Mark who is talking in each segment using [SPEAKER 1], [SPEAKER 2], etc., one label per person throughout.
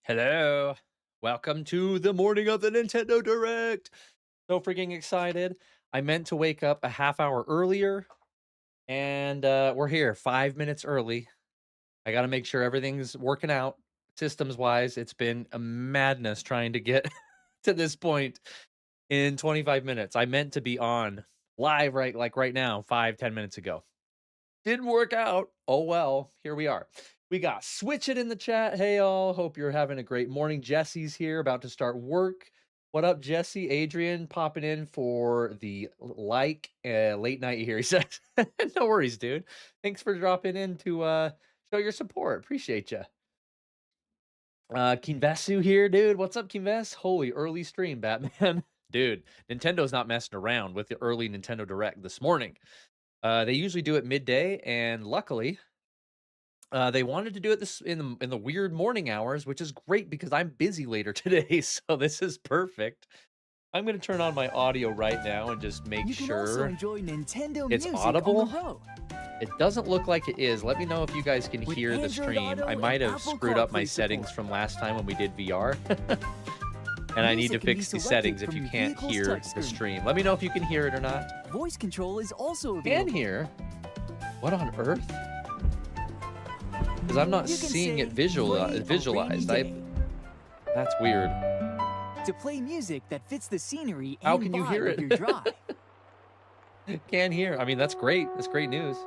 [SPEAKER 1] Hello. Welcome to the morning of the Nintendo Direct. So freaking excited. I meant to wake up a half hour earlier and we're here 5 minutes early. I got to make sure everything's working out systems wise. It's been a madness trying to get to this point in 25 minutes. I meant to be on live right now, 5-10 minutes ago. Didn't work out. Oh well, here we are. We got Switch It in the chat. Hey y'all, hope you're having a great morning. Jesse's here, about to start work. What up, Jesse? Adrian popping in for the late night here. He says, "No worries, dude. Thanks for dropping in to show your support. Appreciate you." Kinvesu here, dude. What's up, Kinves? Holy early stream, Batman. Dude, Nintendo's not messing around with the early Nintendo Direct this morning. They usually do it midday, and luckily, they wanted to do it this in the weird morning hours, which is great because I'm busy later today, so this is perfect. I'm gonna turn on my audio right now and just make
[SPEAKER 2] You can also
[SPEAKER 1] sure
[SPEAKER 2] enjoy Nintendo
[SPEAKER 1] it's
[SPEAKER 2] music
[SPEAKER 1] audible.
[SPEAKER 2] on the road.
[SPEAKER 1] It doesn't look like it is. Let me know if you guys can
[SPEAKER 2] With
[SPEAKER 1] hear the
[SPEAKER 2] Android
[SPEAKER 1] stream.
[SPEAKER 2] Auto
[SPEAKER 1] I might
[SPEAKER 2] and
[SPEAKER 1] have
[SPEAKER 2] Apple
[SPEAKER 1] screwed up my
[SPEAKER 2] CarPlay
[SPEAKER 1] settings
[SPEAKER 2] support.
[SPEAKER 1] from last time when we did VR. And I need to
[SPEAKER 2] Music can be
[SPEAKER 1] fix the
[SPEAKER 2] selected
[SPEAKER 1] settings if
[SPEAKER 2] from
[SPEAKER 1] you
[SPEAKER 2] your
[SPEAKER 1] can't
[SPEAKER 2] vehicle's
[SPEAKER 1] hear the
[SPEAKER 2] touchscreen.
[SPEAKER 1] stream. Let me know if you can hear it or not.
[SPEAKER 2] Voice control is also
[SPEAKER 1] Can
[SPEAKER 2] available.
[SPEAKER 1] hear? What on earth? Because I'm not
[SPEAKER 2] You can
[SPEAKER 1] seeing
[SPEAKER 2] say,
[SPEAKER 1] it
[SPEAKER 2] "Play a rainy
[SPEAKER 1] visualized.
[SPEAKER 2] day."
[SPEAKER 1] That's weird.
[SPEAKER 2] To play music that fits the scenery
[SPEAKER 1] How
[SPEAKER 2] and
[SPEAKER 1] can you
[SPEAKER 2] vibe
[SPEAKER 1] hear
[SPEAKER 2] of
[SPEAKER 1] it?
[SPEAKER 2] your drive.
[SPEAKER 1] Can't hear. I mean, that's great. That's great news.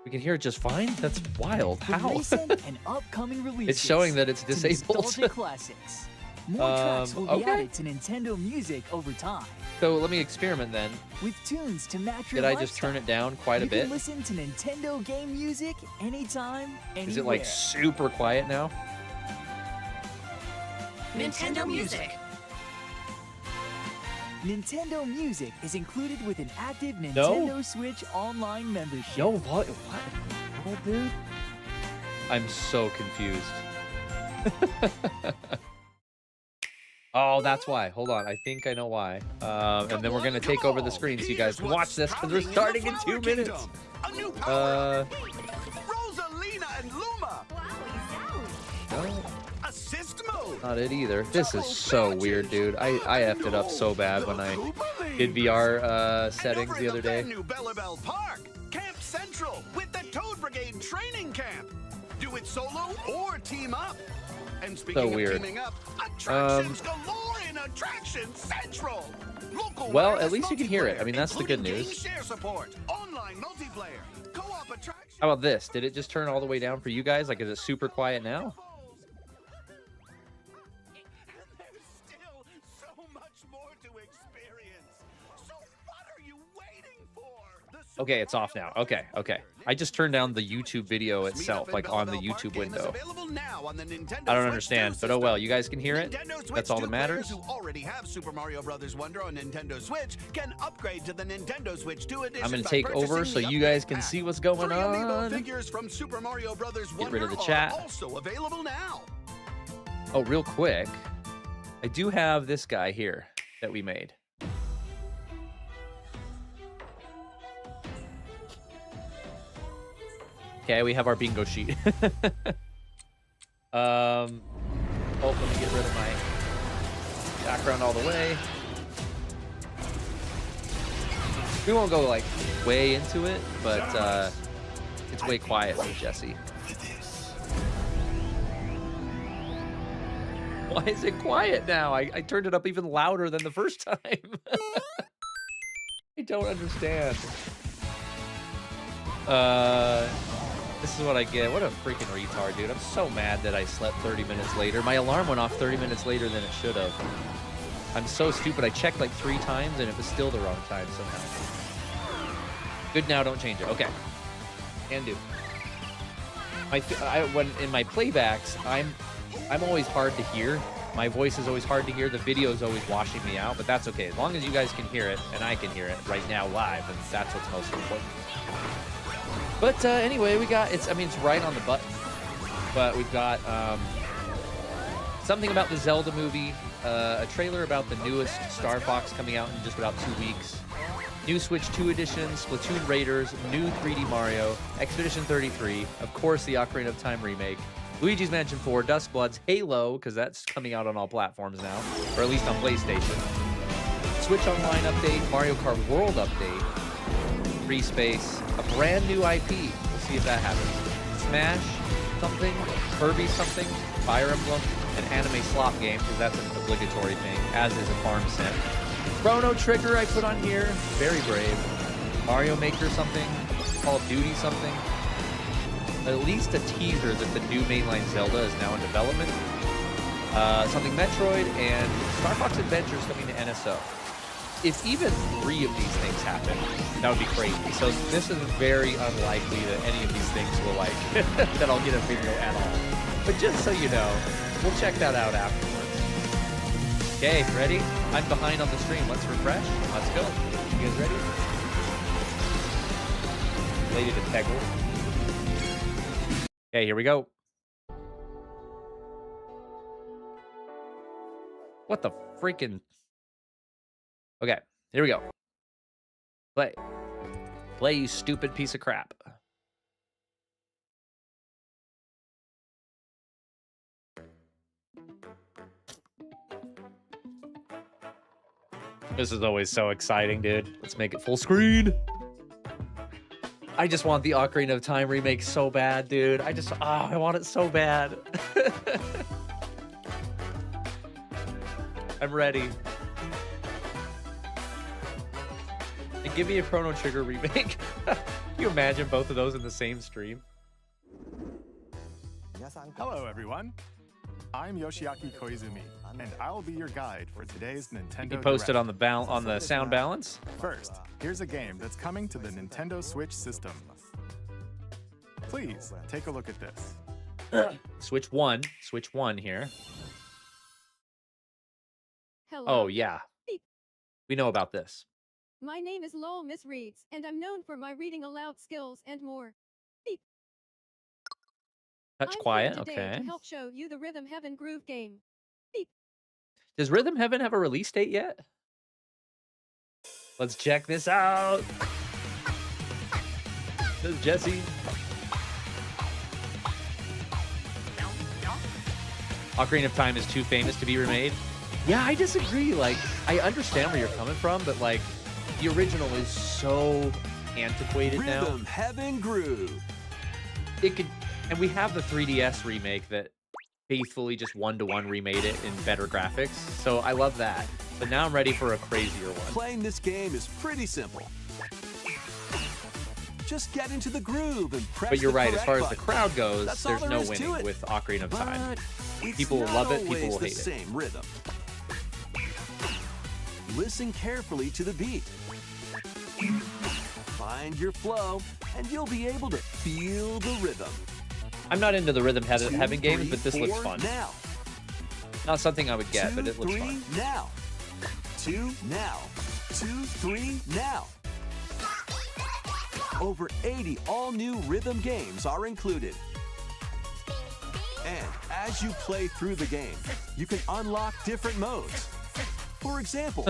[SPEAKER 1] We can hear it just fine? That's wild.
[SPEAKER 2] From
[SPEAKER 1] How?
[SPEAKER 2] recent and upcoming releases.
[SPEAKER 1] It's showing that it's
[SPEAKER 2] to
[SPEAKER 1] disabled.
[SPEAKER 2] nostalgia classics. More tracks will be
[SPEAKER 1] Okay.
[SPEAKER 2] added to Nintendo Music over time,
[SPEAKER 1] So let me experiment then.
[SPEAKER 2] with tunes to match your
[SPEAKER 1] Did I just turn it down quite a
[SPEAKER 2] You
[SPEAKER 1] bit?
[SPEAKER 2] can listen to Nintendo game music anytime, anywhere.
[SPEAKER 1] Is it like super quiet now?
[SPEAKER 3] Nintendo Music.
[SPEAKER 2] Nintendo Music is included with an active
[SPEAKER 1] No.
[SPEAKER 2] Nintendo Switch online membership.
[SPEAKER 1] Yo, what? What, dude? I'm so confused. Oh, that's why. Hold on. I think I know why. And then we're going to take over the screen so you guys can watch this because we're starting in 2 minutes.
[SPEAKER 4] A new power.
[SPEAKER 1] Uh,
[SPEAKER 4] Rosalina and Luma.
[SPEAKER 1] no,
[SPEAKER 4] Assist mode.
[SPEAKER 1] not it either. This is so weird, dude. I effed it up so bad when I did VR settings the other day.
[SPEAKER 4] New Bellabelle Park, Camp Central with the Toad Brigade training camp. Do it solo or team up. And speaking of
[SPEAKER 1] weird.
[SPEAKER 4] teaming up, attractions galore in Attraction Central. Local
[SPEAKER 1] Well, at
[SPEAKER 4] wireless
[SPEAKER 1] least you can hear it.
[SPEAKER 4] multiplayer,
[SPEAKER 1] I mean, that's the good
[SPEAKER 4] including
[SPEAKER 1] news.
[SPEAKER 4] game share support, online multiplayer, co-op attraction.
[SPEAKER 1] How about this? Did it just turn all the way down for you guys? Like, is it super quiet now?
[SPEAKER 4] There's still so much more to experience. So what are you waiting for? The
[SPEAKER 1] Okay, it's off now. Okay, okay. I just turned down the YouTube video itself, like on the YouTube window. I don't understand, but oh well. You guys can hear it. That's all that matters.
[SPEAKER 4] Who already have Super Mario Brothers Wonder on Nintendo Switch can upgrade to the Nintendo Switch 2 edition.
[SPEAKER 1] I'm gonna
[SPEAKER 4] by
[SPEAKER 1] take over
[SPEAKER 4] purchasing
[SPEAKER 1] so
[SPEAKER 4] the
[SPEAKER 1] you guys
[SPEAKER 4] upgrade
[SPEAKER 1] can
[SPEAKER 4] pack.
[SPEAKER 1] see what's going
[SPEAKER 4] 3 amiibo
[SPEAKER 1] on.
[SPEAKER 4] figures from Super Mario Brothers Wonder
[SPEAKER 1] rid of the
[SPEAKER 4] are
[SPEAKER 1] chat.
[SPEAKER 4] also available now.
[SPEAKER 1] Oh, real quick. I do have this guy here that we made. Okay, we have our bingo sheet. Oh, let me get rid of my background all the way. We won't go like way into it, but it's way quiet with Jesse. Why is it quiet now? I turned it up even louder than the first time. I don't understand. This is what I get. What a freaking retard, dude. I'm so mad that I slept 30 minutes later. My alarm went off 30 minutes later than it should have. I'm so stupid. I checked like 3 times and it was still the wrong time somehow. Good now, don't change it. Okay. Can do. When in my playbacks, I'm always hard to hear. My voice is always hard to hear. The video is always washing me out, but that's okay. As long as you guys can hear it and I can hear it right now live, and that's what's most important. But anyway, we got it's right on the button. But we've got something about the Zelda movie, a trailer about the newest Star Fox coming out in just about 2 weeks. New Switch 2 edition, Splatoon Raiders, new 3D Mario, Expedition 33, of course the Ocarina of Time remake, Luigi's Mansion 4, Duskblood's Halo, because that's coming out on all platforms now, or at least on PlayStation. Switch Online update, Mario Kart World update, Free Space, a brand new IP. We'll see if that happens. Smash something, Kirby something, Fire Emblem, an anime slot game, because that's an obligatory thing, as is a farm sim. Chrono Trigger I put on here, very brave. Mario Maker something, Call of Duty something. At least a teaser that the new mainline Zelda is now in development. Something Metroid, and Star Fox Adventures coming to NSO. If even 3 of these things happen, that would be crazy. So this is very unlikely that any of these things will that I'll get a video at all. But just so you know, we'll check that out afterwards. Okay, ready? I'm behind on the stream. Let's refresh. Let's go. You guys ready? Lady to Peggle. Okay, here we go. What the freaking... Okay, here we go. Play. Play, you stupid piece of crap. This is always so exciting, dude. Let's make it full screen. I just want the Ocarina of Time remake so bad, dude. I want it so bad. I'm ready. And give me a Chrono Trigger remake. Can you imagine both of those in the same stream?
[SPEAKER 3] Hello, everyone. I'm Yoshiaki Koizumi, and I'll be your guide for today's Nintendo
[SPEAKER 1] He posted
[SPEAKER 3] Direct.
[SPEAKER 1] on the sound balance.
[SPEAKER 3] First, here's a game that's coming to the Nintendo Switch system. Please take a look at this.
[SPEAKER 1] Switch one here.
[SPEAKER 5] Hello.
[SPEAKER 1] Oh yeah,
[SPEAKER 5] Beep.
[SPEAKER 1] we know about this.
[SPEAKER 5] My name is Lowell Miss Reeds, and I'm known for my reading aloud skills and more. Beep.
[SPEAKER 1] Touch
[SPEAKER 5] I'm
[SPEAKER 1] quiet,
[SPEAKER 5] here today
[SPEAKER 1] okay.
[SPEAKER 5] to help show you the Rhythm Heaven Groove game. Beep.
[SPEAKER 1] Does Rhythm Heaven have a release date yet? Let's check this out. This is Jesse. Ocarina of Time is too famous to be remade. Yeah, I disagree. Like, I understand where you're coming from, but like, the original is so antiquated now.
[SPEAKER 6] Rhythm Heaven Groove.
[SPEAKER 1] It could, and we have the 3DS remake that faithfully just one-to-one remade it in better graphics. So I love that. But now I'm ready for a crazier one.
[SPEAKER 6] Playing this game is pretty simple. Just get into the groove and press
[SPEAKER 1] But you're
[SPEAKER 6] the
[SPEAKER 1] right, as
[SPEAKER 6] correct
[SPEAKER 1] far as the
[SPEAKER 6] button.
[SPEAKER 1] crowd goes,
[SPEAKER 6] That's all
[SPEAKER 1] there's
[SPEAKER 6] there
[SPEAKER 1] no
[SPEAKER 6] is to
[SPEAKER 1] winning
[SPEAKER 6] it.
[SPEAKER 1] with Ocarina of Time.
[SPEAKER 6] But it's
[SPEAKER 1] People will
[SPEAKER 6] not
[SPEAKER 1] love it, people
[SPEAKER 6] always
[SPEAKER 1] will
[SPEAKER 6] the
[SPEAKER 1] hate it.
[SPEAKER 6] same rhythm. Listen carefully to the beat. Find your flow, and you'll be able to feel the rhythm.
[SPEAKER 1] I'm not into the Rhythm Heaven
[SPEAKER 6] 2,
[SPEAKER 1] games,
[SPEAKER 6] 3,
[SPEAKER 1] but this looks
[SPEAKER 6] 4,
[SPEAKER 1] fun.
[SPEAKER 6] Now.
[SPEAKER 1] Not something I would get,
[SPEAKER 6] 2,
[SPEAKER 1] but it looks
[SPEAKER 6] 3,
[SPEAKER 1] fun.
[SPEAKER 6] now. 2 now. 2, 3 now. Over 80 all-new rhythm games are included. And as you play through the game, you can unlock different modes. For example,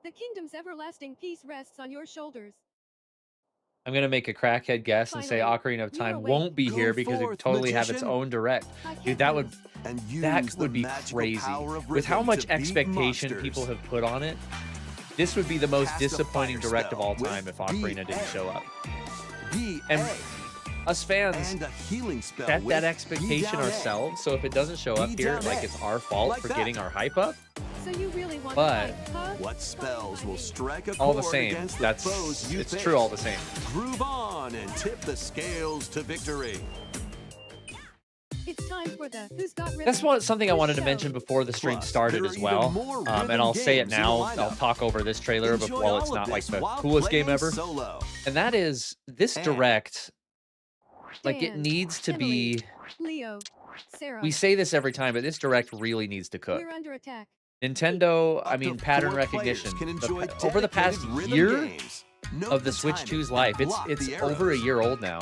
[SPEAKER 5] The kingdom's everlasting peace rests on your shoulders.
[SPEAKER 1] I'm going to make a crackhead guess and say
[SPEAKER 5] Finally,
[SPEAKER 1] Ocarina of
[SPEAKER 5] you're
[SPEAKER 1] Time
[SPEAKER 5] awake.
[SPEAKER 1] won't be
[SPEAKER 6] Go
[SPEAKER 1] here because it
[SPEAKER 6] forth,
[SPEAKER 1] would totally have its
[SPEAKER 6] magician.
[SPEAKER 1] own direct.
[SPEAKER 5] I
[SPEAKER 1] Dude,
[SPEAKER 5] can't
[SPEAKER 1] that
[SPEAKER 5] move.
[SPEAKER 1] would
[SPEAKER 6] and use
[SPEAKER 1] that
[SPEAKER 6] the
[SPEAKER 1] would be
[SPEAKER 6] magical
[SPEAKER 1] crazy.
[SPEAKER 6] power of
[SPEAKER 1] With how
[SPEAKER 6] rhythm
[SPEAKER 1] much
[SPEAKER 6] to beat
[SPEAKER 1] expectation
[SPEAKER 6] monsters.
[SPEAKER 1] people have put on it, this would be the most
[SPEAKER 6] Cast a
[SPEAKER 1] disappointing
[SPEAKER 6] fire
[SPEAKER 1] direct of all
[SPEAKER 6] spell
[SPEAKER 1] time
[SPEAKER 6] with
[SPEAKER 1] if Ocarina
[SPEAKER 6] BA.
[SPEAKER 1] didn't show up.
[SPEAKER 6] BA,
[SPEAKER 1] And us fans
[SPEAKER 6] and a healing spell
[SPEAKER 1] set
[SPEAKER 6] with
[SPEAKER 1] that
[SPEAKER 6] B
[SPEAKER 1] expectation
[SPEAKER 6] down A.
[SPEAKER 1] ourselves, so if it doesn't show up
[SPEAKER 6] B
[SPEAKER 1] here,
[SPEAKER 6] down
[SPEAKER 1] like
[SPEAKER 6] A.
[SPEAKER 1] it's our fault
[SPEAKER 6] Like
[SPEAKER 1] for
[SPEAKER 6] that.
[SPEAKER 1] getting our hype up.
[SPEAKER 5] So you really want
[SPEAKER 1] But-
[SPEAKER 5] to fight, huh?
[SPEAKER 6] What spells will strike a
[SPEAKER 1] All the
[SPEAKER 6] chord
[SPEAKER 1] same,
[SPEAKER 6] against the
[SPEAKER 1] that's
[SPEAKER 6] foes you
[SPEAKER 1] it's
[SPEAKER 6] face?
[SPEAKER 1] true all the same.
[SPEAKER 6] Groove on and tip the scales to victory.
[SPEAKER 5] It's time for the Who's Got Rhythm?
[SPEAKER 1] That's something I wanted to
[SPEAKER 5] show.
[SPEAKER 1] mention before the stream
[SPEAKER 6] Plus,
[SPEAKER 1] started
[SPEAKER 6] there
[SPEAKER 1] as
[SPEAKER 6] are
[SPEAKER 1] well.
[SPEAKER 6] even more
[SPEAKER 1] And
[SPEAKER 6] rhythm
[SPEAKER 1] I'll say it
[SPEAKER 6] games in the
[SPEAKER 1] now.
[SPEAKER 6] lineup.
[SPEAKER 1] I'll talk over this trailer, but
[SPEAKER 6] Enjoy
[SPEAKER 1] while
[SPEAKER 6] all
[SPEAKER 1] it's
[SPEAKER 6] of
[SPEAKER 1] not like
[SPEAKER 6] this
[SPEAKER 1] the
[SPEAKER 6] while
[SPEAKER 1] coolest game
[SPEAKER 6] playing
[SPEAKER 1] ever.
[SPEAKER 6] Solo.
[SPEAKER 1] And that is this
[SPEAKER 6] And-
[SPEAKER 1] direct. Like it
[SPEAKER 5] Dan,
[SPEAKER 1] needs to
[SPEAKER 5] Emily,
[SPEAKER 1] be.
[SPEAKER 5] Leo, Sarah.
[SPEAKER 1] We say this every time, but this direct really needs to cook.
[SPEAKER 5] We're under attack.
[SPEAKER 1] Nintendo, I
[SPEAKER 6] Up
[SPEAKER 1] mean,
[SPEAKER 6] to
[SPEAKER 1] pattern
[SPEAKER 6] 4 players
[SPEAKER 1] recognition.
[SPEAKER 6] can enjoy
[SPEAKER 1] Over the past
[SPEAKER 6] dedicated rhythm
[SPEAKER 1] year
[SPEAKER 6] games. Note
[SPEAKER 1] of the Switch
[SPEAKER 6] timing
[SPEAKER 1] 2's
[SPEAKER 6] and
[SPEAKER 1] life,
[SPEAKER 6] block
[SPEAKER 1] it's
[SPEAKER 6] the
[SPEAKER 1] over a
[SPEAKER 6] arrows.
[SPEAKER 1] year old now.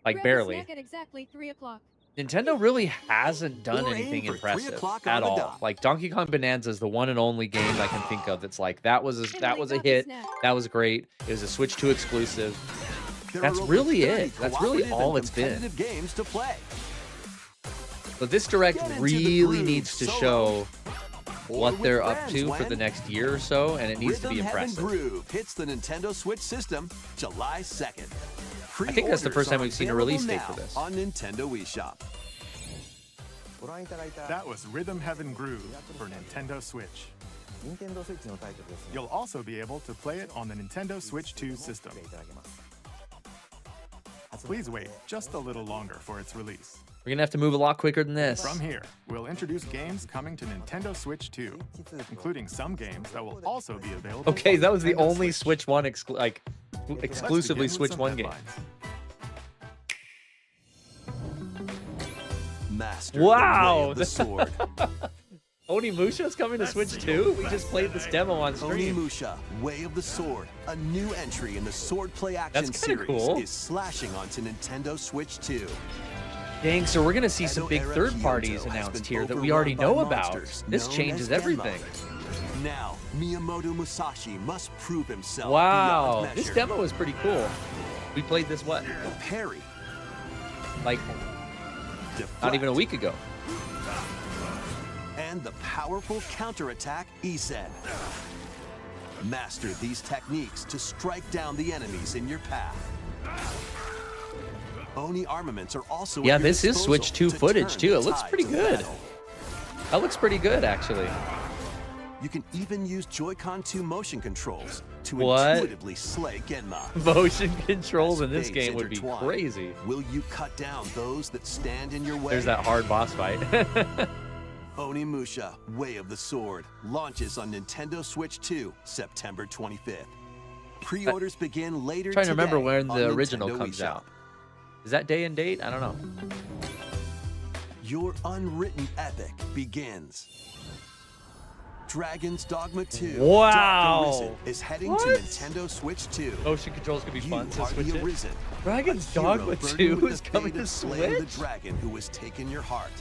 [SPEAKER 1] Like
[SPEAKER 5] Grab a
[SPEAKER 1] barely.
[SPEAKER 5] snack at exactly 3 o'clock.
[SPEAKER 1] Nintendo really hasn't done
[SPEAKER 6] Or aim
[SPEAKER 1] anything
[SPEAKER 6] for 3
[SPEAKER 1] impressive
[SPEAKER 6] o'clock on
[SPEAKER 1] at
[SPEAKER 6] the
[SPEAKER 1] all.
[SPEAKER 6] dot.
[SPEAKER 1] Like Donkey Kong Bonanza is the one and only game I can think of that's like that was a
[SPEAKER 5] Emily
[SPEAKER 1] hit.
[SPEAKER 5] got the snack.
[SPEAKER 1] That was great. It was a Switch 2 exclusive.
[SPEAKER 6] There
[SPEAKER 1] That's
[SPEAKER 6] are over
[SPEAKER 1] really
[SPEAKER 6] 30
[SPEAKER 1] it. That's really
[SPEAKER 6] cooperative
[SPEAKER 1] all
[SPEAKER 6] and
[SPEAKER 1] it's been.
[SPEAKER 6] competitive games to play.
[SPEAKER 1] But this direct
[SPEAKER 6] Get into the
[SPEAKER 1] really
[SPEAKER 6] groove
[SPEAKER 1] needs to
[SPEAKER 6] solo
[SPEAKER 1] show
[SPEAKER 6] or
[SPEAKER 1] what
[SPEAKER 6] with
[SPEAKER 1] they're up
[SPEAKER 6] friends
[SPEAKER 1] to for
[SPEAKER 6] when
[SPEAKER 1] the next year or so, and it needs to be
[SPEAKER 6] Rhythm Heaven
[SPEAKER 1] impressive.
[SPEAKER 6] Groove hits the Nintendo Switch system July 2nd.
[SPEAKER 1] I think that's the first time
[SPEAKER 6] Pre-orders
[SPEAKER 1] we've seen a
[SPEAKER 6] are
[SPEAKER 1] release date
[SPEAKER 6] available
[SPEAKER 1] for this.
[SPEAKER 6] now On Nintendo eShop.
[SPEAKER 3] That was Rhythm Heaven Groove for Nintendo Switch. You'll also be able to play it on the Nintendo Switch 2 system. Please wait just a little longer for its release.
[SPEAKER 1] We're gonna have to move a lot quicker than this.
[SPEAKER 3] From here, we'll introduce games coming to Nintendo Switch 2, including some games that will also be available.
[SPEAKER 1] Okay,
[SPEAKER 3] on
[SPEAKER 1] that was the
[SPEAKER 3] Nintendo
[SPEAKER 1] only Switch One
[SPEAKER 3] Let's
[SPEAKER 1] exclusively
[SPEAKER 3] begin with
[SPEAKER 1] Switch
[SPEAKER 3] some
[SPEAKER 1] One game.
[SPEAKER 3] headlines.
[SPEAKER 6] Master
[SPEAKER 1] Wow.
[SPEAKER 6] the Sword.
[SPEAKER 1] Onimusha's coming to Switch 2? We just played this demo on stream.
[SPEAKER 6] Onimusha, Way of the Sword, a new entry in the Swordplay action
[SPEAKER 1] That's kinda
[SPEAKER 6] series,
[SPEAKER 1] cool.
[SPEAKER 6] is slashing onto Nintendo Switch 2.
[SPEAKER 1] Dang, so we're gonna see some
[SPEAKER 6] Edo
[SPEAKER 1] big
[SPEAKER 6] era
[SPEAKER 1] third
[SPEAKER 6] Kyoto
[SPEAKER 1] parties
[SPEAKER 6] has
[SPEAKER 1] announced
[SPEAKER 6] been
[SPEAKER 1] here that we
[SPEAKER 6] overrun
[SPEAKER 1] already
[SPEAKER 6] by
[SPEAKER 1] know about.
[SPEAKER 6] monsters
[SPEAKER 1] This
[SPEAKER 6] known
[SPEAKER 1] changes
[SPEAKER 6] as
[SPEAKER 1] everything.
[SPEAKER 6] Genma. Now, Miyamoto Musashi must prove himself
[SPEAKER 1] Wow,
[SPEAKER 6] beyond
[SPEAKER 1] this
[SPEAKER 6] measure.
[SPEAKER 1] demo is pretty cool. We played this, what,
[SPEAKER 6] Parry,
[SPEAKER 1] like
[SPEAKER 6] deflect,
[SPEAKER 1] not even a week ago.
[SPEAKER 6] and the powerful counterattack Isen. Master these techniques to strike down the enemies in your path. Oni armaments are also
[SPEAKER 1] Yeah,
[SPEAKER 6] at your
[SPEAKER 1] this is
[SPEAKER 6] disposal
[SPEAKER 1] Switch 2
[SPEAKER 6] to
[SPEAKER 1] footage
[SPEAKER 6] turn
[SPEAKER 1] too.
[SPEAKER 6] the
[SPEAKER 1] It looks
[SPEAKER 6] tides
[SPEAKER 1] pretty
[SPEAKER 6] of
[SPEAKER 1] good.
[SPEAKER 6] battle.
[SPEAKER 1] That looks pretty good, actually.
[SPEAKER 6] You can even use Joy-Con 2 motion controls to
[SPEAKER 1] What?
[SPEAKER 6] intuitively slay Genma.
[SPEAKER 1] Motion controls
[SPEAKER 6] As
[SPEAKER 1] in this
[SPEAKER 6] fates
[SPEAKER 1] game would be
[SPEAKER 6] intertwine,
[SPEAKER 1] crazy.
[SPEAKER 6] Will you cut down those that stand in your way?
[SPEAKER 1] There's that hard boss fight.
[SPEAKER 6] Onimusha, Way of the Sword, launches on Nintendo Switch 2, September 25th. Pre-orders begin later
[SPEAKER 1] Trying to remember
[SPEAKER 6] today
[SPEAKER 1] when
[SPEAKER 6] on
[SPEAKER 1] the original
[SPEAKER 6] Nintendo
[SPEAKER 1] comes
[SPEAKER 6] eShop.
[SPEAKER 1] out. Is that day and date? I don't know.
[SPEAKER 6] Your unwritten epic begins. Dragon's Dogma 2
[SPEAKER 1] Wow.
[SPEAKER 6] Dark Arisen is heading
[SPEAKER 1] What?
[SPEAKER 6] to Nintendo Switch 2.
[SPEAKER 1] Motion controls could be
[SPEAKER 6] You
[SPEAKER 1] fun to
[SPEAKER 6] are
[SPEAKER 1] switch
[SPEAKER 6] the
[SPEAKER 1] it.
[SPEAKER 6] Arisen.
[SPEAKER 1] Dragon's
[SPEAKER 6] a hero
[SPEAKER 1] Dogma
[SPEAKER 6] burdened
[SPEAKER 1] 2
[SPEAKER 6] with
[SPEAKER 1] is
[SPEAKER 6] the
[SPEAKER 1] coming
[SPEAKER 6] fate
[SPEAKER 1] to
[SPEAKER 6] of slaying
[SPEAKER 1] Switch?
[SPEAKER 6] the dragon who has taken your heart.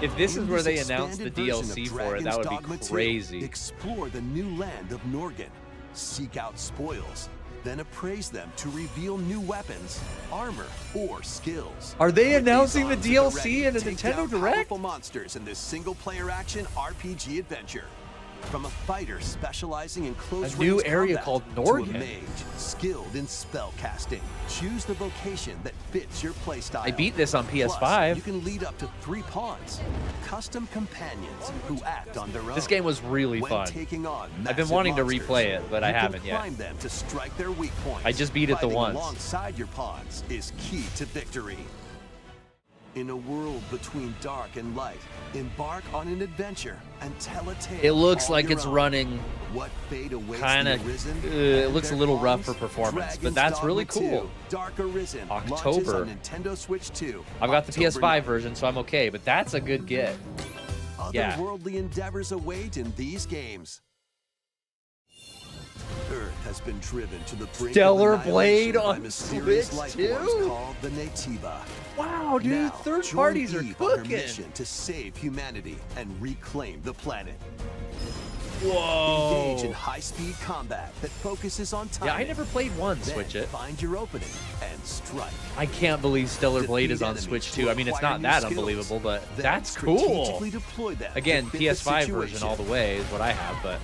[SPEAKER 1] If this is
[SPEAKER 6] In
[SPEAKER 1] where they
[SPEAKER 6] this
[SPEAKER 1] announced the
[SPEAKER 6] expanded version
[SPEAKER 1] DLC
[SPEAKER 6] of
[SPEAKER 1] for it, that would
[SPEAKER 6] Dragon's Dogma
[SPEAKER 1] be
[SPEAKER 6] 2,
[SPEAKER 1] crazy.
[SPEAKER 6] Explore the new land of Norgan, seek out spoils, then appraise them to reveal new weapons, armor, or skills.
[SPEAKER 1] Are they
[SPEAKER 6] With these
[SPEAKER 1] announcing the
[SPEAKER 6] arms at
[SPEAKER 1] DLC
[SPEAKER 6] ready,
[SPEAKER 1] in a
[SPEAKER 6] take
[SPEAKER 1] Nintendo
[SPEAKER 6] down
[SPEAKER 1] Direct?
[SPEAKER 6] powerful monsters in this single-player action RPG adventure. From a fighter specializing in close
[SPEAKER 1] A new
[SPEAKER 6] range
[SPEAKER 1] area
[SPEAKER 6] combat
[SPEAKER 1] called
[SPEAKER 6] to
[SPEAKER 1] Norgan.
[SPEAKER 6] a mage skilled in spell casting. Choose the vocation that fits your playstyle.
[SPEAKER 1] I beat this on
[SPEAKER 6] Plus,
[SPEAKER 1] PS5.
[SPEAKER 6] you can lead up to 3 pawns, custom companions who act on their own.
[SPEAKER 1] This game was really
[SPEAKER 6] When
[SPEAKER 1] fun.
[SPEAKER 6] taking on
[SPEAKER 1] I've been
[SPEAKER 6] massive
[SPEAKER 1] wanting to
[SPEAKER 6] monsters,
[SPEAKER 1] replay it, but I
[SPEAKER 6] you can
[SPEAKER 1] haven't yet.
[SPEAKER 6] climb them to strike their weak points.
[SPEAKER 1] I just beat it the
[SPEAKER 6] Fighting
[SPEAKER 1] once.
[SPEAKER 6] Alongside your pawns is key to victory. In a world between dark and light, embark on an adventure and tell a tale.
[SPEAKER 1] It looks
[SPEAKER 6] all
[SPEAKER 1] like
[SPEAKER 6] your
[SPEAKER 1] it's
[SPEAKER 6] own.
[SPEAKER 1] running
[SPEAKER 6] What fate awaits
[SPEAKER 1] kind
[SPEAKER 6] the
[SPEAKER 1] of.
[SPEAKER 6] Arisen
[SPEAKER 1] It
[SPEAKER 6] and
[SPEAKER 1] looks a
[SPEAKER 6] their
[SPEAKER 1] little rough
[SPEAKER 6] pawns?
[SPEAKER 1] for performance, but
[SPEAKER 6] Dragon's
[SPEAKER 1] that's really
[SPEAKER 6] Dogma 2,
[SPEAKER 1] cool.
[SPEAKER 6] Dark Arisen launches
[SPEAKER 1] October.
[SPEAKER 6] on Nintendo Switch 2.
[SPEAKER 1] I've got the
[SPEAKER 6] October
[SPEAKER 1] PS5
[SPEAKER 6] 9th.
[SPEAKER 1] version, so I'm okay, but that's a good get. Yeah.
[SPEAKER 6] Otherworldly endeavors await in these games. Earth has been driven to the brink
[SPEAKER 1] Stellar
[SPEAKER 6] of
[SPEAKER 1] Blade
[SPEAKER 6] annihilation by
[SPEAKER 1] on
[SPEAKER 6] mysterious
[SPEAKER 1] Switch
[SPEAKER 6] life
[SPEAKER 1] too?
[SPEAKER 6] forms called the Naytiba.
[SPEAKER 1] Wow, dude,
[SPEAKER 6] Now,
[SPEAKER 1] third
[SPEAKER 6] join
[SPEAKER 1] parties are
[SPEAKER 6] Eve on her
[SPEAKER 1] cooking.
[SPEAKER 6] mission to save humanity and reclaim the planet.
[SPEAKER 1] Whoa.
[SPEAKER 6] Engage in high-speed combat that focuses on time.
[SPEAKER 1] Yeah, I never played one.
[SPEAKER 6] Then
[SPEAKER 1] Switch it.
[SPEAKER 6] find your opening and strike.
[SPEAKER 1] I can't believe Stellar Blade is
[SPEAKER 6] Defeat
[SPEAKER 1] on
[SPEAKER 6] enemies
[SPEAKER 1] Switch
[SPEAKER 6] to
[SPEAKER 1] too. I mean, it's
[SPEAKER 6] acquire
[SPEAKER 1] not
[SPEAKER 6] new
[SPEAKER 1] that
[SPEAKER 6] skills.
[SPEAKER 1] unbelievable, but
[SPEAKER 6] Then
[SPEAKER 1] that's cool.
[SPEAKER 6] strategically deploy them to
[SPEAKER 1] Again,
[SPEAKER 6] fit the
[SPEAKER 1] PS5 version
[SPEAKER 6] situation.
[SPEAKER 1] all the way is what I have, but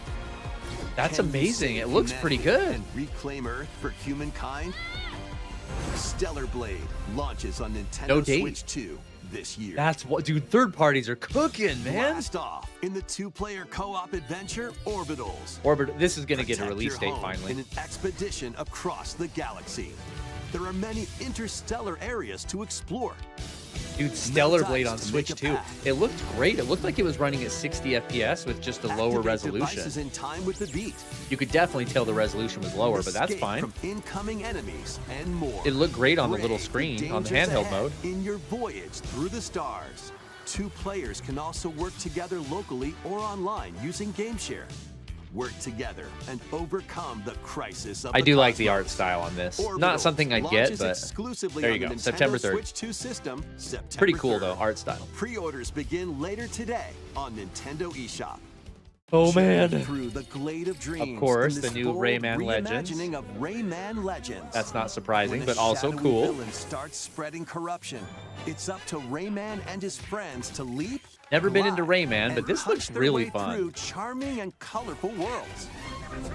[SPEAKER 1] that's
[SPEAKER 6] Can you
[SPEAKER 1] amazing.
[SPEAKER 6] save
[SPEAKER 1] It looks pretty
[SPEAKER 6] humanity
[SPEAKER 1] good.
[SPEAKER 6] And reclaim Earth for humankind? Stellar Blade launches on Nintendo
[SPEAKER 1] No date.
[SPEAKER 6] Switch 2 this year.
[SPEAKER 1] That's what, dude. Third parties are cooking, man.
[SPEAKER 6] Blast off in the 2-player co-op adventure Orbitals.
[SPEAKER 1] Orbit. This is gonna get a
[SPEAKER 6] Protect
[SPEAKER 1] release
[SPEAKER 6] your
[SPEAKER 1] date
[SPEAKER 6] home
[SPEAKER 1] finally.
[SPEAKER 6] in an expedition across the galaxy. There are many interstellar areas to explore.
[SPEAKER 1] Dude, Stellar
[SPEAKER 6] dice
[SPEAKER 1] Blade on
[SPEAKER 6] to
[SPEAKER 1] Switch
[SPEAKER 6] make a
[SPEAKER 1] too.
[SPEAKER 6] path.
[SPEAKER 1] It looked great. It looked like it was running at 60 FPS with just a lower
[SPEAKER 6] Activate
[SPEAKER 1] resolution.
[SPEAKER 6] devices in time with the beat.
[SPEAKER 1] You could definitely tell the resolution was lower, but that's
[SPEAKER 6] Escape
[SPEAKER 1] fine.
[SPEAKER 6] From incoming enemies and more.
[SPEAKER 1] It looked great on the little
[SPEAKER 6] Brave
[SPEAKER 1] screen on the
[SPEAKER 6] dangers
[SPEAKER 1] handheld
[SPEAKER 6] ahead
[SPEAKER 1] mode.
[SPEAKER 6] In your voyage through the stars, 2 players can also work together locally or online using GameShare. Work together and overcome the crisis of
[SPEAKER 1] I
[SPEAKER 6] the
[SPEAKER 1] do like the
[SPEAKER 6] cosmos.
[SPEAKER 1] art style on this.
[SPEAKER 6] Orbital
[SPEAKER 1] Not something I'd get,
[SPEAKER 6] launches
[SPEAKER 1] but
[SPEAKER 6] exclusively
[SPEAKER 1] there
[SPEAKER 6] on
[SPEAKER 1] you
[SPEAKER 6] the
[SPEAKER 1] go.
[SPEAKER 6] Nintendo
[SPEAKER 1] September 3rd.
[SPEAKER 6] Switch 2 system, September
[SPEAKER 1] pretty cool
[SPEAKER 6] 3rd.
[SPEAKER 1] though, art style.
[SPEAKER 6] Pre-orders begin later today on Nintendo eShop.
[SPEAKER 1] Oh,
[SPEAKER 6] Journey
[SPEAKER 1] man.
[SPEAKER 6] Through the Glade of Dreams.
[SPEAKER 1] course,
[SPEAKER 6] in
[SPEAKER 1] the
[SPEAKER 6] this
[SPEAKER 1] new
[SPEAKER 6] bold
[SPEAKER 1] Rayman Legends.
[SPEAKER 6] reimagining of Rayman Legends.
[SPEAKER 1] That's not surprising,
[SPEAKER 6] When
[SPEAKER 1] but
[SPEAKER 6] a
[SPEAKER 1] also
[SPEAKER 6] shadowy
[SPEAKER 1] cool.
[SPEAKER 6] villain starts spreading corruption, it's up to Rayman and his friends to leap.
[SPEAKER 1] Never been into
[SPEAKER 6] glide,
[SPEAKER 1] Rayman, but
[SPEAKER 6] and
[SPEAKER 1] this
[SPEAKER 6] punch
[SPEAKER 1] looks
[SPEAKER 6] their
[SPEAKER 1] really
[SPEAKER 6] way
[SPEAKER 1] fun.
[SPEAKER 6] Through charming and colorful worlds.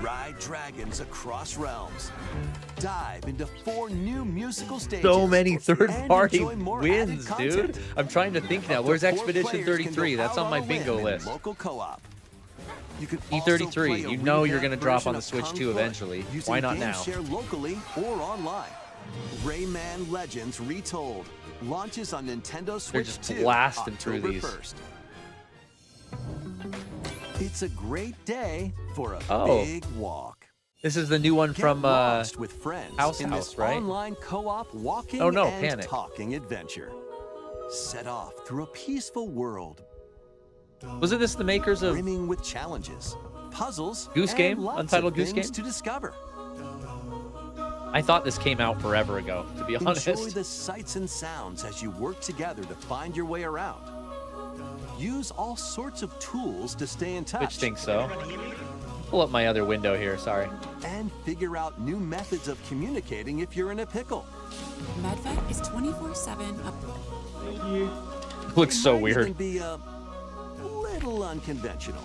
[SPEAKER 6] Ride dragons across realms. Dive into 4 new musical stages.
[SPEAKER 1] So many
[SPEAKER 6] and
[SPEAKER 1] third-party
[SPEAKER 6] enjoy more
[SPEAKER 1] wins,
[SPEAKER 6] added
[SPEAKER 1] dude.
[SPEAKER 6] content.
[SPEAKER 1] I'm trying to think now.
[SPEAKER 6] Up to
[SPEAKER 1] Where's
[SPEAKER 6] 4
[SPEAKER 1] Expedition
[SPEAKER 6] players can
[SPEAKER 1] 33?
[SPEAKER 6] go
[SPEAKER 1] That's
[SPEAKER 6] out
[SPEAKER 1] on my
[SPEAKER 6] a limb
[SPEAKER 1] bingo
[SPEAKER 6] in
[SPEAKER 1] list.
[SPEAKER 6] Local co-op. You can also
[SPEAKER 1] E33.
[SPEAKER 6] play a
[SPEAKER 1] You know you're
[SPEAKER 6] revamped
[SPEAKER 1] going to drop on
[SPEAKER 6] version
[SPEAKER 1] the
[SPEAKER 6] of
[SPEAKER 1] Switch
[SPEAKER 6] Kung
[SPEAKER 1] 2
[SPEAKER 6] Fu
[SPEAKER 1] eventually.
[SPEAKER 6] using
[SPEAKER 1] Why not
[SPEAKER 6] game
[SPEAKER 1] now?
[SPEAKER 6] Share locally or online. Rayman Legends Retold launches on Nintendo Switch
[SPEAKER 1] just
[SPEAKER 6] 2
[SPEAKER 1] blasting through
[SPEAKER 6] October
[SPEAKER 1] these.
[SPEAKER 6] 1st. It's a great day for a
[SPEAKER 1] Oh.
[SPEAKER 6] big walk.
[SPEAKER 1] This is the new one
[SPEAKER 6] Get
[SPEAKER 1] from
[SPEAKER 6] lost with friends
[SPEAKER 1] House
[SPEAKER 6] in
[SPEAKER 1] House,
[SPEAKER 6] this
[SPEAKER 1] right?
[SPEAKER 6] online co-op walking
[SPEAKER 1] Oh, no,
[SPEAKER 6] and
[SPEAKER 1] Panic.
[SPEAKER 6] talking adventure. Set off through a peaceful world
[SPEAKER 1] Wasn't this the makers of
[SPEAKER 6] brimming with challenges, puzzles,
[SPEAKER 1] Goose
[SPEAKER 6] and
[SPEAKER 1] Game?
[SPEAKER 6] lots
[SPEAKER 1] Untitled
[SPEAKER 6] of
[SPEAKER 1] Goose
[SPEAKER 6] things
[SPEAKER 1] Game?
[SPEAKER 6] to discover.
[SPEAKER 1] I thought this came out forever ago, to be honest.
[SPEAKER 6] Enjoy the sights and sounds as you work together to find your way around. Use all sorts of tools to stay in touch.
[SPEAKER 1] Which thinks so. Pull up my other window here, sorry.
[SPEAKER 6] And figure out new methods of communicating if you're in a pickle.
[SPEAKER 7] MedVet is 24/7 up.
[SPEAKER 1] Looks so
[SPEAKER 6] Might even
[SPEAKER 1] weird.
[SPEAKER 6] be a little unconventional.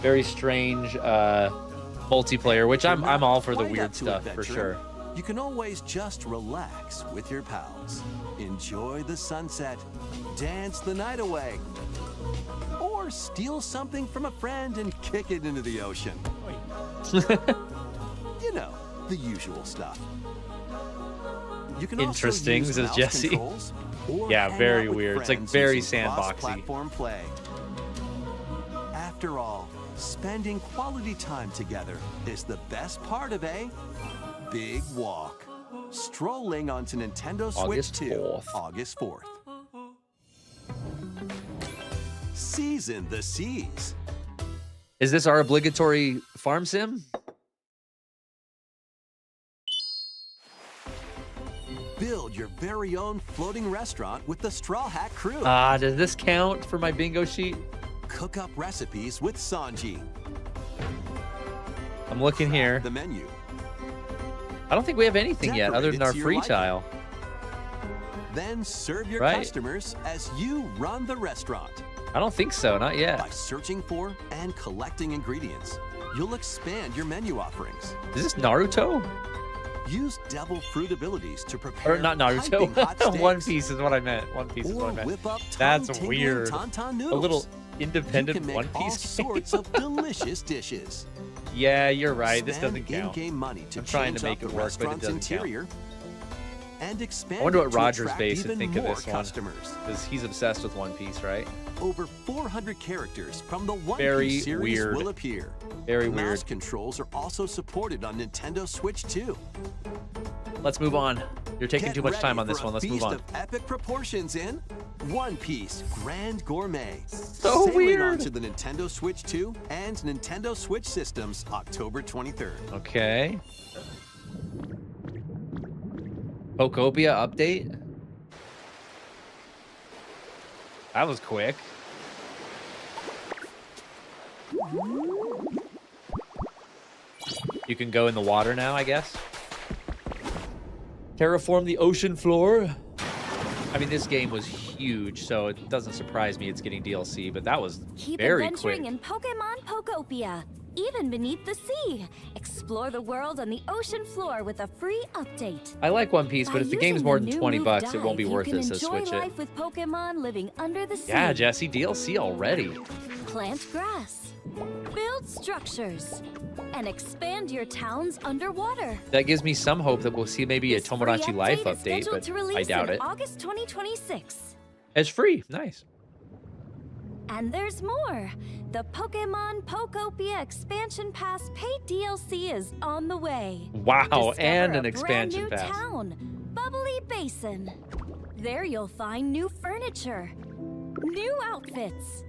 [SPEAKER 1] Very strange multiplayer, which I'm all for the
[SPEAKER 6] Quite up
[SPEAKER 1] weird
[SPEAKER 6] to
[SPEAKER 1] stuff for
[SPEAKER 6] adventuring.
[SPEAKER 1] sure.
[SPEAKER 6] You can always just relax with your pals. Enjoy the sunset, dance the night away, or steal something from a friend and kick it into the ocean. You know, the usual stuff. You can
[SPEAKER 1] Interesting,
[SPEAKER 6] also use
[SPEAKER 1] says
[SPEAKER 6] mouse
[SPEAKER 1] Jesse.
[SPEAKER 6] controls or
[SPEAKER 1] Yeah,
[SPEAKER 6] hang
[SPEAKER 1] very
[SPEAKER 6] out with
[SPEAKER 1] weird. It's like
[SPEAKER 6] friends
[SPEAKER 1] very
[SPEAKER 6] using
[SPEAKER 1] sandboxy.
[SPEAKER 6] cross-platform play. After all, spending quality time together is the best part of a big walk. Strolling onto Nintendo Switch
[SPEAKER 1] August
[SPEAKER 6] 2,
[SPEAKER 1] 4th.
[SPEAKER 6] August 4th. Season the seas.
[SPEAKER 1] Is this our obligatory farm sim?
[SPEAKER 6] Build your very own floating restaurant with the Straw Hat Crew.
[SPEAKER 1] Does this count for my bingo sheet?
[SPEAKER 6] Cook up recipes with Sanji.
[SPEAKER 1] I'm looking here.
[SPEAKER 6] The menu.
[SPEAKER 1] I don't think we have anything yet other
[SPEAKER 6] Decorate
[SPEAKER 1] than
[SPEAKER 6] it
[SPEAKER 1] our
[SPEAKER 6] to your
[SPEAKER 1] free
[SPEAKER 6] liking.
[SPEAKER 1] tile.
[SPEAKER 6] Then serve your
[SPEAKER 1] Right.
[SPEAKER 6] customers as you run the restaurant.
[SPEAKER 1] I don't think so, not yet.
[SPEAKER 6] By searching for and collecting ingredients, you'll expand your menu offerings.
[SPEAKER 1] Is this Naruto?
[SPEAKER 6] Use devil fruit abilities to prepare
[SPEAKER 1] Or not
[SPEAKER 6] piping hot
[SPEAKER 1] Naruto. One
[SPEAKER 6] steaks,
[SPEAKER 1] Piece is what I meant. One Piece is what I
[SPEAKER 6] or
[SPEAKER 1] meant.
[SPEAKER 6] whip up
[SPEAKER 1] That's
[SPEAKER 6] tongue-tingling
[SPEAKER 1] weird.
[SPEAKER 6] tauntaun
[SPEAKER 1] A
[SPEAKER 6] noodles.
[SPEAKER 1] little
[SPEAKER 6] You
[SPEAKER 1] independent
[SPEAKER 6] can make
[SPEAKER 1] One
[SPEAKER 6] all
[SPEAKER 1] Piece game.
[SPEAKER 6] sorts of delicious dishes.
[SPEAKER 1] Yeah, you're right. This
[SPEAKER 6] Spend
[SPEAKER 1] doesn't count.
[SPEAKER 6] in-game money to
[SPEAKER 1] I'm trying to
[SPEAKER 6] change
[SPEAKER 1] make
[SPEAKER 6] up
[SPEAKER 1] it
[SPEAKER 6] the
[SPEAKER 1] work, but it
[SPEAKER 6] restaurant's
[SPEAKER 1] doesn't count.
[SPEAKER 6] interior. And expand
[SPEAKER 1] I wonder
[SPEAKER 6] it
[SPEAKER 1] what
[SPEAKER 6] to
[SPEAKER 1] Rogers
[SPEAKER 6] attract
[SPEAKER 1] Base would
[SPEAKER 6] even
[SPEAKER 1] think of
[SPEAKER 6] more
[SPEAKER 1] this one.
[SPEAKER 6] customers.
[SPEAKER 1] Because he's obsessed with One Piece, right?
[SPEAKER 6] Over 400 characters from the One
[SPEAKER 1] Very
[SPEAKER 6] Piece series
[SPEAKER 1] weird.
[SPEAKER 6] will appear.
[SPEAKER 1] Very
[SPEAKER 6] Mouse
[SPEAKER 1] weird.
[SPEAKER 6] controls are also supported on Nintendo Switch 2.
[SPEAKER 1] Let's move on. You're taking
[SPEAKER 6] Get
[SPEAKER 1] too much
[SPEAKER 6] ready
[SPEAKER 1] time on
[SPEAKER 6] for
[SPEAKER 1] this
[SPEAKER 6] a
[SPEAKER 1] one. Let's move
[SPEAKER 6] feast
[SPEAKER 1] on.
[SPEAKER 6] of epic proportions in One Piece Grand Gourmet.
[SPEAKER 1] So
[SPEAKER 6] Sailing
[SPEAKER 1] weird.
[SPEAKER 6] onto the Nintendo Switch 2 and Nintendo Switch systems October 23rd.
[SPEAKER 1] Okay. Pokopia update? That was quick. You can go in the water now, I guess. Terraform the ocean floor. I mean, this game was huge, so it doesn't surprise me it's getting DLC, but that was
[SPEAKER 8] Keep
[SPEAKER 1] very
[SPEAKER 8] adventuring
[SPEAKER 1] quick.
[SPEAKER 8] in Pokemon Pokopia, even beneath the sea. Explore the world on the ocean floor with a free update.
[SPEAKER 1] I like One Piece, but
[SPEAKER 8] By
[SPEAKER 1] if the game's
[SPEAKER 8] using
[SPEAKER 1] more
[SPEAKER 8] the
[SPEAKER 1] than
[SPEAKER 8] new
[SPEAKER 1] 20
[SPEAKER 8] move
[SPEAKER 1] bucks, it won't be
[SPEAKER 8] Dive,
[SPEAKER 1] worth
[SPEAKER 8] you
[SPEAKER 1] it
[SPEAKER 8] can
[SPEAKER 1] to
[SPEAKER 8] enjoy
[SPEAKER 1] switch it.
[SPEAKER 8] life with Pokemon living under the sea.
[SPEAKER 1] Yeah, Jesse, DLC already.
[SPEAKER 8] Plant grass, build structures, and expand your towns underwater.
[SPEAKER 1] That gives me some hope that we'll see maybe a
[SPEAKER 8] This free
[SPEAKER 1] Tomodachi Life
[SPEAKER 8] is
[SPEAKER 1] update,
[SPEAKER 8] scheduled
[SPEAKER 1] but
[SPEAKER 8] to
[SPEAKER 1] I
[SPEAKER 8] release
[SPEAKER 1] doubt
[SPEAKER 8] in
[SPEAKER 1] it.
[SPEAKER 8] August 2026.
[SPEAKER 1] It's free. Nice.
[SPEAKER 8] And there's more. The Pokemon Pokopia Expansion Pass paid DLC is on the way.
[SPEAKER 1] Wow,
[SPEAKER 8] Discover
[SPEAKER 1] and
[SPEAKER 8] a
[SPEAKER 1] an expansion
[SPEAKER 8] brand new
[SPEAKER 1] pass.
[SPEAKER 8] town, Bubbly Basin. There you'll find new furniture, new outfits,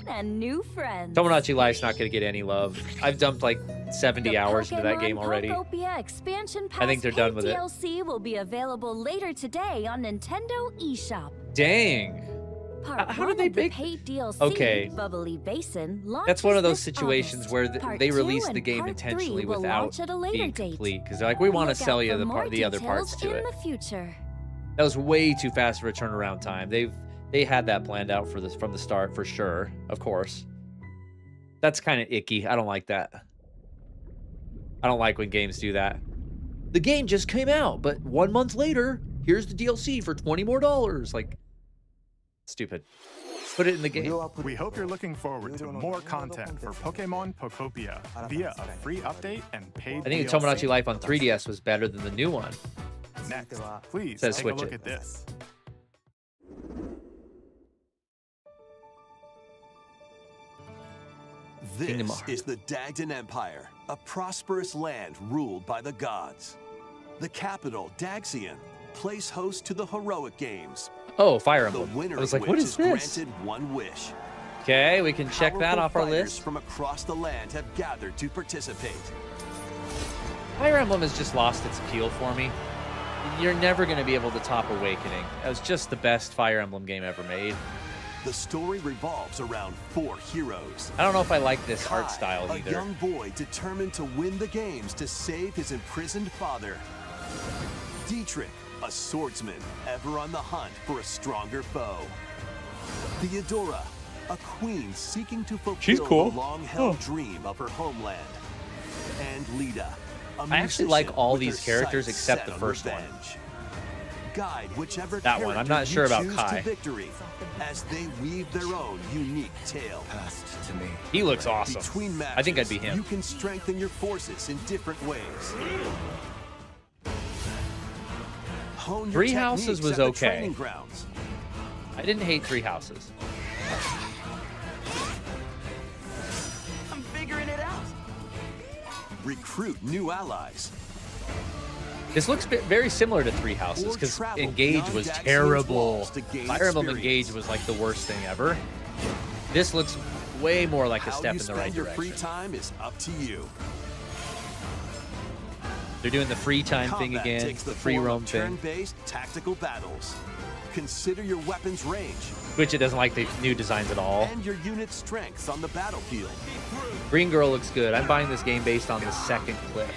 [SPEAKER 8] and new friends.
[SPEAKER 1] Tomodachi Life's not going to get any love. I've dumped like 70
[SPEAKER 8] The
[SPEAKER 1] hours into that
[SPEAKER 8] Pokemon
[SPEAKER 1] game already.
[SPEAKER 8] Pokopia Expansion Pass
[SPEAKER 1] I think they're
[SPEAKER 8] paid
[SPEAKER 1] done with it.
[SPEAKER 8] DLC will be available later today on Nintendo eShop.
[SPEAKER 1] Dang.
[SPEAKER 8] Part
[SPEAKER 1] How do
[SPEAKER 8] 1
[SPEAKER 1] they
[SPEAKER 8] of the
[SPEAKER 1] make-
[SPEAKER 8] paid DLC,
[SPEAKER 1] Okay.
[SPEAKER 8] Bubbly Basin,
[SPEAKER 1] That's one of those
[SPEAKER 8] launches this
[SPEAKER 1] situations
[SPEAKER 8] August.
[SPEAKER 1] where
[SPEAKER 8] Part
[SPEAKER 1] they
[SPEAKER 8] 2
[SPEAKER 1] release the
[SPEAKER 8] and
[SPEAKER 1] game
[SPEAKER 8] Part 3
[SPEAKER 1] intentionally
[SPEAKER 8] will
[SPEAKER 1] without
[SPEAKER 8] launch at a later
[SPEAKER 1] being
[SPEAKER 8] date.
[SPEAKER 1] complete because they're like, we want to
[SPEAKER 8] Look out
[SPEAKER 1] sell you
[SPEAKER 8] for
[SPEAKER 1] the
[SPEAKER 8] more
[SPEAKER 1] the other parts
[SPEAKER 8] details
[SPEAKER 1] to
[SPEAKER 8] in
[SPEAKER 1] it.
[SPEAKER 8] the future.
[SPEAKER 1] That was way too fast of a turnaround time. They had that planned out for this from the start for sure. Of course, that's kind of icky. I don't like that. I don't like when games do that. The game just came out, but 1 month later, here's the DLC for $20 more. Like, stupid. Put it in the game.
[SPEAKER 3] We hope you're looking forward to more content for Pokemon Pokopia via a free update and paid
[SPEAKER 1] I think
[SPEAKER 3] DLC.
[SPEAKER 1] Tomodachi Life on 3DS was better than the new one.
[SPEAKER 3] Next, please
[SPEAKER 1] Says
[SPEAKER 3] take
[SPEAKER 1] switch
[SPEAKER 3] a look
[SPEAKER 1] it.
[SPEAKER 3] at this.
[SPEAKER 1] Kingdom
[SPEAKER 6] This
[SPEAKER 1] Hearts.
[SPEAKER 6] is the Dagdan Empire, a prosperous land ruled by the gods. The capital, Daxian, plays host to the heroic games.
[SPEAKER 1] Oh, Fire
[SPEAKER 6] The
[SPEAKER 1] Emblem.
[SPEAKER 6] winner
[SPEAKER 1] I was
[SPEAKER 6] of
[SPEAKER 1] like, what
[SPEAKER 6] which
[SPEAKER 1] is this?
[SPEAKER 6] granted one wish.
[SPEAKER 1] Okay, we can check that
[SPEAKER 6] Powerful
[SPEAKER 1] off our
[SPEAKER 6] fighters
[SPEAKER 1] list.
[SPEAKER 6] from across the land have gathered to participate.
[SPEAKER 1] Fire Emblem has just lost its appeal for me. You're never going to be able to top Awakening. That was just the best Fire Emblem game ever made.
[SPEAKER 6] The story revolves around 4 heroes.
[SPEAKER 1] I don't know if I like this
[SPEAKER 6] Kai,
[SPEAKER 1] art style
[SPEAKER 6] a
[SPEAKER 1] either.
[SPEAKER 6] young boy determined to win the games to save his imprisoned father. Dietrich, a swordsman ever on the hunt for a stronger foe. Theodora, a queen seeking to
[SPEAKER 1] She's
[SPEAKER 6] fulfill
[SPEAKER 1] cool.
[SPEAKER 6] the long-held dream of her homeland. And Lita, a
[SPEAKER 1] I actually like
[SPEAKER 6] musician
[SPEAKER 1] all
[SPEAKER 6] with
[SPEAKER 1] these
[SPEAKER 6] her
[SPEAKER 1] characters
[SPEAKER 6] sights
[SPEAKER 1] except
[SPEAKER 6] set
[SPEAKER 1] the
[SPEAKER 6] on
[SPEAKER 1] first one.
[SPEAKER 6] revenge. Guide whichever
[SPEAKER 1] That one. I'm not
[SPEAKER 6] character
[SPEAKER 1] sure
[SPEAKER 6] you
[SPEAKER 1] about
[SPEAKER 6] choose
[SPEAKER 1] Kai.
[SPEAKER 6] to victory as they weave their own unique tale.
[SPEAKER 1] He looks awesome.
[SPEAKER 6] Between matches,
[SPEAKER 1] I think I'd be him.
[SPEAKER 6] You can strengthen your forces in different ways. Hone your
[SPEAKER 1] Three Houses
[SPEAKER 6] techniques
[SPEAKER 1] was
[SPEAKER 6] at the
[SPEAKER 1] okay.
[SPEAKER 6] training grounds.
[SPEAKER 1] I didn't hate Three Houses.
[SPEAKER 2] I'm figuring it out.
[SPEAKER 6] Recruit new allies.
[SPEAKER 1] This looks very similar to Three Houses
[SPEAKER 6] Or
[SPEAKER 1] because
[SPEAKER 6] travel
[SPEAKER 1] Engage
[SPEAKER 6] beyond
[SPEAKER 1] was
[SPEAKER 6] Daxian's
[SPEAKER 1] terrible.
[SPEAKER 6] walls to gain
[SPEAKER 1] Fire Emblem
[SPEAKER 6] experience.
[SPEAKER 1] Engage was like the worst thing ever. This looks way more like a
[SPEAKER 6] How
[SPEAKER 1] step
[SPEAKER 6] you
[SPEAKER 1] in the
[SPEAKER 6] spend
[SPEAKER 1] right
[SPEAKER 6] your free
[SPEAKER 1] direction.
[SPEAKER 6] time is up to you.
[SPEAKER 1] They're doing the free time thing
[SPEAKER 6] Combat
[SPEAKER 1] again,
[SPEAKER 6] takes
[SPEAKER 1] the
[SPEAKER 6] the
[SPEAKER 1] free
[SPEAKER 6] form
[SPEAKER 1] roam
[SPEAKER 6] of
[SPEAKER 1] thing,
[SPEAKER 6] turn-based tactical battles. Consider your weapon's range
[SPEAKER 1] which it doesn't like the new designs at all.
[SPEAKER 6] and your unit's strengths on the battlefield.
[SPEAKER 1] Green Girl looks good. I'm buying this game based on the second clip.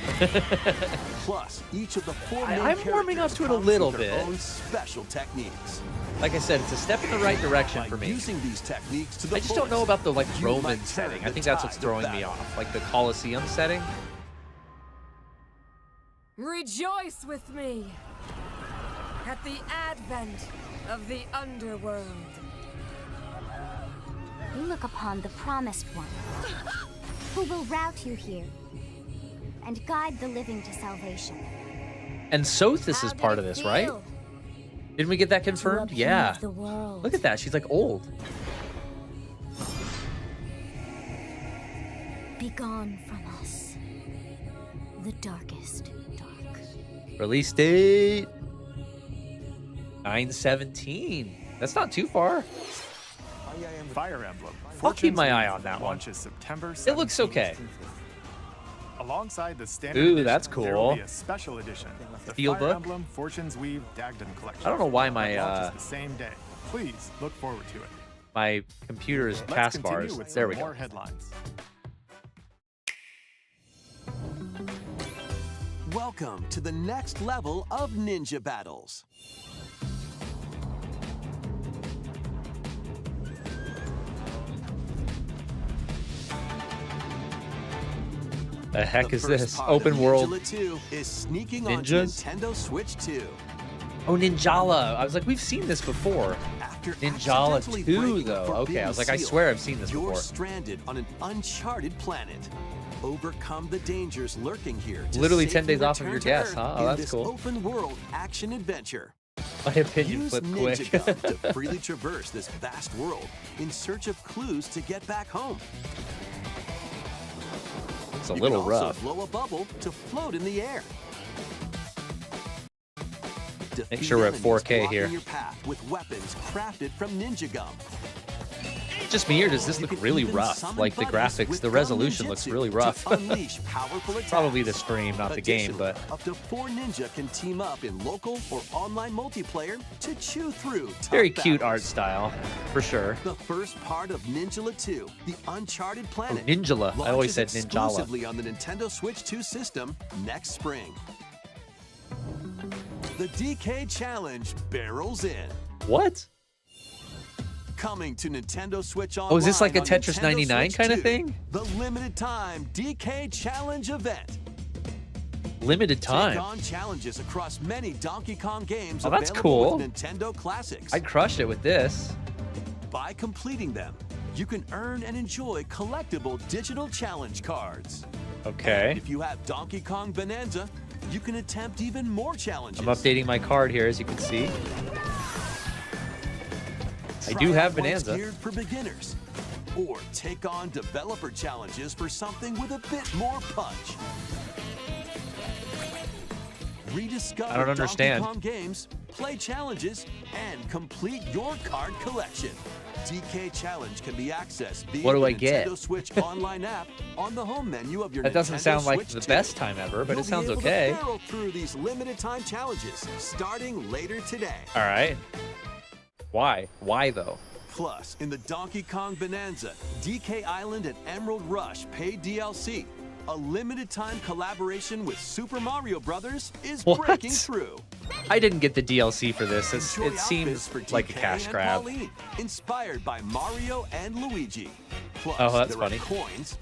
[SPEAKER 6] Plus, each of the 4 main
[SPEAKER 1] I'm warming up
[SPEAKER 6] characters
[SPEAKER 1] to it a
[SPEAKER 6] comes
[SPEAKER 1] little
[SPEAKER 6] with their
[SPEAKER 1] bit.
[SPEAKER 6] own special techniques.
[SPEAKER 1] Like I said, it's a step in the right direction
[SPEAKER 6] By
[SPEAKER 1] for me.
[SPEAKER 6] using these techniques to the
[SPEAKER 1] I just don't know
[SPEAKER 6] fullest,
[SPEAKER 1] about the like
[SPEAKER 6] you
[SPEAKER 1] Roman
[SPEAKER 6] might
[SPEAKER 1] setting.
[SPEAKER 6] turn
[SPEAKER 1] I
[SPEAKER 6] the
[SPEAKER 1] think that's what's
[SPEAKER 6] tide of
[SPEAKER 1] throwing me
[SPEAKER 6] battle.
[SPEAKER 1] off. Like the Colosseum setting.
[SPEAKER 9] Rejoice with me at the advent of the underworld.
[SPEAKER 8] You look upon the Promised One, who will route you here and guide the living to salvation.
[SPEAKER 1] And Sothis is
[SPEAKER 8] How
[SPEAKER 1] part
[SPEAKER 8] did
[SPEAKER 1] of
[SPEAKER 8] it
[SPEAKER 1] this, right?
[SPEAKER 8] feel
[SPEAKER 1] Didn't we get that
[SPEAKER 8] to
[SPEAKER 1] confirmed?
[SPEAKER 8] upheave
[SPEAKER 1] Yeah.
[SPEAKER 8] the world?
[SPEAKER 1] Look at that. She's like old.
[SPEAKER 8] Be gone from us, the darkest dark.
[SPEAKER 1] Release date 9/17. That's not too far.
[SPEAKER 3] Fire Emblem.
[SPEAKER 1] I'll keep my
[SPEAKER 3] Fortune's
[SPEAKER 1] eye
[SPEAKER 3] Leaf
[SPEAKER 1] on that one.
[SPEAKER 3] launches September 17th.
[SPEAKER 1] It looks okay.
[SPEAKER 3] Alongside the standard
[SPEAKER 1] Ooh,
[SPEAKER 3] edition,
[SPEAKER 1] that's
[SPEAKER 3] there will
[SPEAKER 1] cool.
[SPEAKER 3] be a special edition, the
[SPEAKER 1] Steelbook?
[SPEAKER 3] Fire Emblem Fortune's Weave Dagdan Collection.
[SPEAKER 1] I don't know why my
[SPEAKER 3] that launches the same day. Please look forward to it.
[SPEAKER 1] my computer's
[SPEAKER 3] Let's
[SPEAKER 1] task
[SPEAKER 3] continue
[SPEAKER 1] bars.
[SPEAKER 3] with
[SPEAKER 1] There
[SPEAKER 3] some
[SPEAKER 1] we go.
[SPEAKER 3] more headlines.
[SPEAKER 6] Welcome to the next level of ninja battles.
[SPEAKER 1] The heck
[SPEAKER 6] The
[SPEAKER 1] is
[SPEAKER 6] first
[SPEAKER 1] this?
[SPEAKER 6] part of
[SPEAKER 1] Open world.
[SPEAKER 6] Ninjala 2 is sneaking onto
[SPEAKER 1] Ninjas?
[SPEAKER 6] Nintendo Switch 2.
[SPEAKER 1] Oh, Ninjala. I was like, we've seen this before.
[SPEAKER 6] After
[SPEAKER 1] Ninjala
[SPEAKER 6] accidentally
[SPEAKER 1] 2,
[SPEAKER 6] breaking a
[SPEAKER 1] though. Okay, I
[SPEAKER 6] forbidden
[SPEAKER 1] was like, I
[SPEAKER 6] seal,
[SPEAKER 1] swear I've seen this
[SPEAKER 6] you're
[SPEAKER 1] before.
[SPEAKER 6] stranded on an uncharted planet. Overcome the dangers lurking here. To
[SPEAKER 1] Literally 10
[SPEAKER 6] safely
[SPEAKER 1] days off of
[SPEAKER 6] return
[SPEAKER 1] your
[SPEAKER 6] to
[SPEAKER 1] guess,
[SPEAKER 6] Earth
[SPEAKER 1] huh? Oh,
[SPEAKER 6] in
[SPEAKER 1] that's
[SPEAKER 6] this
[SPEAKER 1] cool.
[SPEAKER 6] open world action adventure.
[SPEAKER 1] My opinion
[SPEAKER 6] Use
[SPEAKER 1] flipped
[SPEAKER 6] Ninja
[SPEAKER 1] quick.
[SPEAKER 6] Gum to freely traverse this vast world in search of clues to get back home.
[SPEAKER 1] It's a
[SPEAKER 6] You
[SPEAKER 1] little
[SPEAKER 6] can also
[SPEAKER 1] rough.
[SPEAKER 6] blow a bubble to float in the air.
[SPEAKER 1] Make sure we're at
[SPEAKER 6] Defeat enemies
[SPEAKER 1] 4K
[SPEAKER 6] blocking
[SPEAKER 1] here.
[SPEAKER 6] Your path with weapons crafted from Ninja Gum.
[SPEAKER 1] Just me, or does this look really rough? Like the graphics, the resolution looks really rough. Probably the stream, not the game, but
[SPEAKER 6] up to 4 ninja can team up in local or online multiplayer to chew through tough
[SPEAKER 1] very cute art
[SPEAKER 6] battles.
[SPEAKER 1] style, for sure.
[SPEAKER 6] The first part of Ninjala 2, The Uncharted Planet.
[SPEAKER 1] Ninjala. I always said
[SPEAKER 6] launches
[SPEAKER 1] Ninjala.
[SPEAKER 6] exclusively on the Nintendo Switch 2 system next spring. The DK Challenge barrels in.
[SPEAKER 1] What?
[SPEAKER 6] Coming to Nintendo Switch Online.
[SPEAKER 1] Oh, is this like a
[SPEAKER 6] on
[SPEAKER 1] Tetris
[SPEAKER 6] Nintendo
[SPEAKER 1] 99
[SPEAKER 6] Switch
[SPEAKER 1] kind of
[SPEAKER 6] 2,
[SPEAKER 1] thing?
[SPEAKER 6] The limited time DK Challenge event.
[SPEAKER 1] Limited time.
[SPEAKER 6] Take on challenges across many Donkey Kong games
[SPEAKER 1] Oh, that's
[SPEAKER 6] available
[SPEAKER 1] cool.
[SPEAKER 6] with Nintendo Classics.
[SPEAKER 1] I crushed it with this.
[SPEAKER 6] By completing them, you can earn and enjoy collectible digital challenge cards.
[SPEAKER 1] Okay.
[SPEAKER 6] And if you have Donkey Kong Bonanza, you can attempt even more challenges.
[SPEAKER 1] I'm updating my card here, as you can see. I do have
[SPEAKER 6] Try out ones
[SPEAKER 1] Bonanza.
[SPEAKER 6] geared for beginners, or take on developer challenges for something with a bit more punch. Rediscover
[SPEAKER 1] I don't understand.
[SPEAKER 6] Donkey Kong games, play challenges, and complete your card collection. DK Challenge can be accessed via
[SPEAKER 1] What do
[SPEAKER 6] the
[SPEAKER 1] I get?
[SPEAKER 6] Nintendo Switch online app on the home menu of your
[SPEAKER 1] That doesn't
[SPEAKER 6] Nintendo
[SPEAKER 1] sound like
[SPEAKER 6] Switch
[SPEAKER 1] the
[SPEAKER 6] 2.
[SPEAKER 1] best time ever, but
[SPEAKER 6] You'll
[SPEAKER 1] it sounds
[SPEAKER 6] be able
[SPEAKER 1] okay.
[SPEAKER 6] To barrel through these limited time challenges starting later today.
[SPEAKER 1] All right. Why? Why though?
[SPEAKER 6] Plus, in the Donkey Kong Bonanza, DK Island and Emerald Rush paid DLC, a limited time collaboration with Super Mario Brothers is
[SPEAKER 1] What?
[SPEAKER 6] breaking through.
[SPEAKER 1] I didn't get the DLC for this.
[SPEAKER 6] Enjoy
[SPEAKER 1] It
[SPEAKER 6] outfits
[SPEAKER 1] seems
[SPEAKER 6] for
[SPEAKER 1] like a
[SPEAKER 6] DK
[SPEAKER 1] cash
[SPEAKER 6] and
[SPEAKER 1] grab.
[SPEAKER 6] Pauline, inspired by Mario and Luigi. Plus,
[SPEAKER 1] Oh, that's
[SPEAKER 6] there
[SPEAKER 1] funny.
[SPEAKER 6] are coins,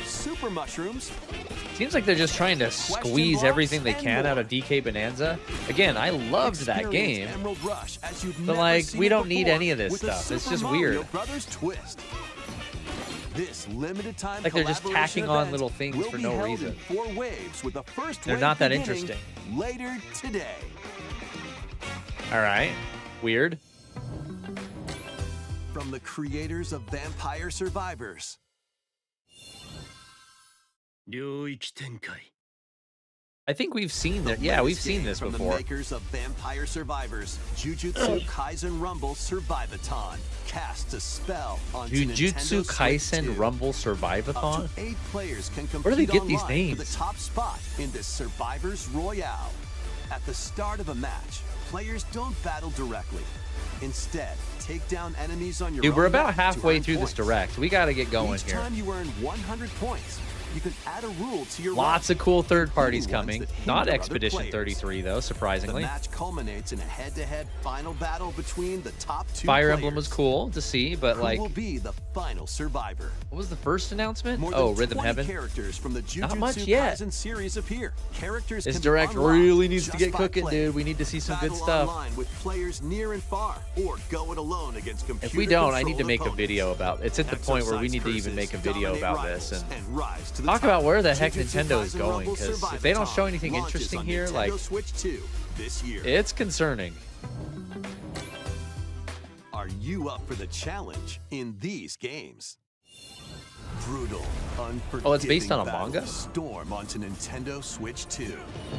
[SPEAKER 6] super mushrooms,
[SPEAKER 1] Seems like they're just trying to squeeze
[SPEAKER 6] blocks
[SPEAKER 1] everything they
[SPEAKER 6] and
[SPEAKER 1] can out
[SPEAKER 6] more.
[SPEAKER 1] of DK Bonanza. Again, I loved that
[SPEAKER 6] Experience
[SPEAKER 1] game.
[SPEAKER 6] Emerald Rush as you've
[SPEAKER 1] But,
[SPEAKER 6] never
[SPEAKER 1] like,
[SPEAKER 6] seen
[SPEAKER 1] we
[SPEAKER 6] it
[SPEAKER 1] don't need
[SPEAKER 6] before
[SPEAKER 1] any of this
[SPEAKER 6] with a
[SPEAKER 1] stuff. It's
[SPEAKER 6] Super
[SPEAKER 1] just
[SPEAKER 6] Mario
[SPEAKER 1] weird.
[SPEAKER 6] Brothers twist. This limited time
[SPEAKER 1] Like they're just
[SPEAKER 6] collaboration
[SPEAKER 1] tacking on
[SPEAKER 6] event
[SPEAKER 1] little things
[SPEAKER 6] will
[SPEAKER 1] for
[SPEAKER 6] be
[SPEAKER 1] no
[SPEAKER 6] held
[SPEAKER 1] reason.
[SPEAKER 6] in 4 waves with the first
[SPEAKER 1] They're
[SPEAKER 6] wave
[SPEAKER 1] not that
[SPEAKER 6] beginning
[SPEAKER 1] interesting.
[SPEAKER 6] Later today.
[SPEAKER 1] All right. Weird.
[SPEAKER 6] From the creators of Vampire Survivors.
[SPEAKER 1] I think we've seen that.
[SPEAKER 6] The
[SPEAKER 1] Yeah, we've
[SPEAKER 6] latest
[SPEAKER 1] seen
[SPEAKER 6] game
[SPEAKER 1] this
[SPEAKER 6] from
[SPEAKER 1] before.
[SPEAKER 6] The makers of Vampire Survivors, Jujutsu Kaisen Rumble Survivathon casts a spell on
[SPEAKER 1] Jujutsu Kaisen Rumble
[SPEAKER 6] Up
[SPEAKER 1] Survivathon?
[SPEAKER 6] to 8 players can compete
[SPEAKER 1] Where do they get these
[SPEAKER 6] online for
[SPEAKER 1] names?
[SPEAKER 6] the top spot in this Survivors Royale. At the start of a match, players don't battle directly. Instead, take down enemies on your
[SPEAKER 1] Dude,
[SPEAKER 6] own
[SPEAKER 1] we're about
[SPEAKER 6] map to
[SPEAKER 1] halfway
[SPEAKER 6] earn
[SPEAKER 1] through
[SPEAKER 6] points.
[SPEAKER 1] this direct. We got to get going
[SPEAKER 6] Each
[SPEAKER 1] here.
[SPEAKER 6] time you earn 100 points, you can add a rule to your
[SPEAKER 1] Lots
[SPEAKER 6] run,
[SPEAKER 1] of cool third parties
[SPEAKER 6] including ones
[SPEAKER 1] coming.
[SPEAKER 6] that
[SPEAKER 1] Not
[SPEAKER 6] hinder other
[SPEAKER 1] Expedition
[SPEAKER 6] players.
[SPEAKER 1] 33, though,
[SPEAKER 6] The
[SPEAKER 1] surprisingly.
[SPEAKER 6] match culminates in a head-to-head final battle between the top 2
[SPEAKER 1] Fire
[SPEAKER 6] players.
[SPEAKER 1] Emblem was cool to see, but
[SPEAKER 6] Who
[SPEAKER 1] like,
[SPEAKER 6] will be the final survivor?
[SPEAKER 1] what was the first announcement?
[SPEAKER 6] More than
[SPEAKER 1] Oh, Rhythm
[SPEAKER 6] 20
[SPEAKER 1] Heaven.
[SPEAKER 6] characters from the
[SPEAKER 1] Not much
[SPEAKER 6] Jujutsu
[SPEAKER 1] yet.
[SPEAKER 6] Kaisen series appear. Characters
[SPEAKER 1] This
[SPEAKER 6] can be
[SPEAKER 1] direct
[SPEAKER 6] unlocked
[SPEAKER 1] really needs to
[SPEAKER 6] just
[SPEAKER 1] get
[SPEAKER 6] by
[SPEAKER 1] cooking,
[SPEAKER 6] playing.
[SPEAKER 1] dude. We need to see some good
[SPEAKER 6] Battle
[SPEAKER 1] stuff.
[SPEAKER 6] online with players near and far, or go it alone against
[SPEAKER 1] If we don't, I need to make a video about. It's at the point where we
[SPEAKER 6] Exercise
[SPEAKER 1] need to even
[SPEAKER 6] curses,
[SPEAKER 1] make a video
[SPEAKER 6] dominate
[SPEAKER 1] about
[SPEAKER 6] rivals,
[SPEAKER 1] this and
[SPEAKER 6] rise to the
[SPEAKER 1] talk
[SPEAKER 6] top.
[SPEAKER 1] about where the heck
[SPEAKER 6] Jujutsu
[SPEAKER 1] Nintendo is
[SPEAKER 6] Kaisen
[SPEAKER 1] going.
[SPEAKER 6] Rumble
[SPEAKER 1] Because if they don't show
[SPEAKER 6] Survivathon
[SPEAKER 1] anything
[SPEAKER 6] launches
[SPEAKER 1] interesting
[SPEAKER 6] on
[SPEAKER 1] here,
[SPEAKER 6] Nintendo
[SPEAKER 1] like,
[SPEAKER 6] Switch 2 this year.
[SPEAKER 1] it's concerning.
[SPEAKER 6] Are you up for the challenge in these games? Brutal, unforgiving
[SPEAKER 1] Oh, it's based on a
[SPEAKER 6] battles
[SPEAKER 1] manga?
[SPEAKER 6] storm onto Nintendo Switch 2.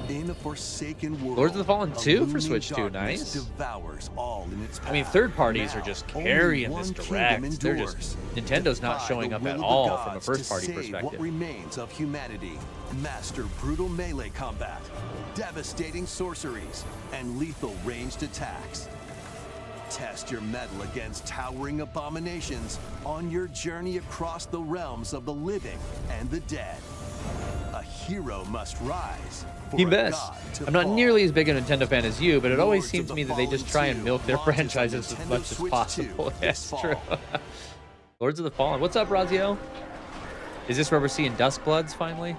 [SPEAKER 6] In a forsaken world,
[SPEAKER 1] Lords of the Fallen
[SPEAKER 6] a
[SPEAKER 1] 2 for
[SPEAKER 6] looming
[SPEAKER 1] Switch 2,
[SPEAKER 6] darkness
[SPEAKER 1] nice.
[SPEAKER 6] Devours all in its
[SPEAKER 1] I mean,
[SPEAKER 6] path.
[SPEAKER 1] third parties are
[SPEAKER 6] Now,
[SPEAKER 1] just
[SPEAKER 6] only
[SPEAKER 1] carrying
[SPEAKER 6] one
[SPEAKER 1] this
[SPEAKER 6] kingdom
[SPEAKER 1] direct. They're
[SPEAKER 6] endures.
[SPEAKER 1] just Nintendo's not
[SPEAKER 6] Defy
[SPEAKER 1] showing
[SPEAKER 6] the
[SPEAKER 1] up
[SPEAKER 6] will
[SPEAKER 1] at
[SPEAKER 6] of the
[SPEAKER 1] all from a
[SPEAKER 6] gods
[SPEAKER 1] first
[SPEAKER 6] to
[SPEAKER 1] party
[SPEAKER 6] save What
[SPEAKER 1] perspective.
[SPEAKER 6] remains of humanity? Master brutal melee combat, devastating sorceries, and lethal ranged attacks. Test your mettle against towering abominations on your journey across the realms of the living and the dead. A hero must rise. For
[SPEAKER 1] Team
[SPEAKER 6] a
[SPEAKER 1] Best.
[SPEAKER 6] god to
[SPEAKER 1] I'm not
[SPEAKER 6] fall.
[SPEAKER 1] nearly as big a Nintendo fan as you, but it always
[SPEAKER 6] Lords of
[SPEAKER 1] seems to
[SPEAKER 6] the
[SPEAKER 1] me that they just
[SPEAKER 6] Fallen
[SPEAKER 1] try and
[SPEAKER 6] 2
[SPEAKER 1] milk their
[SPEAKER 6] launches on
[SPEAKER 1] franchises as
[SPEAKER 6] Nintendo
[SPEAKER 1] much as
[SPEAKER 6] Switch
[SPEAKER 1] possible.
[SPEAKER 6] 2
[SPEAKER 1] That's
[SPEAKER 6] this
[SPEAKER 1] true.
[SPEAKER 6] fall.
[SPEAKER 1] Lords of the Fallen. What's up, Razio? Is this where we're seeing Duskbloods finally?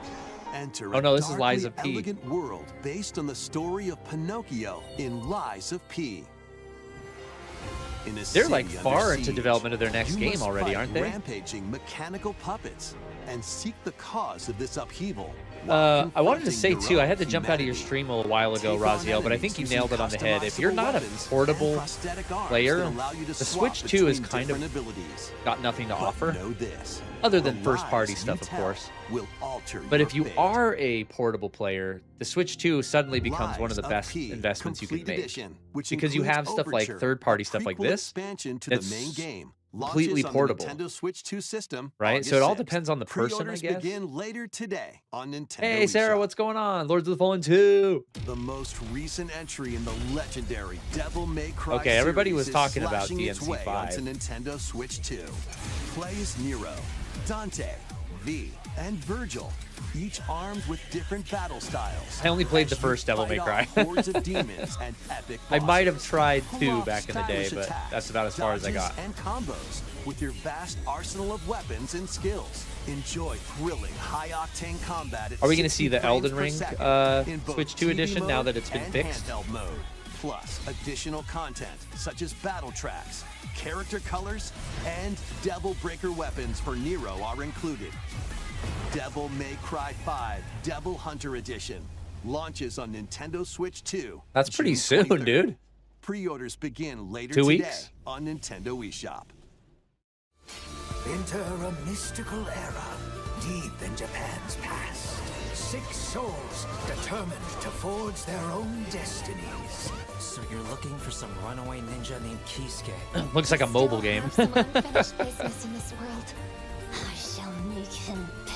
[SPEAKER 6] Enter
[SPEAKER 1] Oh, no,
[SPEAKER 6] a
[SPEAKER 1] this is Lies of
[SPEAKER 6] darkly
[SPEAKER 1] P.
[SPEAKER 6] elegant world based on the story of Pinocchio in Lies of P. In a
[SPEAKER 1] They're like
[SPEAKER 6] city under
[SPEAKER 1] far into
[SPEAKER 6] siege,
[SPEAKER 1] development of their next
[SPEAKER 6] you
[SPEAKER 1] game
[SPEAKER 6] must
[SPEAKER 1] already,
[SPEAKER 6] fight
[SPEAKER 1] aren't they?
[SPEAKER 6] Rampaging mechanical puppets and seek the cause of this upheaval.
[SPEAKER 1] I wanted to say
[SPEAKER 6] confronting
[SPEAKER 1] too,
[SPEAKER 6] your
[SPEAKER 1] I had to
[SPEAKER 6] own
[SPEAKER 1] jump out of your
[SPEAKER 6] humanity.
[SPEAKER 1] stream a little while ago,
[SPEAKER 6] Take on
[SPEAKER 1] Raziel, but I
[SPEAKER 6] enemies
[SPEAKER 1] think you
[SPEAKER 6] using
[SPEAKER 1] nailed it on the head. If you're
[SPEAKER 6] customizable
[SPEAKER 1] not a
[SPEAKER 6] weapons and
[SPEAKER 1] portable
[SPEAKER 6] prosthetic arms
[SPEAKER 1] player,
[SPEAKER 6] that allow you to
[SPEAKER 1] the
[SPEAKER 6] swap
[SPEAKER 1] Switch 2 is
[SPEAKER 6] between
[SPEAKER 1] kind of
[SPEAKER 6] different abilities.
[SPEAKER 1] got nothing to
[SPEAKER 6] But
[SPEAKER 1] offer,
[SPEAKER 6] know this,
[SPEAKER 1] other
[SPEAKER 6] the
[SPEAKER 1] than first-party
[SPEAKER 6] lies
[SPEAKER 1] stuff,
[SPEAKER 6] you
[SPEAKER 1] of
[SPEAKER 6] tell
[SPEAKER 1] course.
[SPEAKER 6] will alter
[SPEAKER 1] But
[SPEAKER 6] your
[SPEAKER 1] if you
[SPEAKER 6] fate.
[SPEAKER 1] are a portable player, the Switch 2 suddenly becomes one of the
[SPEAKER 6] Lies
[SPEAKER 1] best
[SPEAKER 6] P
[SPEAKER 1] investments you can
[SPEAKER 6] Complete
[SPEAKER 1] make.
[SPEAKER 6] Edition, which
[SPEAKER 1] Because you
[SPEAKER 6] includes
[SPEAKER 1] have stuff like
[SPEAKER 6] Overture,
[SPEAKER 1] third-party
[SPEAKER 6] a
[SPEAKER 1] stuff like
[SPEAKER 6] prequel
[SPEAKER 1] this
[SPEAKER 6] expansion to
[SPEAKER 1] that's
[SPEAKER 6] the main game,
[SPEAKER 1] completely
[SPEAKER 6] Launches on
[SPEAKER 1] portable,
[SPEAKER 6] the Nintendo Switch 2 system.
[SPEAKER 1] right? So it
[SPEAKER 6] August
[SPEAKER 1] all
[SPEAKER 6] 6th.
[SPEAKER 1] depends on the person, I
[SPEAKER 6] Pre-orders
[SPEAKER 1] guess.
[SPEAKER 6] begin later today on Nintendo
[SPEAKER 1] Hey, Sarah,
[SPEAKER 6] eShop.
[SPEAKER 1] what's going on? Lords of the Fallen 2.
[SPEAKER 6] The most recent entry in the legendary Devil May Cry
[SPEAKER 1] Okay, everybody
[SPEAKER 6] series
[SPEAKER 1] was
[SPEAKER 6] is
[SPEAKER 1] talking about
[SPEAKER 6] slashing its way
[SPEAKER 1] DMC5.
[SPEAKER 6] onto Nintendo Switch 2. Play as Nero, Dante, V, and Virgil, each armed with different battle styles.
[SPEAKER 1] I only played
[SPEAKER 6] as
[SPEAKER 1] the
[SPEAKER 6] you
[SPEAKER 1] first Devil May
[SPEAKER 6] fight
[SPEAKER 1] Cry.
[SPEAKER 6] off hordes of demons and epic
[SPEAKER 1] I might have
[SPEAKER 6] bosses.
[SPEAKER 1] tried
[SPEAKER 6] Pull
[SPEAKER 1] 2
[SPEAKER 6] off
[SPEAKER 1] back in the day,
[SPEAKER 6] stylish
[SPEAKER 1] but
[SPEAKER 6] attacks,
[SPEAKER 1] that's about as far as I
[SPEAKER 6] dodges,
[SPEAKER 1] got.
[SPEAKER 6] and combos with your vast arsenal of weapons and skills. Enjoy thrilling, high-octane combat. At
[SPEAKER 1] Are we going to
[SPEAKER 6] 60
[SPEAKER 1] see the
[SPEAKER 6] frames
[SPEAKER 1] Elden
[SPEAKER 6] per
[SPEAKER 1] Ring
[SPEAKER 6] second in both
[SPEAKER 1] Switch 2
[SPEAKER 6] TV
[SPEAKER 1] edition now
[SPEAKER 6] mode
[SPEAKER 1] that it's been
[SPEAKER 6] and
[SPEAKER 1] fixed?
[SPEAKER 6] handheld mode. Plus, additional content such as battle tracks, character colors, and Devil Breaker weapons for Nero are included. Devil May Cry 5 Devil Hunter Edition launches on Nintendo Switch 2.
[SPEAKER 1] That's pretty
[SPEAKER 6] June
[SPEAKER 1] soon,
[SPEAKER 6] 23rd.
[SPEAKER 1] dude.
[SPEAKER 6] Pre-orders begin later
[SPEAKER 1] 2
[SPEAKER 6] today
[SPEAKER 1] weeks?
[SPEAKER 6] on Nintendo eShop.
[SPEAKER 10] Enter a mystical era deep in Japan's past. 6 souls determined to forge their own destinies.
[SPEAKER 2] So you're looking for some runaway ninja named Kisuke.
[SPEAKER 1] Looks like a mobile game.
[SPEAKER 8] Some unfinished business in this world. I shall make him pay.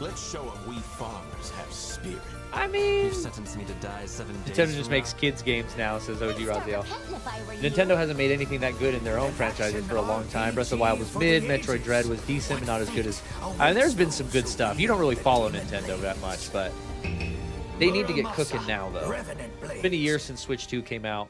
[SPEAKER 10] Let's show him we farmers have spirit.
[SPEAKER 1] I mean,
[SPEAKER 2] sentenced me to die 7 days.
[SPEAKER 1] Nintendo just makes kids games now, says OG Raziel. Nintendo hasn't made anything that good in their own franchises for a long time. Breath of the Wild was mid, Metroid Dread was decent, but not as good as... I mean, there's been some good stuff. You don't really follow Nintendo that much, but they need to get cooking now, though. It's been a year since Switch 2 came out.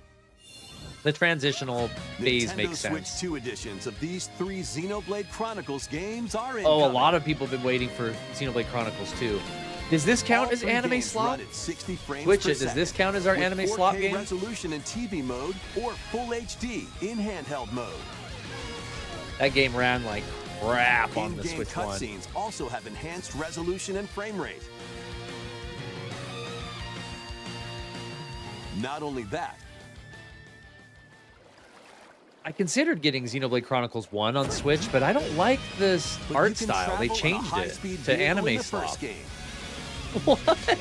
[SPEAKER 1] The transitional phase
[SPEAKER 6] Nintendo
[SPEAKER 1] makes
[SPEAKER 6] Switch
[SPEAKER 1] sense.
[SPEAKER 6] 2 editions of these 3 Xenoblade Chronicles games are in.
[SPEAKER 1] Oh, a lot of people have been waiting for Xenoblade Chronicles 2. Does this count as anime slot? Switch it. Does this count as our anime slot game?
[SPEAKER 6] Resolution in TV mode or full HD in handheld mode.
[SPEAKER 1] That game ran like crap on the
[SPEAKER 6] In-game
[SPEAKER 1] Switch 1.
[SPEAKER 6] cutscenes also have enhanced resolution and frame rate. Not only that,
[SPEAKER 1] I considered getting Xenoblade Chronicles 1 on Switch, but I don't like this
[SPEAKER 6] but
[SPEAKER 1] art
[SPEAKER 6] you can
[SPEAKER 1] style. They
[SPEAKER 6] travel on a
[SPEAKER 1] changed it
[SPEAKER 6] high-speed
[SPEAKER 1] to
[SPEAKER 6] vehicle in
[SPEAKER 1] anime
[SPEAKER 6] the
[SPEAKER 1] slop.
[SPEAKER 6] first game.
[SPEAKER 1] What?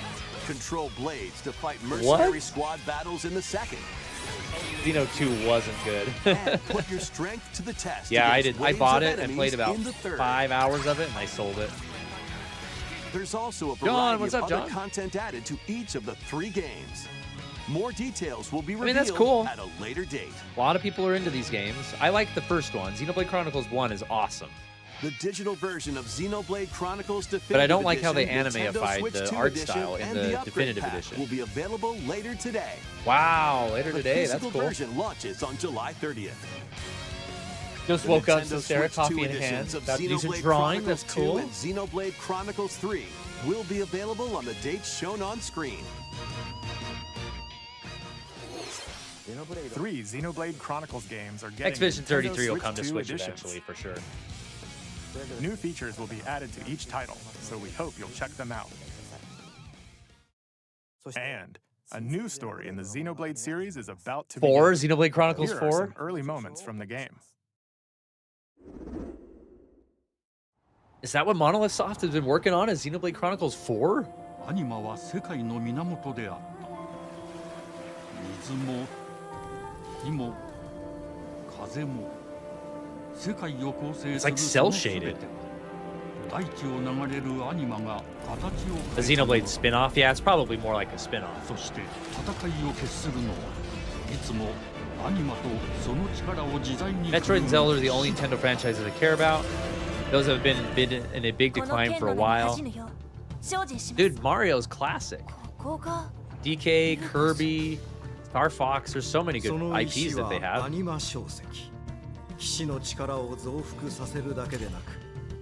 [SPEAKER 6] Control blades to fight mercenary
[SPEAKER 1] What?
[SPEAKER 6] squad battles in the second.
[SPEAKER 1] Xeno 2 wasn't good.
[SPEAKER 6] And put your strength to the test.
[SPEAKER 1] Yeah, I
[SPEAKER 6] against
[SPEAKER 1] did. I
[SPEAKER 6] waves
[SPEAKER 1] bought
[SPEAKER 6] of
[SPEAKER 1] it and
[SPEAKER 6] enemies
[SPEAKER 1] played about
[SPEAKER 6] in the third.
[SPEAKER 1] 5 hours of it, and I sold it.
[SPEAKER 6] There's also a
[SPEAKER 1] John,
[SPEAKER 6] variety
[SPEAKER 1] what's
[SPEAKER 6] of
[SPEAKER 1] up,
[SPEAKER 6] other
[SPEAKER 1] John?
[SPEAKER 6] content added to each of the 3 games. More details will be
[SPEAKER 1] I
[SPEAKER 6] revealed
[SPEAKER 1] mean, that's cool.
[SPEAKER 6] at a later date.
[SPEAKER 1] A lot of people are into these games. I like the first one. Xenoblade Chronicles 1 is awesome.
[SPEAKER 6] The digital version of Xenoblade Chronicles Definitive
[SPEAKER 1] But I don't like how they
[SPEAKER 6] Edition, Nintendo
[SPEAKER 1] anime-ified
[SPEAKER 6] Switch
[SPEAKER 1] the
[SPEAKER 6] 2
[SPEAKER 1] art
[SPEAKER 6] Edition,
[SPEAKER 1] style in
[SPEAKER 6] and
[SPEAKER 1] the
[SPEAKER 6] Upgrade
[SPEAKER 1] Definitive
[SPEAKER 6] Pack
[SPEAKER 1] Edition.
[SPEAKER 6] will be available later today.
[SPEAKER 1] Wow, later
[SPEAKER 6] The
[SPEAKER 1] today. That's
[SPEAKER 6] physical
[SPEAKER 1] cool.
[SPEAKER 6] version launches on July 30th.
[SPEAKER 1] Just
[SPEAKER 6] The
[SPEAKER 1] woke up,
[SPEAKER 6] Nintendo
[SPEAKER 1] so Sarah,
[SPEAKER 6] Switch
[SPEAKER 1] coffee
[SPEAKER 6] 2
[SPEAKER 1] in hand.
[SPEAKER 6] editions of
[SPEAKER 1] About to do some
[SPEAKER 6] Xenoblade
[SPEAKER 1] drawing. That's
[SPEAKER 6] Chronicles 2
[SPEAKER 1] cool.
[SPEAKER 6] and Xenoblade Chronicles 3 will be available on the dates shown on screen.
[SPEAKER 3] 3 Xenoblade Chronicles games are getting
[SPEAKER 1] X-Vision
[SPEAKER 3] Nintendo
[SPEAKER 1] 33 will
[SPEAKER 3] Switch
[SPEAKER 1] come to
[SPEAKER 3] 2
[SPEAKER 1] Switch
[SPEAKER 3] editions.
[SPEAKER 1] eventually, for sure.
[SPEAKER 3] New features will be added to each title, so we hope you'll check them out. And a new story in the Xenoblade series is about to
[SPEAKER 1] 4?
[SPEAKER 3] begin.
[SPEAKER 1] Xenoblade Chronicles
[SPEAKER 3] Here are
[SPEAKER 1] 4?
[SPEAKER 3] some early moments from the game.
[SPEAKER 1] Is that what Monolith Soft has been working on? Is Xenoblade Chronicles 4?
[SPEAKER 11] アニマは世界の源であった水も火も風も世界を構成
[SPEAKER 1] It's
[SPEAKER 11] す
[SPEAKER 1] like
[SPEAKER 11] るその
[SPEAKER 1] cel-shaded.
[SPEAKER 11] 全ては大地を流れるアニマが形を
[SPEAKER 1] The
[SPEAKER 11] 変えたもの
[SPEAKER 1] Xenoblade spin-off? Yeah, it's probably more like a spin-off.
[SPEAKER 11] そして戦いを決するのはいつもアニマとその力を自在に
[SPEAKER 1] Metroid and Zelda are the only Nintendo franchises I care about. Those have been in a big decline for a while. Dude, Mario's classic. DK, Kirby, Star Fox, there's so many good IPs that they have.
[SPEAKER 12] アニマ小石騎士の力を増幅させるだけでなく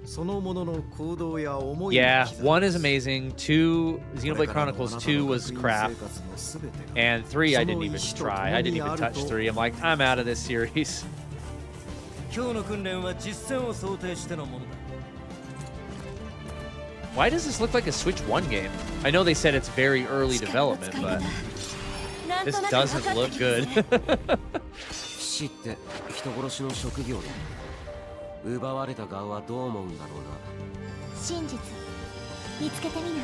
[SPEAKER 12] そのものの行動や思い
[SPEAKER 1] Yeah, 1 is amazing, 2, Xenoblade Chronicles 2 was crap, and 3 I didn't even try. I didn't even touch 3. I'm like, I'm out of this series.
[SPEAKER 2] 今日の訓練は実戦を想定してのものだ。
[SPEAKER 1] Why does this look like a Switch 1 game? I know they said it's very early development, but this doesn't look good.
[SPEAKER 13] 騎士って人殺しの職業だ。奪われた側はどう思うんだろうな。
[SPEAKER 8] 真実見つけてみない？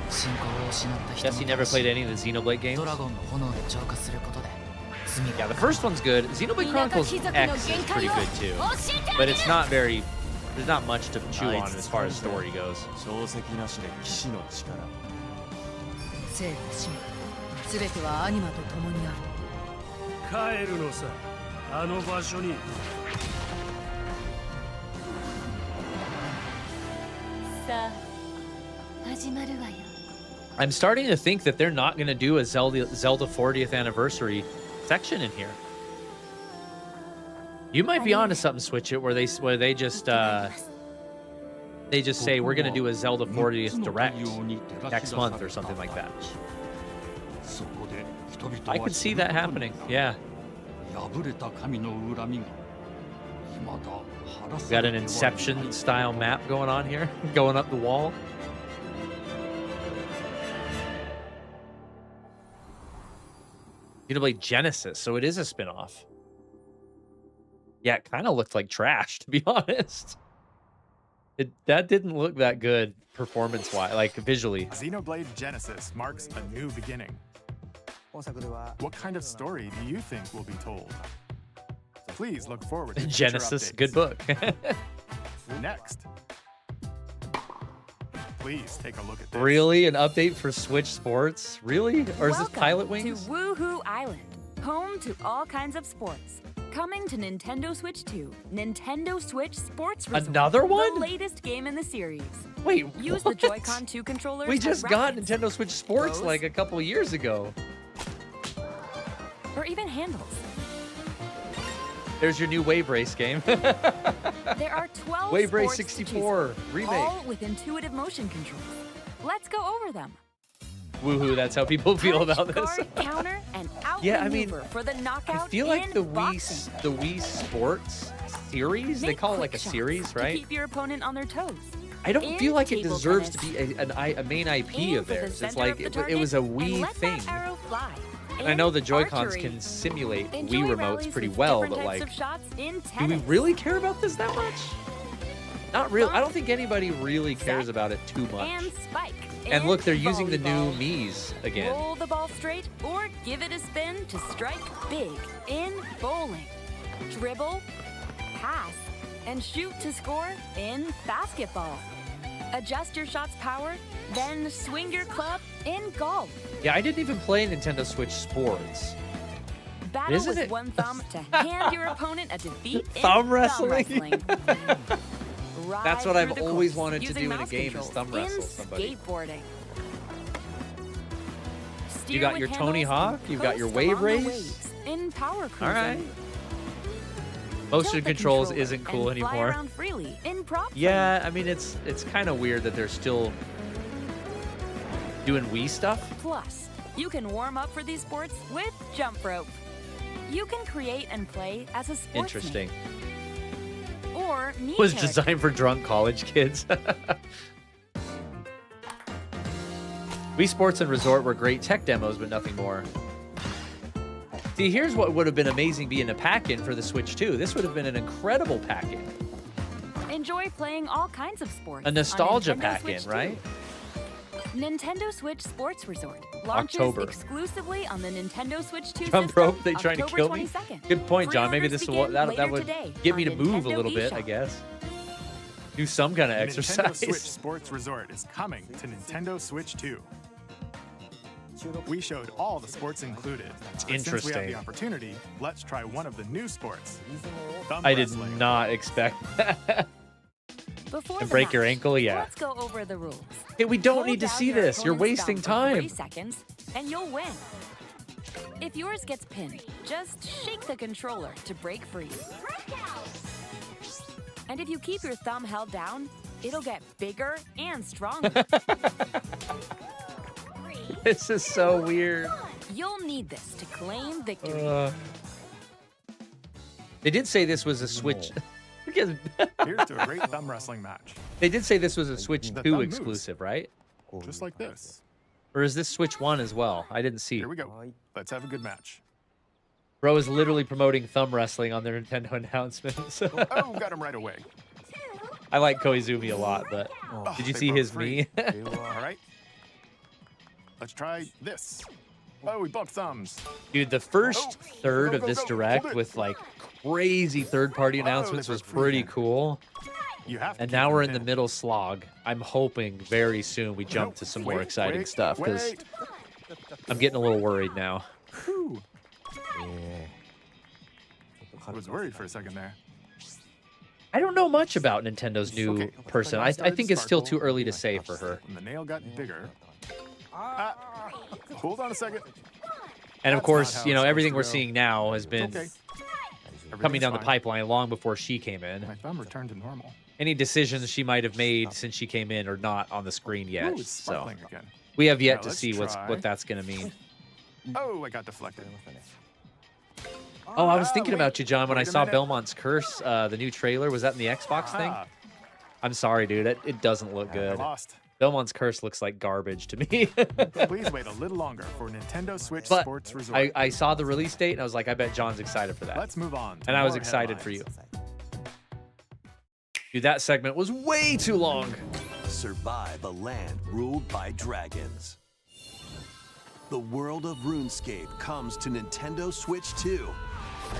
[SPEAKER 2] 信仰を失った人
[SPEAKER 1] Jesse never played any of the Xenoblade games.
[SPEAKER 2] ドラゴンの炎で浄化することで
[SPEAKER 1] Yeah, the first one's good. Xenoblade Chronicles X is pretty good too, but it's not very. There's not much to chew on as far as story goes.
[SPEAKER 9] 生と死も全てはアニマと共にある。
[SPEAKER 14] 帰るのさ、あの場所に。
[SPEAKER 8] さあ、始まるわよ。
[SPEAKER 1] I'm starting to think that they're not going to do a Zelda 40th anniversary section in here. You might be onto something, Switch It, where they just say we're going to do a Zelda 40th direct next month or something like that. I could see that happening. Yeah. Got an Inception style map going on here, going up the wall. Xenoblade Genesis, so it is a spin-off. Yeah, it kind of looked like trash, to be honest. That didn't look that good performance-wise, like visually.
[SPEAKER 3] Xenoblade Genesis marks a new beginning. What kind of story do you think will be told? Please look forward to future
[SPEAKER 1] Genesis,
[SPEAKER 3] updates.
[SPEAKER 1] good book.
[SPEAKER 3] Next. Please take a look at this.
[SPEAKER 1] Really? An update for Switch Sports? Really? Or is this Pilot Wings?
[SPEAKER 15] To Woohoo Island, home to all kinds of sports. Coming to Nintendo Switch 2, Nintendo Switch Sports Resort.
[SPEAKER 1] Another one?
[SPEAKER 15] The latest game in the series.
[SPEAKER 1] Wait,
[SPEAKER 15] Use
[SPEAKER 1] what?
[SPEAKER 15] the Joy-Con 2 controllers.
[SPEAKER 1] We
[SPEAKER 15] as
[SPEAKER 1] just got
[SPEAKER 15] rackets,
[SPEAKER 1] Nintendo Switch Sports
[SPEAKER 15] throws,
[SPEAKER 1] like a couple years ago.
[SPEAKER 15] or even handles.
[SPEAKER 1] There's your new Wave Race game.
[SPEAKER 15] There are 12
[SPEAKER 1] Wave Race
[SPEAKER 15] sports to choose
[SPEAKER 1] 64
[SPEAKER 15] from,
[SPEAKER 1] remake.
[SPEAKER 15] all with intuitive motion controls. Let's go over them.
[SPEAKER 1] Woohoo, that's how people feel about this.
[SPEAKER 15] Guard, counter, and out
[SPEAKER 1] Yeah, I mean,
[SPEAKER 15] maneuver for the knockout
[SPEAKER 1] I feel like
[SPEAKER 15] in
[SPEAKER 1] the
[SPEAKER 15] boxing.
[SPEAKER 1] Wii Sports series, they
[SPEAKER 15] Make
[SPEAKER 1] call it
[SPEAKER 15] quick
[SPEAKER 1] like a
[SPEAKER 15] shots
[SPEAKER 1] series,
[SPEAKER 15] to
[SPEAKER 1] right?
[SPEAKER 15] keep your opponent on their toes.
[SPEAKER 1] I don't
[SPEAKER 15] In
[SPEAKER 1] feel like it
[SPEAKER 15] table
[SPEAKER 1] deserves to
[SPEAKER 15] tennis,
[SPEAKER 1] be a main IP
[SPEAKER 15] aim
[SPEAKER 1] of
[SPEAKER 15] for the
[SPEAKER 1] theirs. It's
[SPEAKER 15] center
[SPEAKER 1] like
[SPEAKER 15] of the
[SPEAKER 1] it
[SPEAKER 15] target
[SPEAKER 1] was a
[SPEAKER 15] and
[SPEAKER 1] Wii
[SPEAKER 15] let
[SPEAKER 1] thing.
[SPEAKER 15] that arrow fly.
[SPEAKER 1] And I know the
[SPEAKER 15] In
[SPEAKER 1] Joy-Cons
[SPEAKER 15] archery,
[SPEAKER 1] can simulate
[SPEAKER 15] enjoy
[SPEAKER 1] Wii remotes
[SPEAKER 15] rallies
[SPEAKER 1] pretty
[SPEAKER 15] with
[SPEAKER 1] well,
[SPEAKER 15] different
[SPEAKER 1] but
[SPEAKER 15] types
[SPEAKER 1] like,
[SPEAKER 15] of shots in
[SPEAKER 1] do we
[SPEAKER 15] tennis.
[SPEAKER 1] really care about this that much? Not real. I don't think anybody really cares about it too much.
[SPEAKER 15] And spike.
[SPEAKER 1] And
[SPEAKER 15] in
[SPEAKER 1] look, they're using the new
[SPEAKER 15] volleyball.
[SPEAKER 1] Mii's again.
[SPEAKER 15] Roll the ball straight or give it a spin to strike big in bowling. Dribble, pass, and shoot to score in basketball. Adjust your shot's power, then swing your club in golf.
[SPEAKER 1] Yeah, I didn't even play Nintendo Switch Sports.
[SPEAKER 15] Battle
[SPEAKER 1] Isn't
[SPEAKER 15] with
[SPEAKER 1] it-
[SPEAKER 15] one thumb to hand your opponent a defeat in
[SPEAKER 1] Thumb wrestling?
[SPEAKER 15] Ride
[SPEAKER 1] That's what I've
[SPEAKER 15] through the
[SPEAKER 1] always
[SPEAKER 15] course
[SPEAKER 1] wanted to
[SPEAKER 15] using
[SPEAKER 1] do in a
[SPEAKER 15] mouse
[SPEAKER 1] game is
[SPEAKER 15] controls
[SPEAKER 1] thumb wrestle
[SPEAKER 15] in
[SPEAKER 1] somebody.
[SPEAKER 15] Skateboarding.
[SPEAKER 1] You got
[SPEAKER 15] Steer
[SPEAKER 1] your
[SPEAKER 15] with
[SPEAKER 1] Tony
[SPEAKER 15] handles
[SPEAKER 1] Hawk, you've got your
[SPEAKER 15] coast
[SPEAKER 1] Wave
[SPEAKER 15] along the
[SPEAKER 1] Race.
[SPEAKER 15] waves in power cruising.
[SPEAKER 1] All right. Motion
[SPEAKER 15] Tilt the
[SPEAKER 1] controls
[SPEAKER 15] controller
[SPEAKER 1] isn't cool
[SPEAKER 15] and fly
[SPEAKER 1] anymore.
[SPEAKER 15] around freely in prop
[SPEAKER 1] Yeah, I mean it's kind of weird that they're still doing Wii stuff.
[SPEAKER 15] Plus, you can warm up for these sports with jump rope. You can create and play as a sportsman.
[SPEAKER 1] Interesting.
[SPEAKER 15] Or me
[SPEAKER 1] Was
[SPEAKER 15] character.
[SPEAKER 1] designed for drunk college kids. Wii Sports and Resort were great tech demos, but nothing more. See, here's what would have been amazing being a pack-in for the Switch 2. This would have been an incredible pack-in.
[SPEAKER 15] Enjoy playing all kinds of sports.
[SPEAKER 1] A nostalgia
[SPEAKER 15] on Nintendo
[SPEAKER 1] pack-in,
[SPEAKER 15] Switch 2.
[SPEAKER 1] right?
[SPEAKER 15] Nintendo Switch Sports Resort launches
[SPEAKER 1] October.
[SPEAKER 15] exclusively on the Nintendo Switch 2
[SPEAKER 1] Jump
[SPEAKER 15] system,
[SPEAKER 1] rope, they trying to
[SPEAKER 15] October
[SPEAKER 1] kill me?
[SPEAKER 15] 22nd.
[SPEAKER 1] Good point, John. Maybe
[SPEAKER 15] Pre-orders
[SPEAKER 1] this will
[SPEAKER 15] begin
[SPEAKER 1] that
[SPEAKER 15] later
[SPEAKER 1] would
[SPEAKER 15] today
[SPEAKER 1] get me
[SPEAKER 15] on
[SPEAKER 1] to move a
[SPEAKER 15] Nintendo
[SPEAKER 1] little bit, I
[SPEAKER 15] eShop.
[SPEAKER 1] guess. Do some kind of
[SPEAKER 3] Nintendo Switch
[SPEAKER 1] exercise.
[SPEAKER 3] Sports Resort is coming to Nintendo Switch 2. We showed all the sports included.
[SPEAKER 1] It's
[SPEAKER 3] But Since we have
[SPEAKER 1] interesting.
[SPEAKER 3] the opportunity, let's try one of the new sports. Thumb
[SPEAKER 1] I did
[SPEAKER 3] wrestling.
[SPEAKER 1] not expect that.
[SPEAKER 15] Before
[SPEAKER 1] And
[SPEAKER 15] the
[SPEAKER 1] break your
[SPEAKER 15] match,
[SPEAKER 1] ankle, yeah.
[SPEAKER 15] Let's go over the rules.
[SPEAKER 1] Hey, we don't
[SPEAKER 15] Hold
[SPEAKER 1] need to
[SPEAKER 15] down
[SPEAKER 1] see
[SPEAKER 15] your
[SPEAKER 1] this. You're
[SPEAKER 15] opponent's
[SPEAKER 1] wasting
[SPEAKER 15] thumb for 3
[SPEAKER 1] time.
[SPEAKER 15] seconds, and you'll win. If yours gets pinned, just shake the controller to break free. And if you keep your thumb held down, it'll get bigger and stronger.
[SPEAKER 1] This is so weird.
[SPEAKER 15] You'll need this to claim victory.
[SPEAKER 1] They did say this was a Switch.
[SPEAKER 3] Here's to a great thumb wrestling match.
[SPEAKER 1] They did say this was a Switch
[SPEAKER 3] The
[SPEAKER 1] 2
[SPEAKER 3] thumb moves.
[SPEAKER 1] exclusive, right?
[SPEAKER 3] Just like this.
[SPEAKER 1] Or is this Switch 1 as well? I didn't see.
[SPEAKER 3] Here we go. Let's have a good match.
[SPEAKER 1] Bro is literally promoting thumb wrestling on their Nintendo announcements.
[SPEAKER 3] Oh, got him right away.
[SPEAKER 1] I like Koizumi a lot, but did you
[SPEAKER 3] They
[SPEAKER 1] see
[SPEAKER 3] broke
[SPEAKER 1] his
[SPEAKER 3] free.
[SPEAKER 1] me?
[SPEAKER 3] All right. Let's try this. Oh, we bumped thumbs.
[SPEAKER 1] Dude, the first third of this direct with like crazy third-party announcements was pretty cool. And now we're in the middle slog. I'm hoping very soon we jump to some more exciting stuff because I'm getting a little worried now.
[SPEAKER 3] I was worried for a second there.
[SPEAKER 1] I don't know much about Nintendo's new person. I think it's still too early to say for her.
[SPEAKER 3] And the nail got bigger. Hold on a second.
[SPEAKER 1] And of course, you know, everything we're seeing now has been coming down the pipeline long before she came in.
[SPEAKER 3] My thumb returned to normal.
[SPEAKER 1] Any decisions she might have made since she came in are not on the screen yet.
[SPEAKER 3] Ooh, it's
[SPEAKER 1] So
[SPEAKER 3] sparkling again.
[SPEAKER 1] we have yet
[SPEAKER 3] Now
[SPEAKER 1] to
[SPEAKER 3] let's
[SPEAKER 1] see
[SPEAKER 3] try.
[SPEAKER 1] what that's going to mean.
[SPEAKER 3] Oh, I got deflected.
[SPEAKER 1] Oh, I was thinking about you, John, when I
[SPEAKER 3] wait a
[SPEAKER 1] saw
[SPEAKER 3] minute.
[SPEAKER 1] Belmont's Curse, the new trailer. Was that in the Xbox thing?
[SPEAKER 3] Ah.
[SPEAKER 1] I'm sorry, dude. It doesn't look good.
[SPEAKER 3] lost.
[SPEAKER 1] Belmont's Curse looks like garbage to me.
[SPEAKER 3] Please wait a little longer for Nintendo Switch
[SPEAKER 1] But
[SPEAKER 3] Sports Resort.
[SPEAKER 1] I saw the release date, and I was like, I bet John's excited for that.
[SPEAKER 3] Let's move on to
[SPEAKER 1] And I was
[SPEAKER 3] more
[SPEAKER 1] excited for
[SPEAKER 3] headlines.
[SPEAKER 1] you. Dude, that segment was way too long.
[SPEAKER 6] Survive a land ruled by dragons. The world of RuneScape comes to Nintendo Switch 2.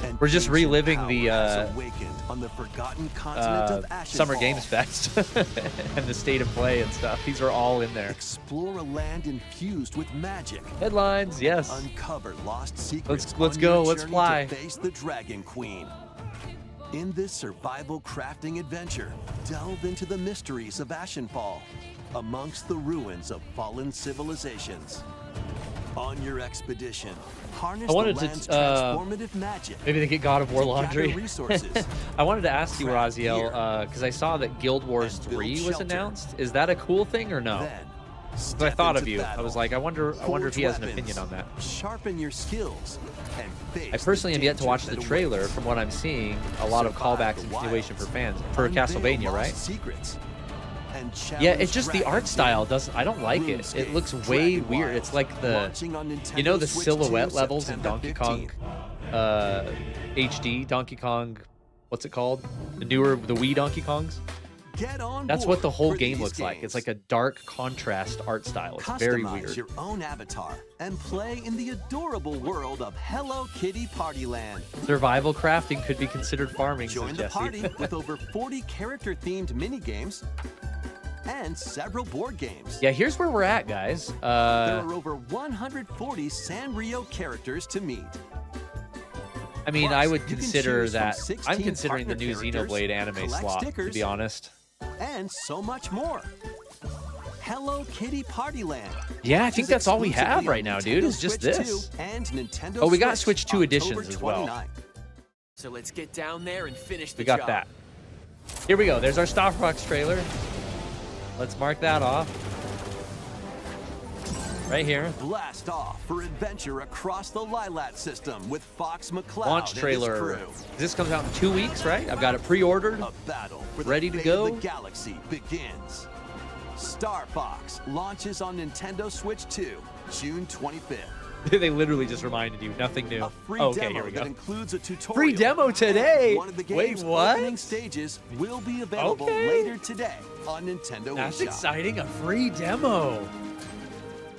[SPEAKER 6] And
[SPEAKER 1] We're just
[SPEAKER 6] ancient
[SPEAKER 1] reliving
[SPEAKER 6] power
[SPEAKER 1] the
[SPEAKER 6] has awakened on the forgotten continent of
[SPEAKER 1] Summer
[SPEAKER 6] Ashenfall.
[SPEAKER 1] Games Fest and the State of Play and stuff. These are all in there.
[SPEAKER 6] Explore a land infused with magic.
[SPEAKER 1] Headlines, yes.
[SPEAKER 6] Uncover lost secrets.
[SPEAKER 1] Let's
[SPEAKER 6] on
[SPEAKER 1] go,
[SPEAKER 6] your
[SPEAKER 1] let's
[SPEAKER 6] journey
[SPEAKER 1] fly.
[SPEAKER 6] To face the Dragon Queen. In this survival crafting adventure, delve into the mysteries of Ashenfall, amongst the ruins of fallen civilizations. On your expedition, harness
[SPEAKER 1] I wanted
[SPEAKER 6] the land's
[SPEAKER 1] to
[SPEAKER 6] transformative magic.
[SPEAKER 1] maybe they get God of War
[SPEAKER 6] to gather
[SPEAKER 1] laundry.
[SPEAKER 6] resources.
[SPEAKER 1] I wanted to ask you,
[SPEAKER 6] Craft
[SPEAKER 1] Raziel,
[SPEAKER 6] gear.
[SPEAKER 1] because I saw that Guild Wars
[SPEAKER 6] And build
[SPEAKER 1] 3 was
[SPEAKER 6] shelter.
[SPEAKER 1] announced. Is that a cool thing or no?
[SPEAKER 6] Then,
[SPEAKER 1] So I
[SPEAKER 6] step
[SPEAKER 1] thought of
[SPEAKER 6] into
[SPEAKER 1] you. I
[SPEAKER 6] battle.
[SPEAKER 1] was like, I wonder if he has an
[SPEAKER 6] Forge
[SPEAKER 1] opinion on that.
[SPEAKER 6] weapons, Sharpen your skills and face
[SPEAKER 1] I personally
[SPEAKER 6] the
[SPEAKER 1] have yet to
[SPEAKER 6] danger
[SPEAKER 1] watch the
[SPEAKER 6] that
[SPEAKER 1] trailer.
[SPEAKER 6] awaits.
[SPEAKER 1] From what I'm seeing, a lot of
[SPEAKER 6] Survive
[SPEAKER 1] callbacks
[SPEAKER 6] the
[SPEAKER 1] and continuation for
[SPEAKER 6] wilds.
[SPEAKER 1] fans for
[SPEAKER 6] Unveil
[SPEAKER 1] Castlevania,
[SPEAKER 6] lost
[SPEAKER 1] right?
[SPEAKER 6] Secrets. And
[SPEAKER 1] Yeah,
[SPEAKER 6] challenge
[SPEAKER 1] it's just the art
[SPEAKER 6] dragons
[SPEAKER 1] style
[SPEAKER 6] in
[SPEAKER 1] doesn't. I don't like it. It
[SPEAKER 6] RuneScape
[SPEAKER 1] looks way
[SPEAKER 6] Dragon
[SPEAKER 1] weird.
[SPEAKER 6] Wild,
[SPEAKER 1] It's like the,
[SPEAKER 6] launching on Nintendo
[SPEAKER 1] you know, the
[SPEAKER 6] Switch 2
[SPEAKER 1] silhouette levels in
[SPEAKER 6] September
[SPEAKER 1] Donkey Kong
[SPEAKER 6] 15th.
[SPEAKER 1] HD, Donkey Kong, what's it called? The Wii Donkey Kongs?
[SPEAKER 6] Get on
[SPEAKER 1] That's
[SPEAKER 6] board
[SPEAKER 1] what the whole
[SPEAKER 6] for
[SPEAKER 1] game
[SPEAKER 6] these
[SPEAKER 1] looks like.
[SPEAKER 6] games.
[SPEAKER 1] It's like a dark contrast art style. It's very
[SPEAKER 6] Customize
[SPEAKER 1] weird.
[SPEAKER 6] your own avatar and play in the adorable world of Hello Kitty Partyland.
[SPEAKER 1] Survival crafting could be considered farming,
[SPEAKER 6] Join
[SPEAKER 1] says
[SPEAKER 6] the
[SPEAKER 1] Jesse.
[SPEAKER 6] party with over 40 character-themed mini-games and several board games.
[SPEAKER 1] Yeah, here's where we're at, guys.
[SPEAKER 6] There are over 140 Sanrio characters to meet.
[SPEAKER 1] I mean,
[SPEAKER 6] Plus,
[SPEAKER 1] I would
[SPEAKER 6] you can
[SPEAKER 1] consider
[SPEAKER 6] choose from
[SPEAKER 1] that.
[SPEAKER 6] 16
[SPEAKER 1] I'm considering the
[SPEAKER 6] partner
[SPEAKER 1] new
[SPEAKER 6] characters,
[SPEAKER 1] Xenoblade anime
[SPEAKER 6] collect
[SPEAKER 1] slot, to
[SPEAKER 6] stickers,
[SPEAKER 1] be honest.
[SPEAKER 6] and so much more. Hello Kitty Partyland.
[SPEAKER 1] Yeah, I think
[SPEAKER 6] is
[SPEAKER 1] that's all we
[SPEAKER 6] exclusively
[SPEAKER 1] have
[SPEAKER 6] on
[SPEAKER 1] right now, dude.
[SPEAKER 6] Nintendo
[SPEAKER 1] It's just
[SPEAKER 6] Switch
[SPEAKER 1] this.
[SPEAKER 6] 2 and Nintendo
[SPEAKER 1] Oh, we got
[SPEAKER 6] Switch
[SPEAKER 1] Switch 2 editions
[SPEAKER 6] October
[SPEAKER 1] as well.
[SPEAKER 6] 29th.
[SPEAKER 16] So let's get down there and finish the
[SPEAKER 1] We got
[SPEAKER 16] job.
[SPEAKER 1] that. Here we go. There's our Star Fox trailer. Let's mark that off. Right here.
[SPEAKER 6] Blast off for adventure across the Lilat system with Fox McCloud
[SPEAKER 1] Launch
[SPEAKER 6] and his
[SPEAKER 1] trailer.
[SPEAKER 6] crew.
[SPEAKER 1] This comes out in 2 weeks, right? I've got it pre-ordered.
[SPEAKER 6] A battle for
[SPEAKER 1] Ready
[SPEAKER 6] the
[SPEAKER 1] to
[SPEAKER 6] fate of
[SPEAKER 1] go.
[SPEAKER 6] the galaxy begins. Star Fox launches on Nintendo Switch 2, June 25th.
[SPEAKER 1] They literally just reminded you. Nothing new.
[SPEAKER 6] Free
[SPEAKER 1] Okay,
[SPEAKER 6] demo
[SPEAKER 1] here we
[SPEAKER 6] that
[SPEAKER 1] go.
[SPEAKER 6] includes a tutorial.
[SPEAKER 1] Free demo today.
[SPEAKER 6] One of the
[SPEAKER 1] Wait,
[SPEAKER 6] game's
[SPEAKER 1] what?
[SPEAKER 6] opening stages will be available
[SPEAKER 1] Okay.
[SPEAKER 6] later today on Nintendo
[SPEAKER 1] That's
[SPEAKER 6] eShop.
[SPEAKER 1] exciting. A free demo.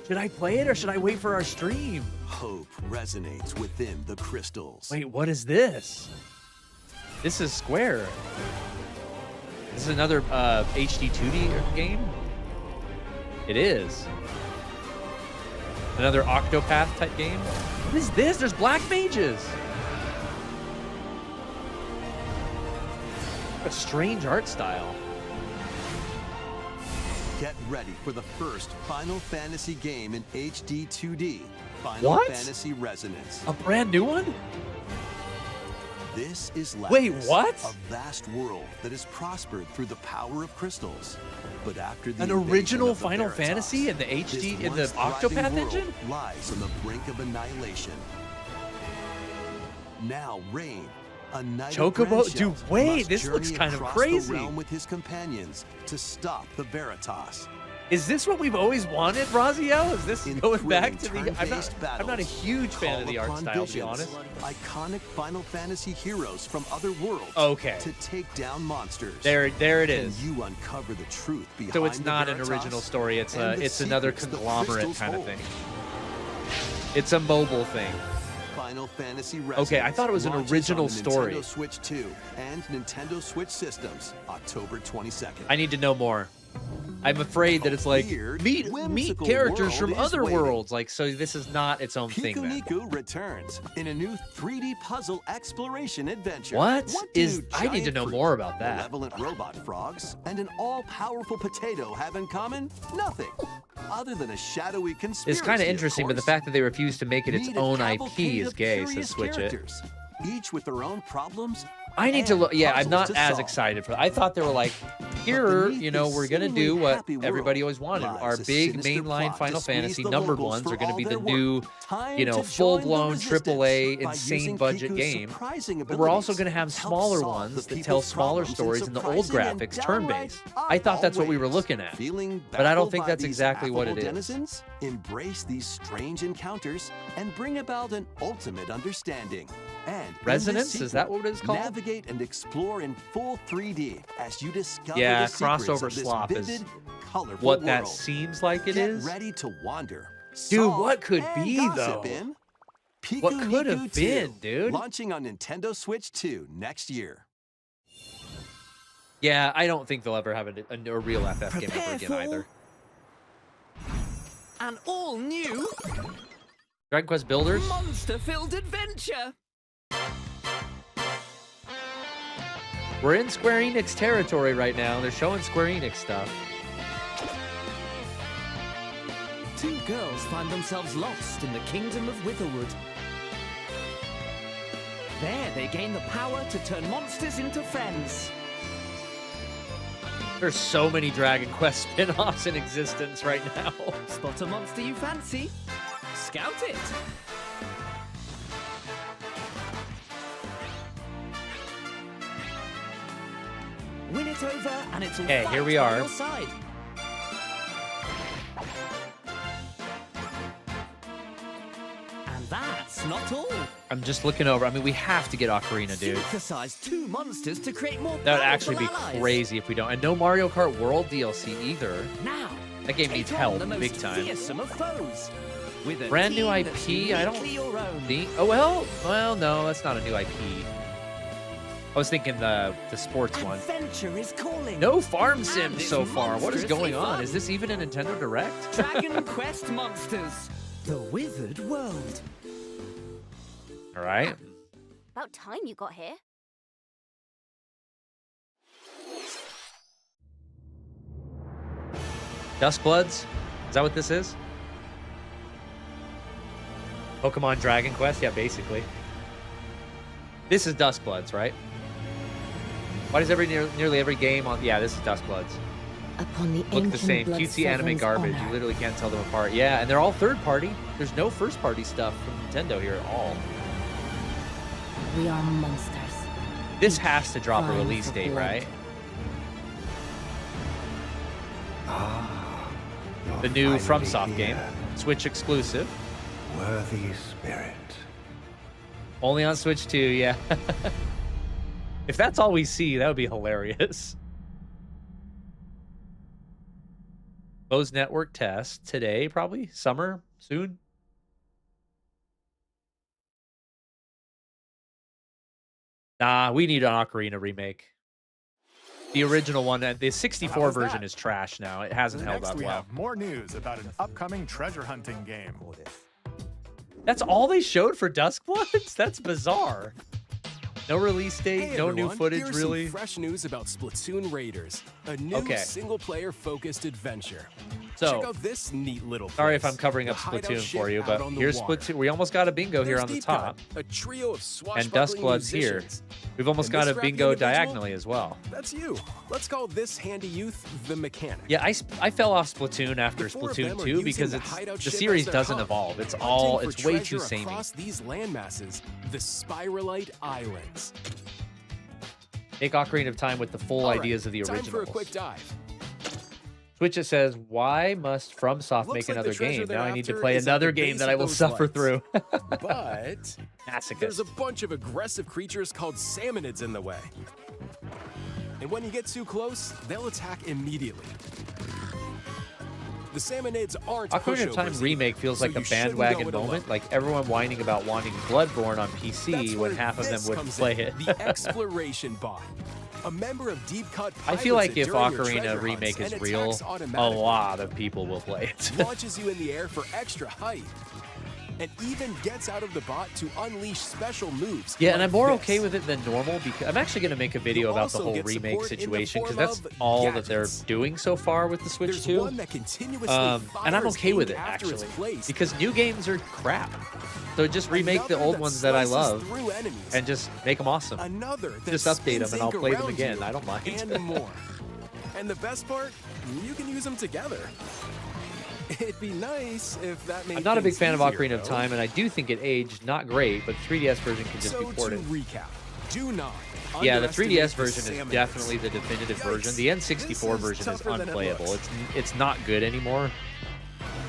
[SPEAKER 1] Should I play it or should I wait for our stream?
[SPEAKER 6] Hope resonates within the crystals.
[SPEAKER 1] Wait, what is this? This is Square. This is another HD 2D game? It is. Another Octopath type game? What is this? There's black mages. A strange art style.
[SPEAKER 6] Get ready for the first Final Fantasy game in HD 2D. Final
[SPEAKER 1] What?
[SPEAKER 6] Fantasy Resonance.
[SPEAKER 1] A brand new one?
[SPEAKER 6] This is
[SPEAKER 1] Wait,
[SPEAKER 6] Lapis,
[SPEAKER 1] what?
[SPEAKER 6] a vast world that has prospered through the power of crystals. But after the
[SPEAKER 1] An
[SPEAKER 6] invasion
[SPEAKER 1] original
[SPEAKER 6] of the
[SPEAKER 1] Final
[SPEAKER 6] Veritas,
[SPEAKER 1] Fantasy in the
[SPEAKER 6] this
[SPEAKER 1] HD in the
[SPEAKER 6] once thriving
[SPEAKER 1] Octopath
[SPEAKER 6] world
[SPEAKER 1] engine?
[SPEAKER 6] lies on the brink of annihilation. Now Rain, a knight of
[SPEAKER 1] Chocobo?
[SPEAKER 6] Grand
[SPEAKER 1] Dude,
[SPEAKER 6] Shelf,
[SPEAKER 1] wait,
[SPEAKER 6] must
[SPEAKER 1] this looks
[SPEAKER 6] journey
[SPEAKER 1] kind of
[SPEAKER 6] across
[SPEAKER 1] crazy.
[SPEAKER 6] the realm with his companions to stop the Veritas.
[SPEAKER 1] Is this what we've always wanted, Raziel? Is this
[SPEAKER 6] In
[SPEAKER 1] going back
[SPEAKER 6] thrilling
[SPEAKER 1] to the... I'm
[SPEAKER 6] turn-based
[SPEAKER 1] not a
[SPEAKER 6] battles,
[SPEAKER 1] huge fan of
[SPEAKER 6] call
[SPEAKER 1] the art
[SPEAKER 6] upon
[SPEAKER 1] style, to be
[SPEAKER 6] visions,
[SPEAKER 1] honest.
[SPEAKER 6] Iconic Final Fantasy heroes from other worlds
[SPEAKER 1] Okay.
[SPEAKER 6] to take down monsters.
[SPEAKER 1] There it
[SPEAKER 6] And
[SPEAKER 1] is.
[SPEAKER 6] you uncover the truth behind
[SPEAKER 1] So it's
[SPEAKER 6] the
[SPEAKER 1] not an
[SPEAKER 6] Veritas
[SPEAKER 1] original story. It's
[SPEAKER 6] and the
[SPEAKER 1] another
[SPEAKER 6] secrets the
[SPEAKER 1] conglomerate
[SPEAKER 6] crystals
[SPEAKER 1] kind of
[SPEAKER 6] hold.
[SPEAKER 1] thing. It's a mobile thing.
[SPEAKER 6] Final Fantasy Resonance.
[SPEAKER 1] Okay, I thought it was an
[SPEAKER 6] launches
[SPEAKER 1] original
[SPEAKER 6] on the
[SPEAKER 1] story.
[SPEAKER 6] Nintendo Switch 2 and Nintendo Switch systems, October 22nd.
[SPEAKER 1] I need to know more. I'm afraid that it's like meet characters from other worlds. Like, so this is not its own thing then.
[SPEAKER 6] Pikuniku returns in a new 3D puzzle exploration adventure.
[SPEAKER 1] What
[SPEAKER 6] do
[SPEAKER 1] is? I need to
[SPEAKER 6] giant
[SPEAKER 1] know
[SPEAKER 6] fruit,
[SPEAKER 1] more about that.
[SPEAKER 6] Malevolent robot frogs and an all-powerful potato have in common? Nothing. Other than a shadowy conspiracy.
[SPEAKER 1] It's kind of interesting, but the fact that they refuse to make it its
[SPEAKER 6] Meet a
[SPEAKER 1] own
[SPEAKER 6] cavalcade
[SPEAKER 1] IP is
[SPEAKER 6] of
[SPEAKER 1] gay, so
[SPEAKER 6] curious
[SPEAKER 1] switch it.
[SPEAKER 6] characters, each with their own problems.
[SPEAKER 1] I need to
[SPEAKER 6] and
[SPEAKER 1] look. Yeah, I'm
[SPEAKER 6] puzzles
[SPEAKER 1] not
[SPEAKER 6] to
[SPEAKER 1] as
[SPEAKER 6] solve.
[SPEAKER 1] excited for that. I thought they were like, here,
[SPEAKER 6] beneath
[SPEAKER 1] you know,
[SPEAKER 6] this
[SPEAKER 1] we're going to
[SPEAKER 6] seemingly
[SPEAKER 1] do what
[SPEAKER 6] happy world
[SPEAKER 1] everybody always wanted.
[SPEAKER 6] lies
[SPEAKER 1] Our
[SPEAKER 6] a
[SPEAKER 1] big
[SPEAKER 6] sinister
[SPEAKER 1] mainline
[SPEAKER 6] plot
[SPEAKER 1] Final
[SPEAKER 6] to squeeze
[SPEAKER 1] Fantasy
[SPEAKER 6] the
[SPEAKER 1] numbered
[SPEAKER 6] locals
[SPEAKER 1] ones
[SPEAKER 6] for
[SPEAKER 1] are going to
[SPEAKER 6] all
[SPEAKER 1] be the
[SPEAKER 6] their work.
[SPEAKER 1] new,
[SPEAKER 6] Time
[SPEAKER 1] you know,
[SPEAKER 6] to join
[SPEAKER 1] full-blown
[SPEAKER 6] the resistance
[SPEAKER 1] AAA
[SPEAKER 6] by
[SPEAKER 1] insane
[SPEAKER 6] using
[SPEAKER 1] budget
[SPEAKER 6] Piku's
[SPEAKER 1] game.
[SPEAKER 6] surprising
[SPEAKER 1] But we're also
[SPEAKER 6] abilities
[SPEAKER 1] going to have
[SPEAKER 6] to help
[SPEAKER 1] smaller
[SPEAKER 6] solve
[SPEAKER 1] ones
[SPEAKER 6] the
[SPEAKER 1] that tell
[SPEAKER 6] people's
[SPEAKER 1] smaller
[SPEAKER 6] problems in
[SPEAKER 1] stories in the old
[SPEAKER 6] surprising and
[SPEAKER 1] graphics,
[SPEAKER 6] downright
[SPEAKER 1] turn-based. I thought that's what we were
[SPEAKER 6] ways.
[SPEAKER 1] looking at.
[SPEAKER 6] Feeling
[SPEAKER 1] But I don't
[SPEAKER 6] baffled
[SPEAKER 1] think
[SPEAKER 6] by
[SPEAKER 1] that's
[SPEAKER 6] these
[SPEAKER 1] exactly what
[SPEAKER 6] affable
[SPEAKER 1] it is.
[SPEAKER 6] denizens? Embrace these strange encounters and bring about an ultimate understanding. And in this
[SPEAKER 1] Resonance? Is that
[SPEAKER 6] sequel,
[SPEAKER 1] what it is called?
[SPEAKER 6] Navigate and explore in full 3D as you discover
[SPEAKER 1] Yeah,
[SPEAKER 6] the secrets
[SPEAKER 1] crossover
[SPEAKER 6] of this
[SPEAKER 1] slop is
[SPEAKER 6] vivid, colorful
[SPEAKER 1] what
[SPEAKER 6] world.
[SPEAKER 1] that seems like it
[SPEAKER 6] Get
[SPEAKER 1] is.
[SPEAKER 6] ready to wander.
[SPEAKER 1] Dude,
[SPEAKER 6] solve,
[SPEAKER 1] what could
[SPEAKER 6] and
[SPEAKER 1] be,
[SPEAKER 6] gossip
[SPEAKER 1] though?
[SPEAKER 6] in
[SPEAKER 1] What could have
[SPEAKER 6] Pikuniku 2,
[SPEAKER 1] been, dude?
[SPEAKER 6] Launching on Nintendo Switch 2 next year.
[SPEAKER 1] Yeah, I don't think they'll ever have a real FF game ever again either.
[SPEAKER 16] An all-new
[SPEAKER 1] Dragon Quest Builders?
[SPEAKER 16] monster-filled adventure.
[SPEAKER 1] We're in Square Enix territory right now. They're showing Square Enix stuff.
[SPEAKER 2] Two girls find themselves lost in the kingdom of Witherwood. There, they gain the power to turn monsters into friends.
[SPEAKER 1] There's so many Dragon Quest spin-offs in existence right now.
[SPEAKER 2] Spot a monster you fancy, scout it. Win it over, and it's all
[SPEAKER 1] Hey, here we
[SPEAKER 2] fight on
[SPEAKER 1] are.
[SPEAKER 2] your side. And that's not all.
[SPEAKER 1] I'm just looking over. I mean, we have to get Ocarina, dude.
[SPEAKER 2] Synthesize two monsters to create more
[SPEAKER 1] That would actually be
[SPEAKER 2] powerful allies.
[SPEAKER 1] crazy if we don't. And no Mario Kart World DLC either.
[SPEAKER 2] Now,
[SPEAKER 1] That game
[SPEAKER 2] take
[SPEAKER 1] needs
[SPEAKER 2] on
[SPEAKER 1] help
[SPEAKER 2] the most
[SPEAKER 1] big time.
[SPEAKER 2] fearsome of foes. With a
[SPEAKER 1] Brand new
[SPEAKER 2] team that's
[SPEAKER 1] IP? I don't
[SPEAKER 2] uniquely your own.
[SPEAKER 1] think. Oh, well, no, that's not a new IP. I was thinking the sports one.
[SPEAKER 2] Adventure is calling.
[SPEAKER 1] No farm
[SPEAKER 2] And
[SPEAKER 1] sims
[SPEAKER 2] it's
[SPEAKER 1] so far. What is
[SPEAKER 2] monstrously
[SPEAKER 1] going on?
[SPEAKER 2] fun.
[SPEAKER 1] Is this even a Nintendo Direct?
[SPEAKER 2] Dragon Quest Monsters. The Withered World.
[SPEAKER 1] All right.
[SPEAKER 8] About time you got here.
[SPEAKER 1] Duskbloods? Is that what this is? Pokemon Dragon Quest? Yeah, basically. This is Duskbloods, right? Why does nearly every game on... Yeah, this is Duskbloods.
[SPEAKER 8] Upon the
[SPEAKER 1] Look the same. Cutesy anime garbage. You literally can't tell them apart. Yeah, and they're all third-party. There's no first-party stuff from Nintendo here at all.
[SPEAKER 8] We are monsters.
[SPEAKER 1] This has to drop a
[SPEAKER 8] Crying
[SPEAKER 1] release
[SPEAKER 8] for
[SPEAKER 1] date,
[SPEAKER 8] blood.
[SPEAKER 1] right?
[SPEAKER 10] Ah,
[SPEAKER 1] The new FromSoft game. Switch exclusive.
[SPEAKER 10] Worthy spirit.
[SPEAKER 1] Only on Switch 2, yeah. If that's all we see, that would be hilarious. Bose Network test today, probably. Summer, soon. Nah, we need an Ocarina remake. The original one, the 64
[SPEAKER 3] How's
[SPEAKER 1] version
[SPEAKER 3] that?
[SPEAKER 1] is trash now. It hasn't held
[SPEAKER 3] Next,
[SPEAKER 1] up
[SPEAKER 3] we
[SPEAKER 1] well.
[SPEAKER 3] have more news about an upcoming treasure hunting game.
[SPEAKER 1] That's all they showed for Duskbloods? That's bizarre. No release date,
[SPEAKER 16] Hey
[SPEAKER 1] no
[SPEAKER 16] everyone,
[SPEAKER 1] new footage,
[SPEAKER 16] here's
[SPEAKER 1] really.
[SPEAKER 16] some fresh news about Splatoon Raiders, a new
[SPEAKER 1] Okay.
[SPEAKER 16] single-player focused adventure.
[SPEAKER 1] So,
[SPEAKER 16] check out this neat little place.
[SPEAKER 1] Sorry if I'm covering up
[SPEAKER 16] The hideout
[SPEAKER 1] Splatoon
[SPEAKER 16] ship
[SPEAKER 1] for you,
[SPEAKER 16] out
[SPEAKER 1] but
[SPEAKER 16] on the
[SPEAKER 1] here's
[SPEAKER 16] water.
[SPEAKER 1] Splatoon. We almost got a bingo here
[SPEAKER 16] There's
[SPEAKER 1] on the
[SPEAKER 16] Deep
[SPEAKER 1] top.
[SPEAKER 16] Cut, a trio of
[SPEAKER 1] And
[SPEAKER 16] swashbuckling
[SPEAKER 1] Duskbloods here.
[SPEAKER 16] musicians.
[SPEAKER 1] We've almost
[SPEAKER 16] And
[SPEAKER 1] got
[SPEAKER 16] this
[SPEAKER 1] a
[SPEAKER 16] scrappy
[SPEAKER 1] bingo
[SPEAKER 16] individual,
[SPEAKER 1] diagonally as well.
[SPEAKER 16] That's you. Let's call this handy youth the mechanic.
[SPEAKER 1] Yeah, I fell off Splatoon after
[SPEAKER 16] The four of
[SPEAKER 1] Splatoon
[SPEAKER 16] them are
[SPEAKER 1] 2
[SPEAKER 16] using
[SPEAKER 1] because
[SPEAKER 16] the
[SPEAKER 1] it's
[SPEAKER 16] hideout
[SPEAKER 1] the
[SPEAKER 16] ship
[SPEAKER 1] series
[SPEAKER 16] as their
[SPEAKER 1] doesn't
[SPEAKER 16] hub,
[SPEAKER 1] evolve. It's
[SPEAKER 16] hunting for
[SPEAKER 1] way too
[SPEAKER 16] treasure
[SPEAKER 1] samey.
[SPEAKER 16] across these landmasses, the Spiralite Islands.
[SPEAKER 1] Make Ocarina of Time with the full
[SPEAKER 16] All right,
[SPEAKER 1] ideas of the
[SPEAKER 16] time
[SPEAKER 1] original.
[SPEAKER 16] for a quick dive.
[SPEAKER 1] Twitch it says, why must FromSoft
[SPEAKER 16] Looks
[SPEAKER 1] make
[SPEAKER 16] like the
[SPEAKER 1] another
[SPEAKER 16] treasure
[SPEAKER 1] game? Now I need to
[SPEAKER 16] thereafter
[SPEAKER 1] play
[SPEAKER 16] is at
[SPEAKER 1] another
[SPEAKER 16] the
[SPEAKER 1] game
[SPEAKER 16] base
[SPEAKER 1] that
[SPEAKER 16] of
[SPEAKER 1] I will
[SPEAKER 16] those
[SPEAKER 1] suffer
[SPEAKER 16] lights.
[SPEAKER 1] through.
[SPEAKER 16] But
[SPEAKER 1] Masochist.
[SPEAKER 16] there's a bunch of aggressive creatures called salmonids in the way. And when you get too close, they'll attack immediately. The Salmonids aren't
[SPEAKER 1] Ocarina of Time
[SPEAKER 16] pushovers,
[SPEAKER 1] remake feels
[SPEAKER 16] so
[SPEAKER 1] like a
[SPEAKER 16] you shouldn't
[SPEAKER 1] bandwagon
[SPEAKER 16] go it alone.
[SPEAKER 1] moment, like everyone whining about wanting Bloodborne on PC
[SPEAKER 16] That's
[SPEAKER 1] when
[SPEAKER 16] where
[SPEAKER 1] half of them
[SPEAKER 16] this
[SPEAKER 1] wouldn't
[SPEAKER 16] comes
[SPEAKER 1] play
[SPEAKER 16] in,
[SPEAKER 1] it.
[SPEAKER 16] The Exploration Bot. A member of Deep Cut
[SPEAKER 1] I feel like if
[SPEAKER 16] pilots it during your
[SPEAKER 1] Ocarina
[SPEAKER 16] treasure
[SPEAKER 1] remake
[SPEAKER 16] hunts
[SPEAKER 1] is
[SPEAKER 16] and
[SPEAKER 1] real,
[SPEAKER 16] attacks
[SPEAKER 1] a
[SPEAKER 16] automatically.
[SPEAKER 1] lot of people will play it.
[SPEAKER 16] Launches you in the air for extra height. And even gets out of the bot to unleash special moves.
[SPEAKER 1] Yeah, and
[SPEAKER 16] like
[SPEAKER 1] I'm more
[SPEAKER 16] this.
[SPEAKER 1] okay with it than normal because I'm actually going to make a video
[SPEAKER 16] You'll
[SPEAKER 1] about the
[SPEAKER 16] also
[SPEAKER 1] whole
[SPEAKER 16] get
[SPEAKER 1] remake
[SPEAKER 16] support in the
[SPEAKER 1] situation because
[SPEAKER 16] form
[SPEAKER 1] that's
[SPEAKER 16] of
[SPEAKER 1] all that they're
[SPEAKER 16] gadgets.
[SPEAKER 1] doing so far with the Switch
[SPEAKER 16] There's
[SPEAKER 1] 2.
[SPEAKER 16] one that continuously
[SPEAKER 1] And I'm
[SPEAKER 16] fires
[SPEAKER 1] okay with
[SPEAKER 16] aimed
[SPEAKER 1] it
[SPEAKER 16] after it's
[SPEAKER 1] actually
[SPEAKER 16] placed.
[SPEAKER 1] because new games are crap. So just remake the
[SPEAKER 16] Another
[SPEAKER 1] old
[SPEAKER 16] that
[SPEAKER 1] ones that I
[SPEAKER 16] slices
[SPEAKER 1] love
[SPEAKER 16] through enemies.
[SPEAKER 1] and just make them awesome.
[SPEAKER 16] Another that
[SPEAKER 1] Just update them
[SPEAKER 16] spins
[SPEAKER 1] and I'll
[SPEAKER 16] ink
[SPEAKER 1] play them
[SPEAKER 16] around
[SPEAKER 1] again.
[SPEAKER 16] you,
[SPEAKER 1] I don't mind.
[SPEAKER 16] And more. And the best part, you can use them together. It'd be nice if that made
[SPEAKER 1] I'm not a big
[SPEAKER 16] things
[SPEAKER 1] fan of
[SPEAKER 16] easier,
[SPEAKER 1] Ocarina of
[SPEAKER 16] though.
[SPEAKER 1] Time, and I do think it aged not great, but 3DS version can just
[SPEAKER 16] So
[SPEAKER 1] be ported.
[SPEAKER 16] to recap, do not
[SPEAKER 1] Yeah, the
[SPEAKER 16] underestimate
[SPEAKER 1] 3DS version is
[SPEAKER 16] Salmonids.
[SPEAKER 1] definitely the definitive version. The
[SPEAKER 16] Yikes,
[SPEAKER 1] N64
[SPEAKER 16] this
[SPEAKER 1] version is
[SPEAKER 16] tougher than it
[SPEAKER 1] unplayable.
[SPEAKER 16] looks.
[SPEAKER 1] It's not good anymore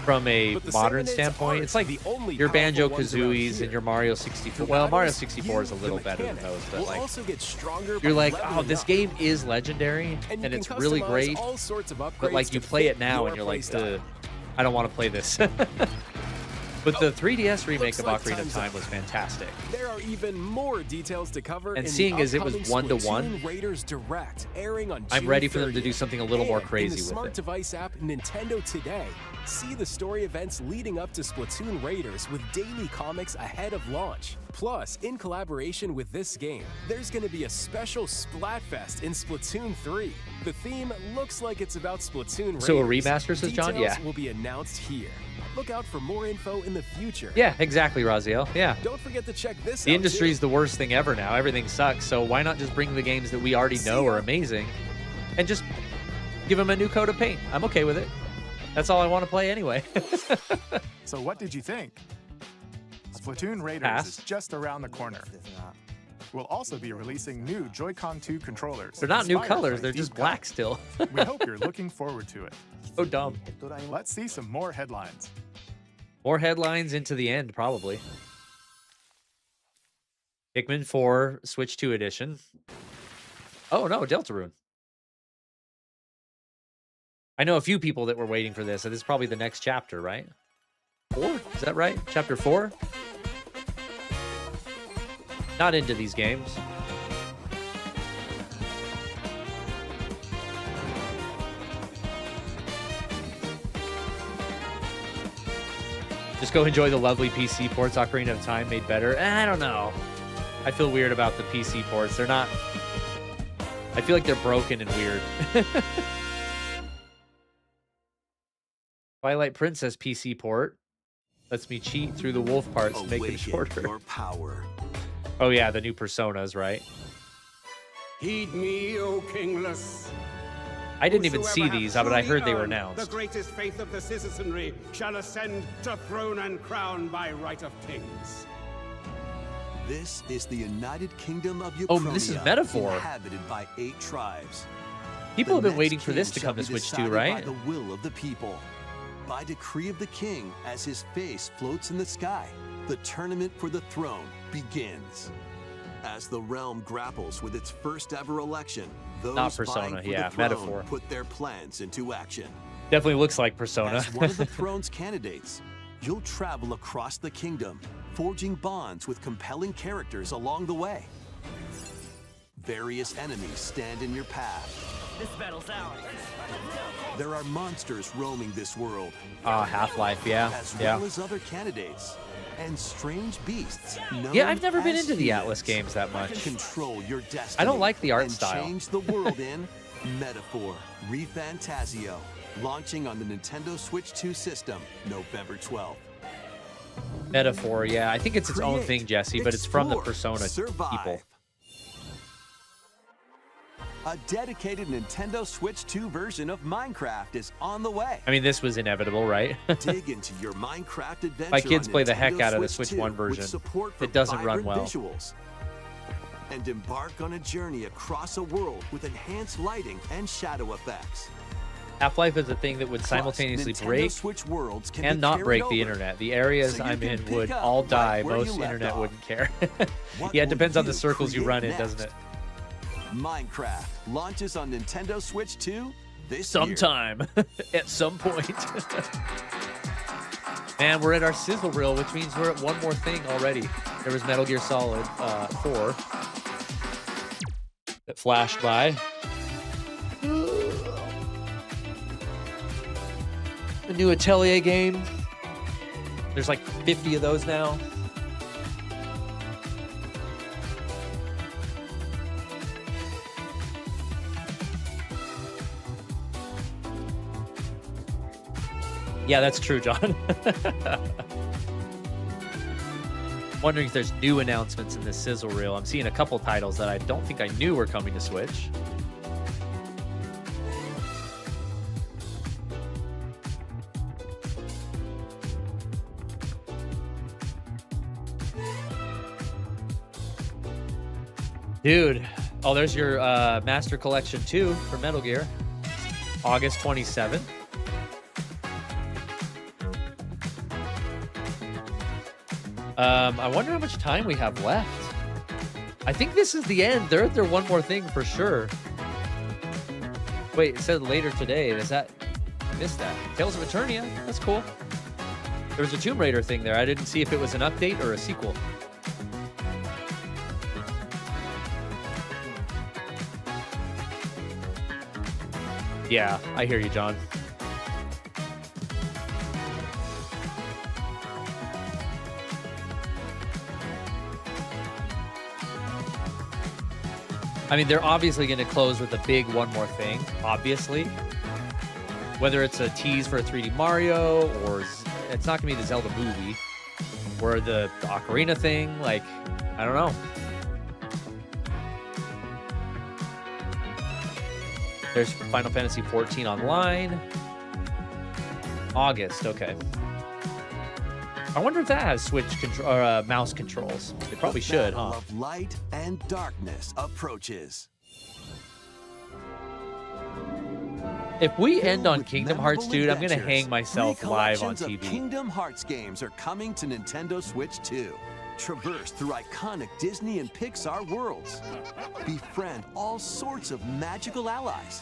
[SPEAKER 1] from a
[SPEAKER 16] But the
[SPEAKER 1] modern
[SPEAKER 16] Salmonids
[SPEAKER 1] standpoint.
[SPEAKER 16] aren't
[SPEAKER 1] It's like
[SPEAKER 16] the only
[SPEAKER 1] your
[SPEAKER 16] powerful ones around
[SPEAKER 1] Banjo-Kazooies
[SPEAKER 16] here.
[SPEAKER 1] and your Mario 64.
[SPEAKER 16] The
[SPEAKER 1] Well, Mario
[SPEAKER 16] battles,
[SPEAKER 1] 64 is a
[SPEAKER 16] you,
[SPEAKER 1] little
[SPEAKER 16] the
[SPEAKER 1] better than
[SPEAKER 16] mechanic,
[SPEAKER 1] those, but
[SPEAKER 16] will
[SPEAKER 1] like
[SPEAKER 16] also get stronger
[SPEAKER 1] you're
[SPEAKER 16] by
[SPEAKER 1] like,
[SPEAKER 16] leveling
[SPEAKER 1] oh, this
[SPEAKER 16] up.
[SPEAKER 1] game is legendary
[SPEAKER 16] And
[SPEAKER 1] and
[SPEAKER 16] you
[SPEAKER 1] it's
[SPEAKER 16] can
[SPEAKER 1] really
[SPEAKER 16] customize
[SPEAKER 1] great,
[SPEAKER 16] all sorts of
[SPEAKER 1] but
[SPEAKER 16] upgrades
[SPEAKER 1] like you
[SPEAKER 16] to
[SPEAKER 1] play
[SPEAKER 16] fit
[SPEAKER 1] it now
[SPEAKER 16] your
[SPEAKER 1] and you're like,
[SPEAKER 16] playstyle.
[SPEAKER 1] I don't want to play this. But the 3DS remake
[SPEAKER 16] looks
[SPEAKER 1] of
[SPEAKER 16] like
[SPEAKER 1] Ocarina of
[SPEAKER 16] time's
[SPEAKER 1] Time
[SPEAKER 16] up.
[SPEAKER 1] was fantastic.
[SPEAKER 16] There are even more details to cover.
[SPEAKER 1] And
[SPEAKER 16] in
[SPEAKER 1] seeing
[SPEAKER 16] the
[SPEAKER 1] as it was
[SPEAKER 16] upcoming
[SPEAKER 1] 1-to-1,
[SPEAKER 16] Splatoon Raiders Direct, airing on
[SPEAKER 1] I'm
[SPEAKER 16] June
[SPEAKER 1] ready for them to
[SPEAKER 16] 30th.
[SPEAKER 1] do something a little more
[SPEAKER 16] And
[SPEAKER 1] crazy
[SPEAKER 16] in the
[SPEAKER 1] with
[SPEAKER 16] smart
[SPEAKER 1] it.
[SPEAKER 16] device app Nintendo Today, see the story events leading up to Splatoon Raiders with daily comics ahead of launch. Plus, in collaboration with this game, there's going to be a special Splatfest in Splatoon 3. The theme looks like it's about Splatoon Raiders.
[SPEAKER 1] So a remaster, says John?
[SPEAKER 16] Details
[SPEAKER 1] Yeah.
[SPEAKER 16] will be announced here. Look out for more info in the future.
[SPEAKER 1] Yeah, exactly, Raziel. Yeah.
[SPEAKER 16] Don't forget to check this out.
[SPEAKER 1] The industry
[SPEAKER 16] too.
[SPEAKER 1] is the worst thing ever now. Everything sucks. So why not just bring the games that we already know are amazing and just give them a new coat of paint? I'm okay with it. That's all I want to play anyway.
[SPEAKER 3] So what did you think? Splatoon Raiders
[SPEAKER 1] Pass.
[SPEAKER 3] is just around the corner. We'll also be releasing new Joy-Con 2 controllers.
[SPEAKER 1] They're not new
[SPEAKER 3] inspired
[SPEAKER 1] colors.
[SPEAKER 3] by
[SPEAKER 1] They're
[SPEAKER 3] Deep
[SPEAKER 1] just
[SPEAKER 3] Cut.
[SPEAKER 1] black still.
[SPEAKER 3] We hope you're looking forward to it.
[SPEAKER 1] So dumb.
[SPEAKER 3] Let's see some more headlines.
[SPEAKER 1] More headlines into the end, probably. Pikmin 4 Switch 2 edition. Oh, no, Deltarune. I know a few people that were waiting for this, and this is probably the next chapter, right? 4? Is that right? Chapter 4? Not into these games. Just go enjoy the lovely PC ports Ocarina of Time made better. I don't know. I feel weird about the PC ports. They're not... I feel like they're broken and weird. Twilight Princess PC port lets me cheat through the wolf parts and make them
[SPEAKER 6] Awaken
[SPEAKER 1] shorter.
[SPEAKER 6] your power.
[SPEAKER 1] Oh yeah, the new Personas, right?
[SPEAKER 17] Heed me, O kingless.
[SPEAKER 1] I didn't even see
[SPEAKER 17] Whosoever
[SPEAKER 1] these,
[SPEAKER 17] hath
[SPEAKER 1] but I
[SPEAKER 17] truly
[SPEAKER 1] heard they were
[SPEAKER 17] earned
[SPEAKER 1] announced.
[SPEAKER 17] The greatest faith of the citizenry shall ascend to throne and crown by right of kings.
[SPEAKER 6] This is the United Kingdom of
[SPEAKER 1] Oh,
[SPEAKER 6] Ukraine.
[SPEAKER 1] this is Metaphor.
[SPEAKER 6] Inhabited by 8 tribes.
[SPEAKER 1] People
[SPEAKER 6] The
[SPEAKER 1] have been
[SPEAKER 6] next
[SPEAKER 1] waiting for
[SPEAKER 6] king
[SPEAKER 1] this to
[SPEAKER 6] shall
[SPEAKER 1] come to
[SPEAKER 6] be
[SPEAKER 1] Switch 2,
[SPEAKER 6] decided
[SPEAKER 1] right?
[SPEAKER 6] By the will of the people. By decree of the king, as his face floats in the sky, the tournament for the throne begins. As the realm grapples with its first ever election, those
[SPEAKER 1] Not Persona,
[SPEAKER 6] vying for
[SPEAKER 1] yeah,
[SPEAKER 6] the throne
[SPEAKER 1] Metaphor.
[SPEAKER 6] put their plans into action.
[SPEAKER 1] Definitely looks like Persona.
[SPEAKER 6] As one of the throne's candidates, you'll travel across the kingdom, forging bonds with compelling characters along the way. Various enemies stand in your path.
[SPEAKER 18] This battle's ours.
[SPEAKER 6] There are monsters roaming this world.
[SPEAKER 1] Half-Life, yeah.
[SPEAKER 6] As
[SPEAKER 1] Yeah.
[SPEAKER 6] well as other candidates. And strange beasts.
[SPEAKER 1] Yeah, I've never been
[SPEAKER 6] known
[SPEAKER 1] into the
[SPEAKER 6] as
[SPEAKER 1] Atlas games that much.
[SPEAKER 6] Control your destiny.
[SPEAKER 1] I don't like the art
[SPEAKER 6] and
[SPEAKER 1] style.
[SPEAKER 6] Change the world in Metaphor ReFantazio, launching on the Nintendo Switch 2 system November 12th.
[SPEAKER 1] Metaphor, yeah. I think it's its own
[SPEAKER 6] Create,
[SPEAKER 1] thing, Jesse, but it's from the
[SPEAKER 6] explore,
[SPEAKER 1] Persona
[SPEAKER 6] survive.
[SPEAKER 1] people.
[SPEAKER 6] A dedicated Nintendo Switch 2 version of Minecraft is on the way.
[SPEAKER 1] I mean, this was inevitable, right?
[SPEAKER 6] Dig into your Minecraft adventure.
[SPEAKER 1] My kids
[SPEAKER 6] on
[SPEAKER 1] play the heck
[SPEAKER 6] Nintendo
[SPEAKER 1] out of the
[SPEAKER 6] Switch
[SPEAKER 1] Switch
[SPEAKER 6] 2
[SPEAKER 1] 1
[SPEAKER 6] with
[SPEAKER 1] version.
[SPEAKER 6] support for
[SPEAKER 1] It doesn't run
[SPEAKER 6] vibrant
[SPEAKER 1] well.
[SPEAKER 6] Visuals. And embark on a journey across a world with enhanced lighting and shadow effects.
[SPEAKER 1] Half-Life is a thing that would
[SPEAKER 6] Plus,
[SPEAKER 1] simultaneously
[SPEAKER 6] Nintendo
[SPEAKER 1] break
[SPEAKER 6] Switch worlds can
[SPEAKER 1] and
[SPEAKER 6] be
[SPEAKER 1] not
[SPEAKER 6] carried
[SPEAKER 1] break the
[SPEAKER 6] over,
[SPEAKER 1] internet. The areas
[SPEAKER 6] so you
[SPEAKER 1] I'm
[SPEAKER 6] can
[SPEAKER 1] in
[SPEAKER 6] pick
[SPEAKER 1] would
[SPEAKER 6] up
[SPEAKER 1] all
[SPEAKER 6] right
[SPEAKER 1] die.
[SPEAKER 6] where you
[SPEAKER 1] Most
[SPEAKER 6] left
[SPEAKER 1] internet
[SPEAKER 6] off.
[SPEAKER 1] wouldn't care.
[SPEAKER 6] What
[SPEAKER 1] Yeah, it
[SPEAKER 6] will
[SPEAKER 1] depends on the
[SPEAKER 6] you
[SPEAKER 1] circles you
[SPEAKER 6] create
[SPEAKER 1] run in,
[SPEAKER 6] next?
[SPEAKER 1] doesn't it?
[SPEAKER 6] Minecraft launches on Nintendo Switch 2 this year.
[SPEAKER 1] Sometime. At some point. Man, we're at our sizzle reel, which means we're at one more thing already. There was Metal Gear Solid 4 that flashed by. The new Atelier game. There's like 50 of those now. Yeah, that's true, John. I'm wondering if there's new announcements in this sizzle reel. I'm seeing a couple titles that I don't think I knew were coming to Switch. Dude. Oh, there's your Master Collection 2 for Metal Gear. August 27th. I wonder how much time we have left. I think this is the end. They're at their one more thing for sure. Wait, it said later today. Is that... I missed that. Tales of Eternia. That's cool. There was a Tomb Raider thing there. I didn't see if it was an update or a sequel. Yeah, I hear you, John. I mean, they're obviously going to close with a big one more thing, obviously. Whether it's a tease for a 3D Mario, or it's not going to be the Zelda movie, or the Ocarina thing, like, I don't know. There's Final Fantasy XIV Online. August, okay. I wonder if that has Switch or mouse controls. It probably should, huh?
[SPEAKER 6] Of light and darkness approaches.
[SPEAKER 1] If we end on Kingdom Hearts, dude, I'm gonna hang myself live on TV.
[SPEAKER 6] Kingdom Hearts games are coming to Nintendo Switch 2. Traverse through iconic Disney and Pixar worlds. Befriend all sorts of magical allies.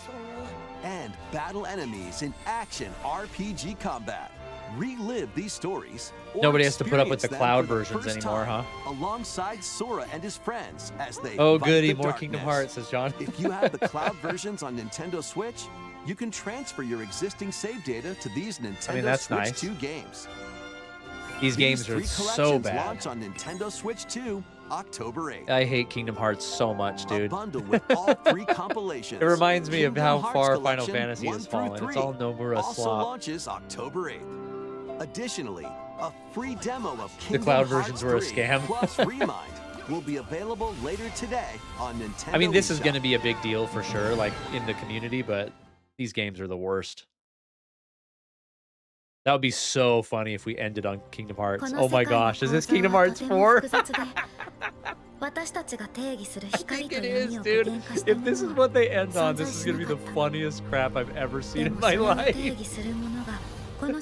[SPEAKER 6] And battle enemies in action RPG combat. Relive these stories.
[SPEAKER 1] Nobody has to put up with the cloud versions anymore, huh?
[SPEAKER 6] Alongside Sora and his friends as they
[SPEAKER 1] oh
[SPEAKER 6] fight
[SPEAKER 1] goody,
[SPEAKER 6] the
[SPEAKER 1] more
[SPEAKER 6] darkness.
[SPEAKER 1] Kingdom Hearts, says John.
[SPEAKER 6] If you have the cloud versions on Nintendo Switch, you can transfer your existing save data to these Nintendo Switch
[SPEAKER 1] nice.
[SPEAKER 6] 2 games.
[SPEAKER 1] These games are so bad.
[SPEAKER 6] Launch on Nintendo Switch 2 October 8th.
[SPEAKER 1] I hate Kingdom Hearts so much, dude.
[SPEAKER 6] A bundle with all 3 compilations.
[SPEAKER 1] It reminds me of how
[SPEAKER 6] Kingdom
[SPEAKER 1] far
[SPEAKER 6] Hearts
[SPEAKER 1] Final
[SPEAKER 6] Collection
[SPEAKER 1] Fantasy
[SPEAKER 6] 1
[SPEAKER 1] has
[SPEAKER 6] through
[SPEAKER 1] fallen.
[SPEAKER 6] 3
[SPEAKER 1] It's all Nomura
[SPEAKER 6] also
[SPEAKER 1] slop.
[SPEAKER 6] launches October 8th. Additionally, a free demo of Kingdom
[SPEAKER 1] The cloud
[SPEAKER 6] Hearts
[SPEAKER 1] versions were a
[SPEAKER 6] 3
[SPEAKER 1] scam.
[SPEAKER 6] plus Remind will be available later today on Nintendo.
[SPEAKER 1] I mean, this is
[SPEAKER 6] eShop.
[SPEAKER 1] going to be a big deal for sure, like in the community, but these games are the worst. That would be so funny if we ended on Kingdom Hearts. Oh my gosh, is this Kingdom Hearts 4? I think it is, dude. If this is what they end on, this is going to be the funniest crap I've ever seen in my life. I'm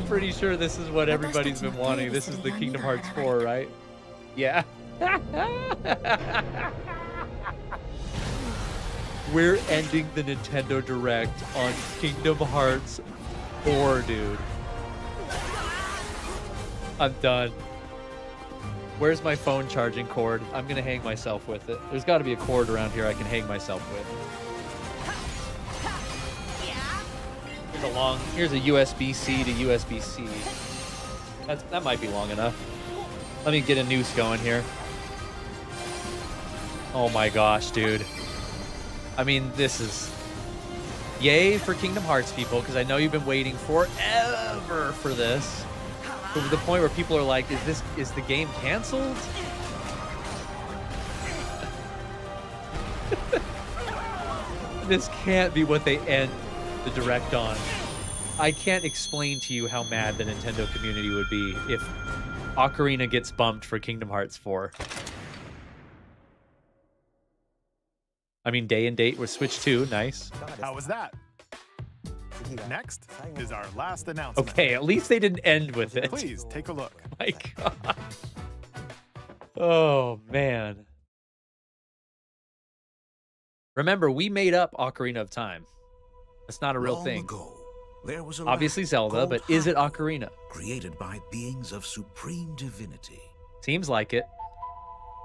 [SPEAKER 1] pretty sure this is what everybody's been wanting. This is the Kingdom Hearts 4, right? Yeah. We're ending the Nintendo Direct on Kingdom Hearts 4, dude. I'm done. Where's my phone charging cord? I'm gonna hang myself with it. There's gotta be a cord around here I can hang myself with. Here's a USB-C to USB-C. That might be long enough. Let me get a noose going here. Oh my gosh, dude. I mean, this is... Yay for Kingdom Hearts, people, because I know you've been waiting forever for this. To the point where people are like, is the game canceled? This can't be what they end the Direct on. I can't explain to you how mad the Nintendo community would be if Ocarina gets bumped for Kingdom Hearts 4. I mean, day and date with Switch 2, nice.
[SPEAKER 3] How was that? Next is our last announcement.
[SPEAKER 1] Okay, at least they didn't end with it.
[SPEAKER 3] Please take a look.
[SPEAKER 1] My God. Oh, man. Remember, we made up Ocarina of Time. It's not a real
[SPEAKER 10] Long
[SPEAKER 1] thing.
[SPEAKER 10] ago, there was a
[SPEAKER 1] Obviously
[SPEAKER 10] land
[SPEAKER 1] Zelda,
[SPEAKER 10] called
[SPEAKER 1] but is it
[SPEAKER 10] Hyrule,
[SPEAKER 1] Ocarina?
[SPEAKER 10] created by beings of supreme divinity.
[SPEAKER 1] Seems like it.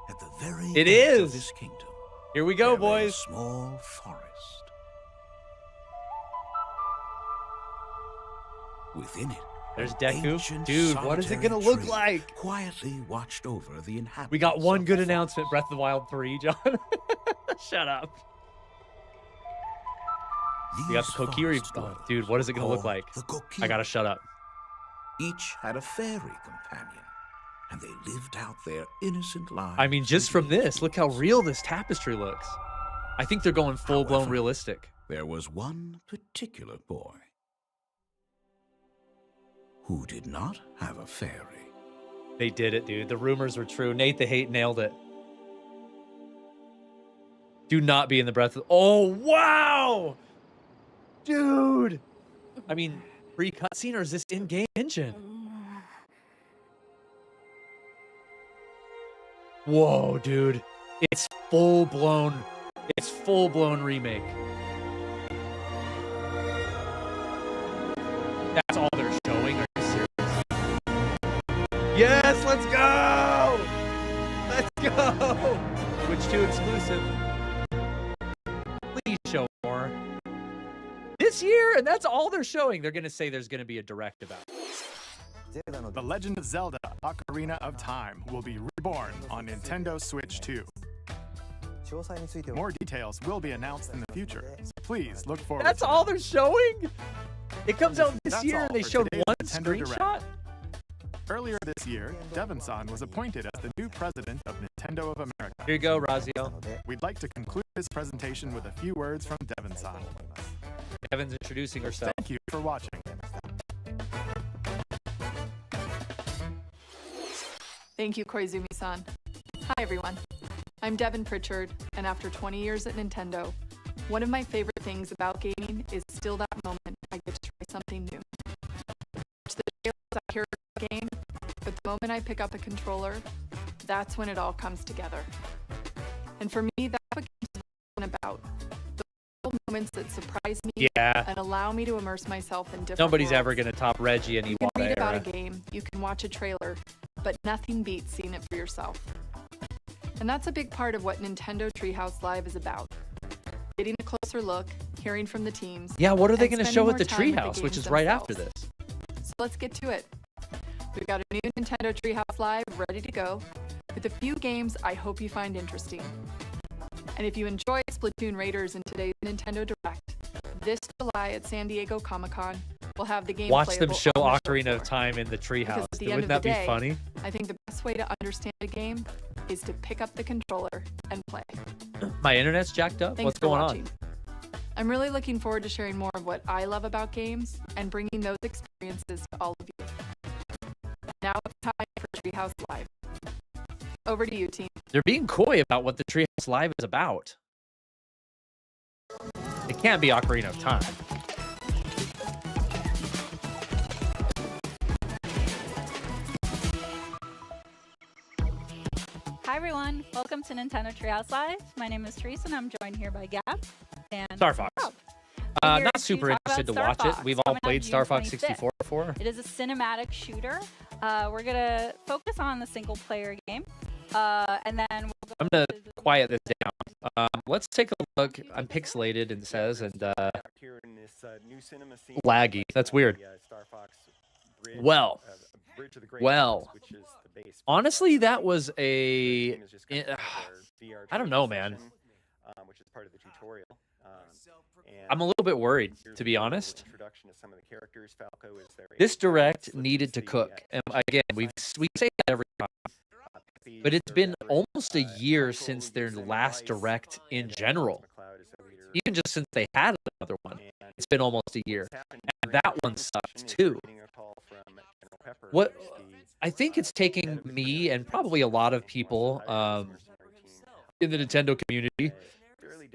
[SPEAKER 10] At the very
[SPEAKER 1] It
[SPEAKER 10] edge of
[SPEAKER 1] is.
[SPEAKER 10] this kingdom,
[SPEAKER 1] Here we go,
[SPEAKER 10] there lay a
[SPEAKER 1] boys.
[SPEAKER 10] small forest. Within it,
[SPEAKER 1] There's
[SPEAKER 10] an
[SPEAKER 1] Deku.
[SPEAKER 10] ancient
[SPEAKER 1] Dude, what is it
[SPEAKER 10] solitary
[SPEAKER 1] gonna look
[SPEAKER 10] tree
[SPEAKER 1] like?
[SPEAKER 10] Quietly watched over the inhabitants.
[SPEAKER 1] We got one
[SPEAKER 10] of
[SPEAKER 1] good
[SPEAKER 10] the
[SPEAKER 1] announcement, Breath of the Wild 3, John. Shut up. You got the
[SPEAKER 10] These
[SPEAKER 1] Kokiri.
[SPEAKER 10] forest
[SPEAKER 1] Oh,
[SPEAKER 10] dwellers
[SPEAKER 1] dude, what is it gonna look
[SPEAKER 10] called
[SPEAKER 1] like?
[SPEAKER 10] the
[SPEAKER 1] I gotta
[SPEAKER 10] Kokiri.
[SPEAKER 1] shut up.
[SPEAKER 10] Each had a fairy companion, and they lived out their innocent lives.
[SPEAKER 1] I mean, just from this, look how real this tapestry looks. I think they're going full-blown
[SPEAKER 10] However,
[SPEAKER 1] realistic.
[SPEAKER 10] There was one particular boy who did not have a fairy.
[SPEAKER 1] They did it, dude. The rumors were true. Nate the Hate nailed it. Do not be in the Breath of... Oh, wow! Dude! I mean, pre-cutscene or is this in-game engine? Whoa, dude. It's full-blown... It's full-blown remake. That's all they're showing? Are you serious? Yes, let's go! Let's go! Switch 2 exclusive. Please show more. This year, and that's all they're showing. They're going to say there's going to be a direct about it.
[SPEAKER 3] The Legend of Zelda Ocarina of Time will be reborn on Nintendo Switch 2. More details will be announced in the future, so please look forward
[SPEAKER 1] That's
[SPEAKER 3] to
[SPEAKER 1] all
[SPEAKER 3] them.
[SPEAKER 1] they're showing? It comes out this
[SPEAKER 3] That's
[SPEAKER 1] year
[SPEAKER 3] all
[SPEAKER 1] and they
[SPEAKER 3] for
[SPEAKER 1] showed
[SPEAKER 3] today's
[SPEAKER 1] one
[SPEAKER 3] Nintendo
[SPEAKER 1] screenshot?
[SPEAKER 3] Direct. Earlier this year, Devon-san was appointed as the new president of Nintendo of America.
[SPEAKER 1] Here you go, Razio.
[SPEAKER 3] We'd like to conclude this presentation with a few words from Devon-san.
[SPEAKER 1] Evan's introducing herself.
[SPEAKER 3] Thank you for watching.
[SPEAKER 18] Thank you, Koizumi-san. Hi, everyone. I'm Devin Pritchard, and after 20 years at Nintendo, one of my favorite things about gaming is still that moment I get to try something new. Watch the trailers I hear about a game, but the moment I pick up a controller, that's when it all comes together. And for me, that's what games are about. The little moments that surprise me
[SPEAKER 1] Yeah.
[SPEAKER 18] and allow me to immerse myself in different
[SPEAKER 1] Nobody's
[SPEAKER 18] worlds.
[SPEAKER 1] ever going to top Reggie and
[SPEAKER 18] You can
[SPEAKER 1] Iwata
[SPEAKER 18] read about
[SPEAKER 1] era.
[SPEAKER 18] a game, you can watch a trailer, but nothing beats seeing it for yourself. And that's a big part of what Nintendo Treehouse Live is about. Getting a closer look, hearing from the teams.
[SPEAKER 1] Yeah, what are they
[SPEAKER 18] and
[SPEAKER 1] going to
[SPEAKER 18] spending
[SPEAKER 1] show
[SPEAKER 18] more
[SPEAKER 1] at the
[SPEAKER 18] time with
[SPEAKER 1] Treehouse, which
[SPEAKER 18] games
[SPEAKER 1] is right
[SPEAKER 18] themselves.
[SPEAKER 1] after this?
[SPEAKER 18] So let's get to it. We've got a new Nintendo Treehouse Live ready to go with a few games I hope you find interesting. And if you enjoyed Splatoon Raiders in today's Nintendo Direct, this July at San Diego Comic-Con, we'll have the game
[SPEAKER 1] Watch them
[SPEAKER 18] playable
[SPEAKER 1] show
[SPEAKER 18] on the
[SPEAKER 1] Ocarina of Time in the
[SPEAKER 18] because
[SPEAKER 1] Treehouse.
[SPEAKER 18] at the end
[SPEAKER 1] Wouldn't
[SPEAKER 18] of
[SPEAKER 1] that
[SPEAKER 18] the day,
[SPEAKER 1] be funny?
[SPEAKER 18] I think the best way to understand a game is to pick up the controller and play.
[SPEAKER 1] My internet's jacked up?
[SPEAKER 18] Thanks
[SPEAKER 1] What's
[SPEAKER 18] for
[SPEAKER 1] going
[SPEAKER 18] watching. I'm really looking forward to sharing more of what I love about games and bringing those experiences to all of you. Now it's time for Treehouse Live. Over to you, team.
[SPEAKER 1] They're being coy about what the Treehouse Live is about. It can't be Ocarina of Time.
[SPEAKER 19] Hi everyone, welcome to Nintendo Treehouse Live. My name is Teresa and I'm joined here by Gab and
[SPEAKER 1] Star Fox.
[SPEAKER 19] Rob. We're here
[SPEAKER 1] Not
[SPEAKER 19] to
[SPEAKER 1] super
[SPEAKER 19] talk
[SPEAKER 1] interested to
[SPEAKER 19] about
[SPEAKER 1] watch
[SPEAKER 19] Star
[SPEAKER 1] it.
[SPEAKER 19] Fox,
[SPEAKER 1] We've all
[SPEAKER 19] coming out
[SPEAKER 1] played
[SPEAKER 19] June
[SPEAKER 1] Star Fox
[SPEAKER 19] 25th.
[SPEAKER 1] 64 before.
[SPEAKER 19] It is a cinematic shooter. We're gonna focus on the single player game. And then we'll go
[SPEAKER 1] I'm gonna quiet this down. Let's take a look. I'm pixelated, it says, and laggy. That's weird. Well, honestly, that was a. I don't know, man. I'm a little bit worried, to be honest. This direct needed to cook, and again, we say that every time. But it's been almost a year since their last direct in general. Even just since they had another one. It's been almost a year. And that one sucked too. What I think it's taking me and probably a lot of people in the Nintendo community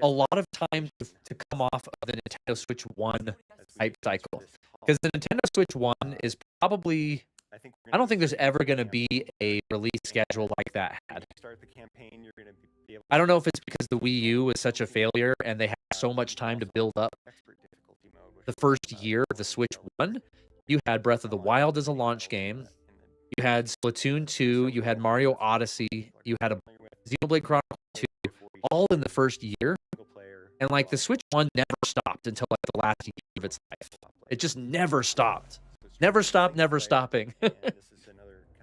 [SPEAKER 1] a lot of time to come off of the Nintendo Switch 1 hype cycle. Because the Nintendo Switch 1 is probably... I don't think there's ever going to be a release schedule like that had. I don't know if it's because the Wii U was such a failure and they had so much time to build up. The first year of the Switch 1, you had Breath of the Wild as a launch game. You had Splatoon 2, you had Mario Odyssey, you had a Xenoblade Chronicles 2, all in the first year. And like the Switch 1 never stopped until like the last year of its life. It just never stopped. Never stopped, never stopping.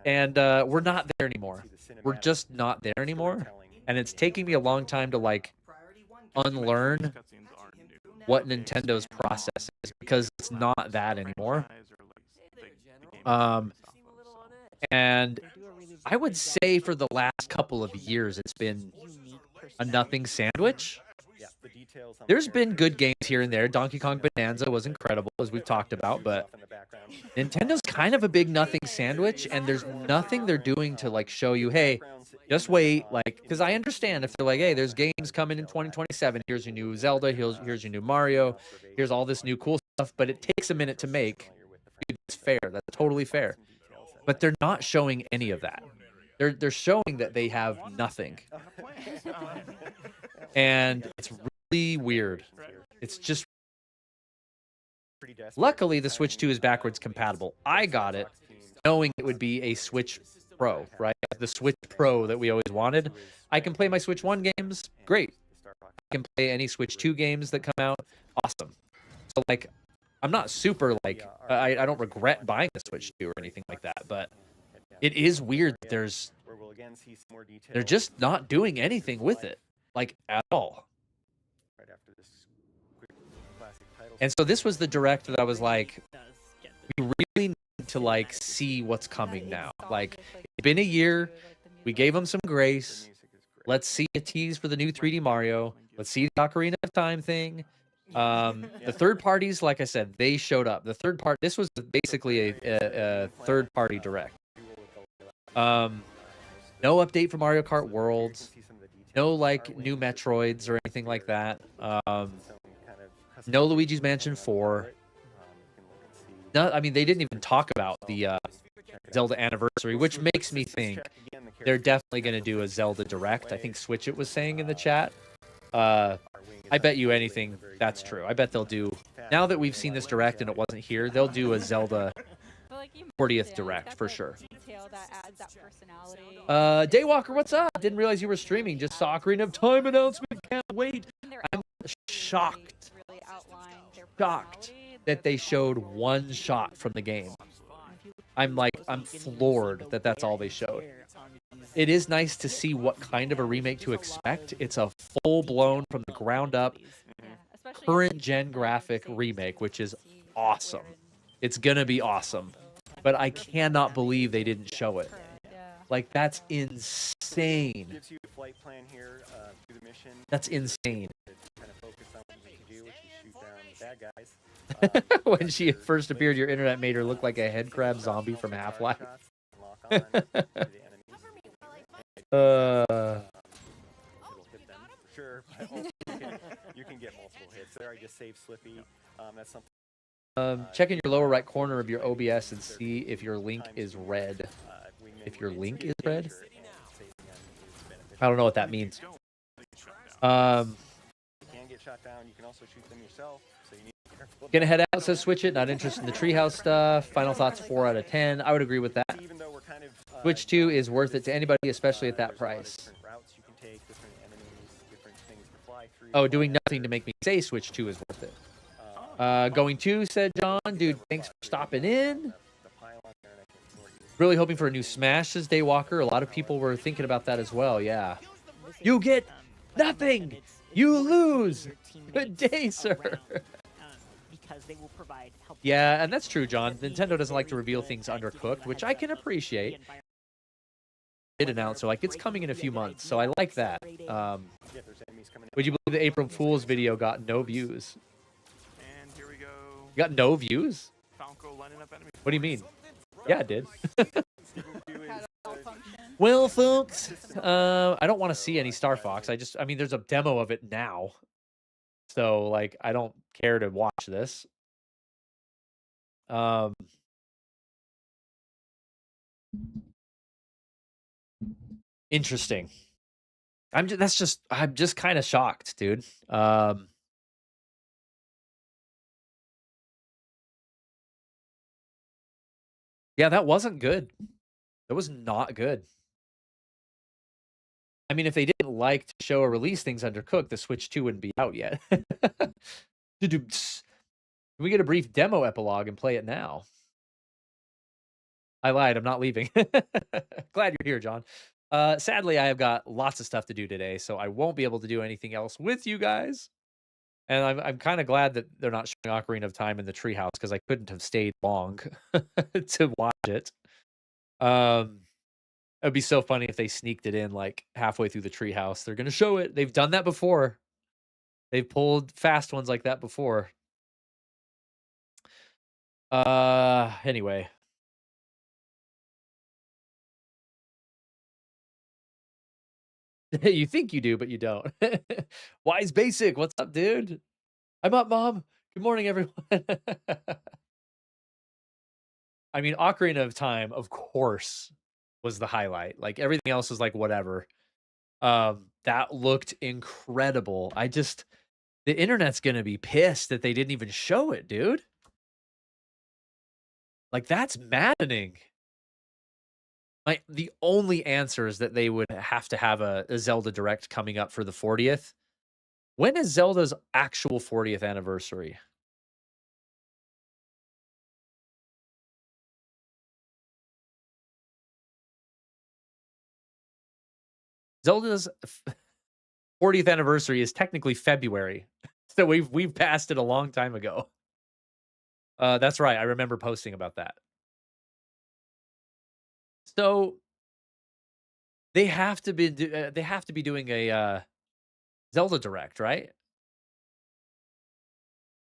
[SPEAKER 1] And we're not there anymore. We're just not there anymore. And it's taking me a long time to like unlearn what Nintendo's process is because it's not that anymore. And I would say for the last couple of years, it's been a nothing sandwich. There's been good games here and there. Donkey Kong Bonanza was incredible, as we've talked about, but Nintendo's kind of a big nothing sandwich, and there's nothing they're doing to like show you, hey, just wait, like, because I understand if they're like, hey, there's games coming in 2027. Here's your new Zelda. Here's your new Mario. Here's all this new cool stuff, but it takes a minute to make. Dude, it's fair. That's totally fair. But they're not showing any of that. They're showing that they have nothing. And it's really weird. It's just... Luckily, the Switch 2 is backwards compatible. I got it knowing it would be a Switch Pro, right? The Switch Pro that we always wanted. I can play my Switch 1 games. Great. I can play any Switch 2 games that come out. Awesome. So, like, I'm not super, like... I don't regret buying the Switch 2 or anything like that, but it is weird that they're just not doing anything with it. Like, at all. And so this was the direct that I was like, we really need to like see what's coming now. Like, it's been a year. We gave them some grace. Let's see a tease for the new 3D Mario. Let's see the Ocarina of Time thing. The third parties, like I said, they showed up. The third part, this was basically a third party direct. No update for Mario Kart Worlds. No like new Metroids or anything like that. No Luigi's Mansion 4. No, I mean, they didn't even talk about the Zelda Anniversary, which makes me think they're definitely going to do a Zelda Direct. I think Switch It was saying in the chat. I bet you anything that's true. I bet they'll do, now that we've seen this Direct and it wasn't here, they'll do a Zelda 40th Direct for sure. Daywalker, what's up? Didn't realize you were streaming. Just saw Ocarina of Time announcement. Can't wait. I'm shocked that they showed one shot from the game. I'm floored that that's all they showed. It is nice to see what kind of a remake to expect. It's a full-blown, from the ground up, current gen graphic remake, which is awesome. It's gonna be awesome. But I cannot believe they didn't show it. Like, that's insane.
[SPEAKER 20] Gives you a flight plan here, do the mission.
[SPEAKER 1] That's insane.
[SPEAKER 20] Kind of focus on what you can do, which is shoot down bad guys.
[SPEAKER 1] When she first appeared, your internet made her look like a head crab zombie from Half-Life.
[SPEAKER 20] Sure, but also you can get multiple hits. There I just saved Slippy. That's something.
[SPEAKER 1] Check in your lower right corner of your OBS and see if your link is red. If your link is red? I don't know what that means.
[SPEAKER 20] Can get shot down. You can also shoot them yourself. So you need to be careful.
[SPEAKER 1] Gonna head out, says Switch It. Not interested in the Treehouse stuff. Final thoughts, 4 out of 10. I would agree with that. Switch 2 is worth it to anybody, especially at that price. Oh, doing nothing to make me say Switch 2 is worth it. Going to, said John. Dude, thanks for stopping in. Really hoping for a new Smash, says Daywalker. A lot of people were thinking about that as well, yeah. You get nothing! You lose! Good day, sir! Yeah, and that's true, John. Nintendo doesn't like to reveal things undercooked, which I can appreciate. Did announce, so like, it's coming in a few months, so I like that. Would you believe the April Fool's video got no views?
[SPEAKER 3] And here we go.
[SPEAKER 1] You got no views? What do you mean? Yeah, it did. Well, folks, I don't want to see any Star Fox. I mean, there's a demo of it now. So, like, I don't care to watch this. Interesting. I'm just kind of shocked, dude. Yeah, that wasn't good. That was not good. I mean, if they didn't like to show or release things undercooked, the Switch 2 wouldn't be out yet. Can we get a brief demo epilogue and play it now? I lied. I'm not leaving. Glad you're here, John. Sadly, I have got lots of stuff to do today, so I won't be able to do anything else with you guys. And I'm kind of glad that they're not showing Ocarina of Time in the treehouse because I couldn't have stayed long to watch it. It'd be so funny if they sneaked it in like halfway through the treehouse. They're gonna show it. They've done that before. They've pulled fast ones like that before. Anyway. You think you do, but you don't. Wise Basic, what's up, dude? I'm up, Mom. Good morning, everyone. I mean, Ocarina of Time, of course, was the highlight. Like everything else was like whatever. That looked incredible. The internet's gonna be pissed that they didn't even show it, dude. Like that's maddening. The only answer is that they would have to have a Zelda Direct coming up for the 40th. When is Zelda's actual 40th anniversary? Zelda's 40th anniversary is technically February. So we've passed it a long time ago. That's right. I remember posting about that. So they have to be doing a Zelda Direct, right?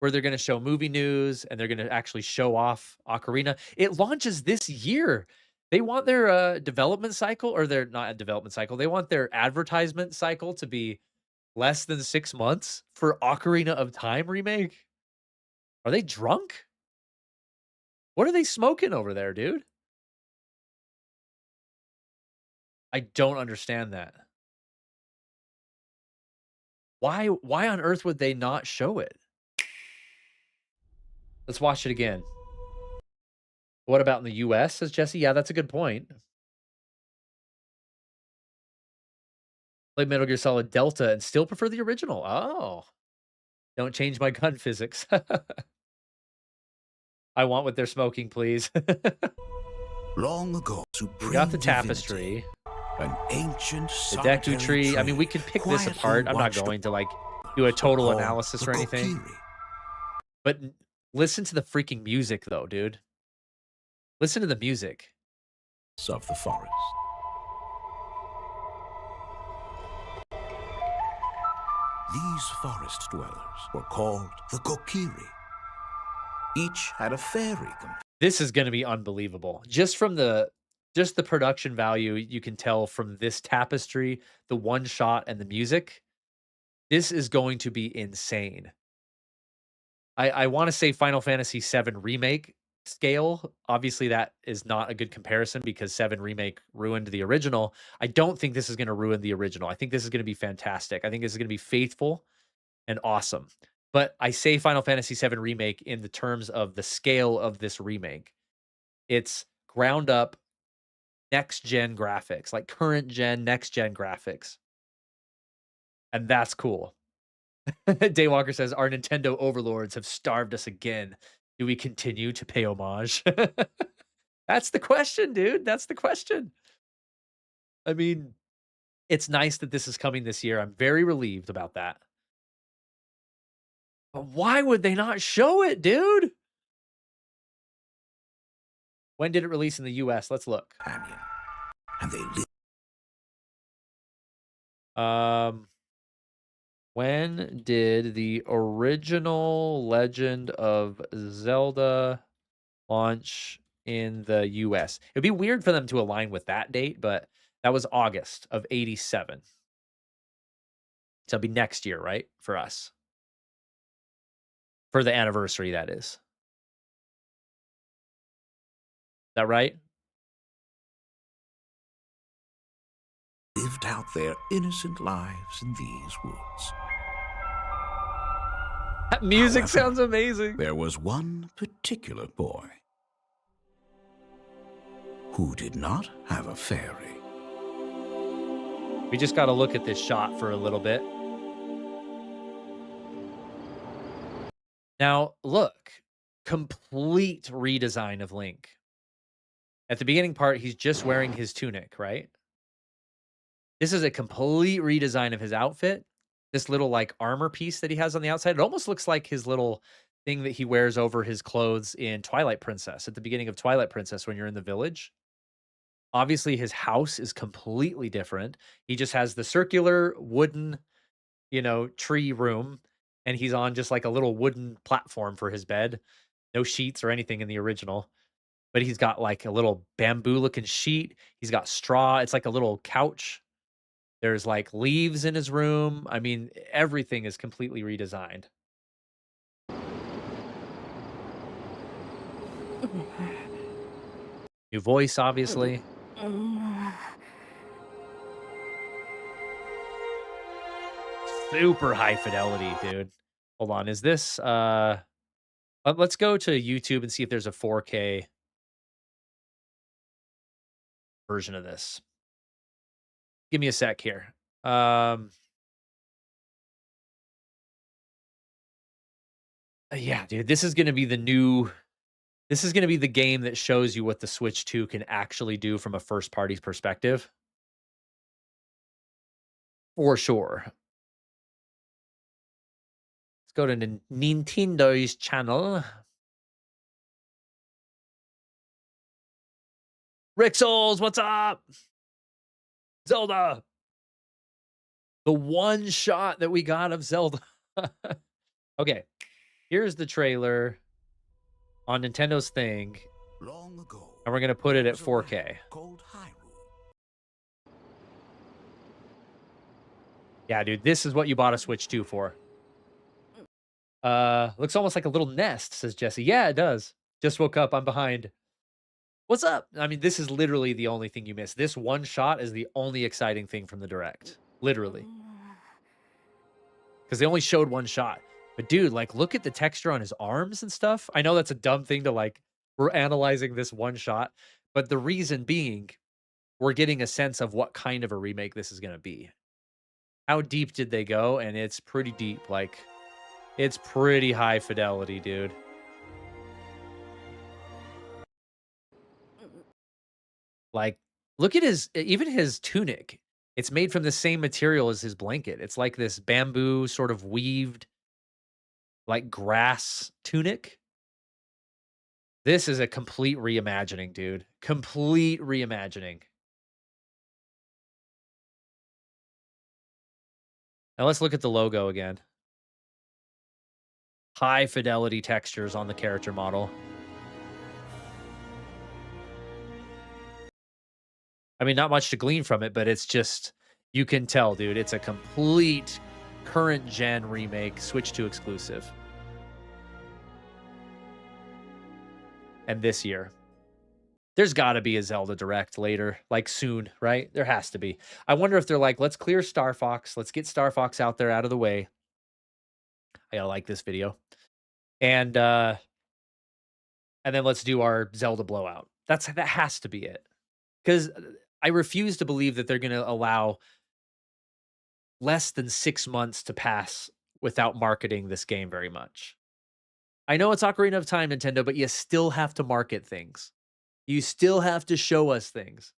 [SPEAKER 1] Where they're going to show movie news and they're going to actually show off Ocarina. It launches this year. They want their development cycle, or they're not a development cycle. They want their advertisement cycle to be less than 6 months for Ocarina of Time remake. Are they drunk? What are they smoking over there, dude? I don't understand that. Why on earth would they not show it? Let's watch it again. What about in the US, says Jesse? Yeah, that's a good point. Played Metal Gear Solid Delta and still prefer the original. Oh. Don't change my gun physics. I want what they're smoking, please.
[SPEAKER 10] Long ago,
[SPEAKER 1] We got the tapestry.
[SPEAKER 10] An ancient
[SPEAKER 1] The Deku tree. I mean, we could pick this apart. I'm not going to like do a total analysis or anything. But listen to the freaking music, though, dude. Listen to the music.
[SPEAKER 10] Of the forest. These forest dwellers were called the Kokiri. Each had a fairy.
[SPEAKER 1] This is going to be unbelievable. Just the production value you can tell from this tapestry, the one shot, and the music. This is going to be insane. I want to say Final Fantasy VII Remake scale. Obviously, that is not a good comparison because 7 Remake ruined the original. I don't think this is going to ruin the original. I think this is going to be fantastic. I think this is going to be faithful and awesome. But I say Final Fantasy VII Remake in the terms of the scale of this remake. It's ground up next-gen graphics, like current-gen, next-gen graphics. And that's cool. Daywalker says, our Nintendo overlords have starved us again. Do we continue to pay homage? That's the question, dude. That's the question. I mean, it's nice that this is coming this year. I'm very relieved about that. But why would they not show it, dude? When did it release in the US? Let's look.
[SPEAKER 10] And they
[SPEAKER 1] when did the original Legend of Zelda launch in the US? It'd be weird for them to align with that date, but that was August of 87. So it'll be next year, right? For us. For the anniversary, that is. Is that right?
[SPEAKER 10] live lived out their innocent lives in these woods.
[SPEAKER 1] That music
[SPEAKER 10] However,
[SPEAKER 1] sounds amazing.
[SPEAKER 10] There was one particular boy who did not have a fairy.
[SPEAKER 1] We just got to look at this shot for a little bit. Now, look, complete redesign of Link. At the beginning part, he's just wearing his tunic, right? This is a complete redesign of his outfit. This little like armor piece that he has on the outside. It almost looks like his little thing that he wears over his clothes in Twilight Princess, at the beginning of Twilight Princess when you're in the village. Obviously, his house is completely different. He just has the circular wooden, tree room, and he's on just like a little wooden platform for his bed. No sheets or anything in the original. But he's got like a little bamboo looking sheet. He's got straw. It's like a little couch. There's like leaves in his room. I mean, everything is completely redesigned. New voice, obviously. Super high fidelity, dude. Hold on. Is this let's go to YouTube and see if there's a 4K version of this. Give me a sec here. Yeah, dude, this is going to be the new. This is going to be the game that shows you what the Switch 2 can actually do from a first party perspective. For sure. Let's go to Nintendo's channel. Rixels, what's up? Zelda. The one shot that we got of Zelda. Okay. Here's the trailer on Nintendo's thing.
[SPEAKER 10] Long ago,
[SPEAKER 1] and we're going to put it at 4K. Yeah, dude, this is what you bought a Switch 2 for. Looks almost like a little nest, says Jesse. Yeah, it does. Just woke up. I'm behind. What's up? I mean, this is literally the only thing you miss. This one shot is the only exciting thing from the Direct. Literally. Because they only showed one shot. But dude, like, look at the texture on his arms and stuff. I know that's a dumb thing to like, we're analyzing this one shot. But the reason being, we're getting a sense of what kind of a remake this is going to be. How deep did they go? And it's pretty deep. Like, it's pretty high fidelity, dude. Like, look at even his tunic. It's made from the same material as his blanket. It's like this bamboo sort of weaved, like grass tunic. This is a complete reimagining, dude. Complete reimagining. Now let's look at the logo again. High fidelity textures on the character model. I mean, not much to glean from it, but it's just, you can tell, dude, it's a complete current gen remake, Switch 2 exclusive. And this year. There's got to be a Zelda Direct later, like soon, right? There has to be. I wonder if they're like, let's clear Star Fox. Let's get Star Fox out there, out of the way. I gotta like this video. And then let's do our Zelda blowout. That has to be it. Because I refuse to believe that they're going to allow less than 6 months to pass without marketing this game very much. I know it's Ocarina of Time, Nintendo, but you still have to market things. You still have to show us things.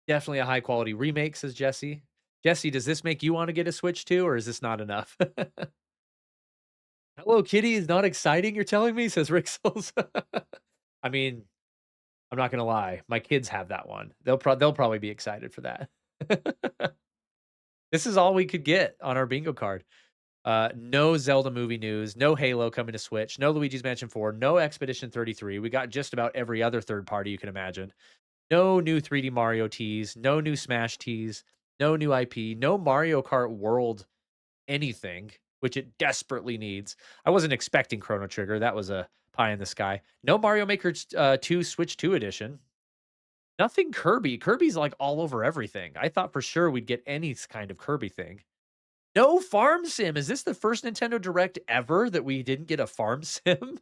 [SPEAKER 1] Definitely a high quality remake, says Jesse. Jesse, does this make you want to get a Switch 2, or is this not enough? Hello Kitty is not exciting, you're telling me, says Rixels. I mean, I'm not gonna lie, my kids have that one. They'll probably be excited for that. This is all we could get on our bingo card. No Zelda movie news, no Halo coming to Switch, no Luigi's Mansion 4, no Expedition 33. We got just about every other third party you can imagine. No new 3D Mario tease, no new Smash tease, no new IP, no Mario Kart World anything, which it desperately needs. I wasn't expecting Chrono Trigger. That was a pie in the sky. No Mario Maker 2 Switch 2 edition. Nothing Kirby. Kirby's like all over everything. I thought for sure we'd get any kind of Kirby thing. No farm sim. Is this the first Nintendo Direct ever that we didn't get a farm sim?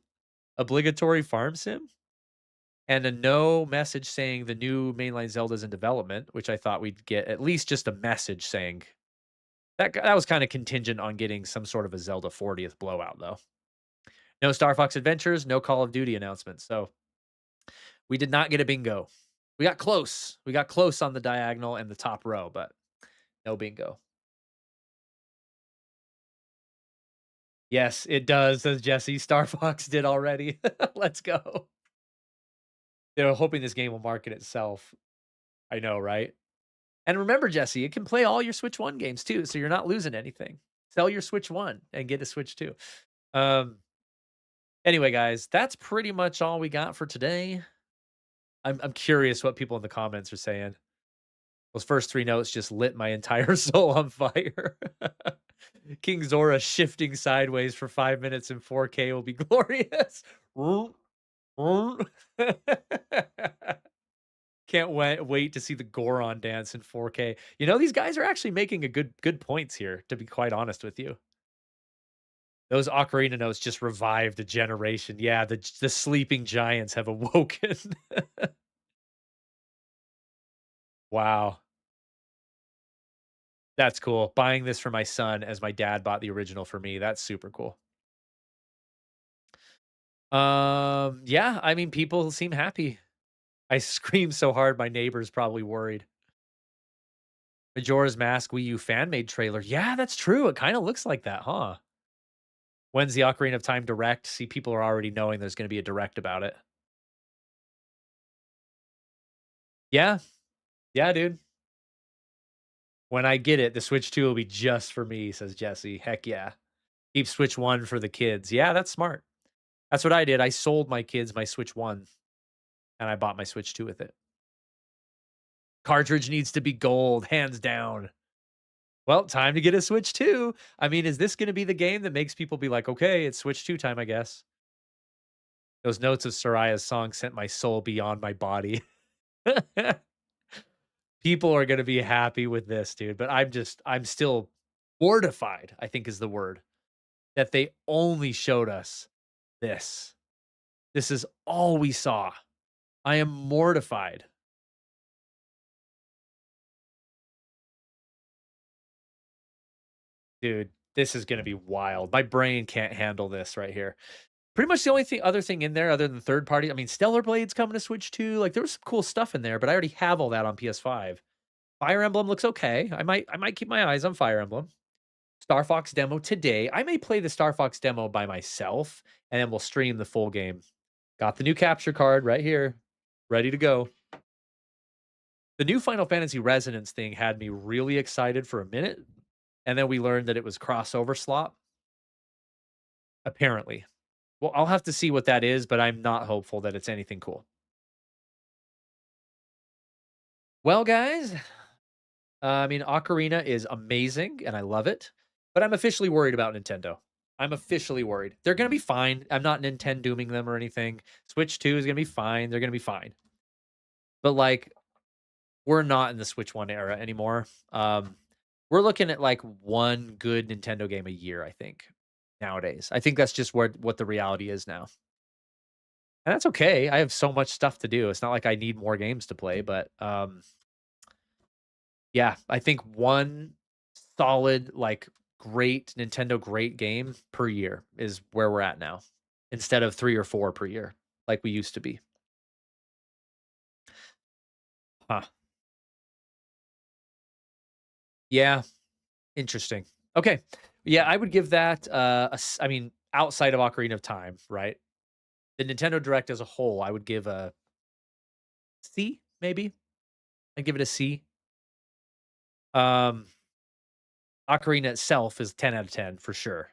[SPEAKER 1] Obligatory farm sim? And a no message saying the new mainline Zelda's in development, which I thought we'd get at least just a message saying that was kind of contingent on getting some sort of a Zelda 40th blowout, though. No Star Fox Adventures, no Call of Duty announcement. So we did not get a bingo. We got close. We got close on the diagonal and the top row, but no bingo. Yes, it does, says Jesse. Star Fox did already. Let's go. They're hoping this game will market itself. I know, right? And remember, Jesse, it can play all your Switch 1 games too, so you're not losing anything. Sell your Switch 1 and get a Switch 2. Anyway, guys, that's pretty much all we got for today. I'm curious what people in the comments are saying. Those first 3 notes just lit my entire soul on fire. King Zora shifting sideways for 5 minutes in 4K will be glorious. Can't wait to see the Goron dance in 4K. You know, these guys are actually making a good points here, to be quite honest with you. Those Ocarina notes just revived a generation. Yeah, the sleeping giants have awoken. Wow. That's cool. Buying this for my son as my dad bought the original for me. That's super cool. Yeah, I mean, people seem happy. I screamed so hard, my neighbor's probably worried. Majora's Mask Wii U fan-made trailer. Yeah, that's true. It kind of looks like that, huh? When's the Ocarina of Time Direct? See, people are already knowing there's going to be a Direct about it. Yeah. Yeah, dude. When I get it, the Switch 2 will be just for me, says Jesse. Heck yeah. Keep Switch 1 for the kids. Yeah, that's smart. That's what I did. I sold my kids my Switch 1, and I bought my Switch 2 with it. Cartridge needs to be gold, hands down. Well, time to get a Switch 2. I mean, is this going to be the game that makes people be like, okay, it's Switch 2 time, I guess? Those notes of Soraya's song sent my soul beyond my body. People are going to be happy with this, dude. But I'm still mortified, I think is the word, that they only showed us this. This is all we saw. I am mortified. Dude, this is going to be wild. My brain can't handle this right here. Pretty much the only other thing in there other than third party. I mean, Stellar Blade's coming to Switch 2. Like, there was some cool stuff in there, but I already have all that on PS5. Fire Emblem looks okay. I might keep my eyes on Fire Emblem. Star Fox demo today. I may play the Star Fox demo by myself, and then we'll stream the full game. Got the new capture card right here, ready to go. The new Final Fantasy Resonance thing had me really excited for a minute, and then we learned that it was crossover slot. Apparently. Well, I'll have to see what that is, but I'm not hopeful that it's anything cool. Well, guys, I mean, Ocarina is amazing, and I love it, but I'm officially worried about Nintendo. I'm officially worried. They're going to be fine. I'm not Nintendo dooming them or anything. Switch 2 is going to be fine. They're going to be fine. But, like, we're not in the Switch 1 era anymore. We're looking at, like, one good Nintendo game a year, I think, nowadays. I think that's just what the reality is now. And that's okay. I have so much stuff to do. It's not like I need more games to play, but yeah, I think one solid, like, great Nintendo great game per year is where we're at now, instead of 3 or 4 per year like we used to be. Huh. Yeah. Interesting. Okay. Yeah, I would give that I mean, outside of Ocarina of Time, right? The Nintendo Direct as a whole, I would give a C, maybe. I'd give it a C. Ocarina itself is 10 out of 10 for sure.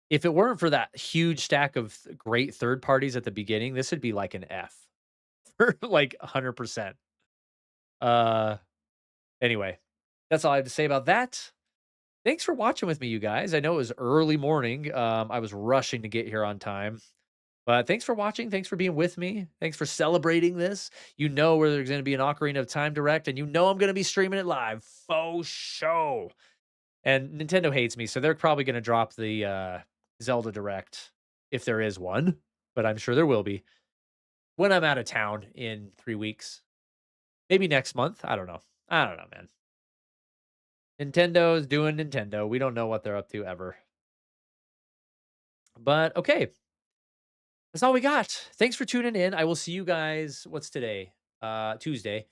[SPEAKER 1] If it weren't for that huge stack of great third parties at the beginning, this would be like an F for like 100%. Anyway, that's all I have to say about that. Thanks for watching with me, you guys. I know it was early morning. I was rushing to get here on time. But thanks for watching. Thanks for being with me. Thanks for celebrating this. You know where there's going to be an Ocarina of Time Direct, and you know I'm going to be streaming it live. Faux show. And Nintendo hates me, so they're probably going to drop the Zelda Direct if there is one. But I'm sure there will be when I'm out of town in 3 weeks. Maybe next month. I don't know. Man. Nintendo's doing Nintendo. We don't know what they're up to ever. But okay. That's all we got. Thanks for tuning in. I will see you guys. What's today? Tuesday.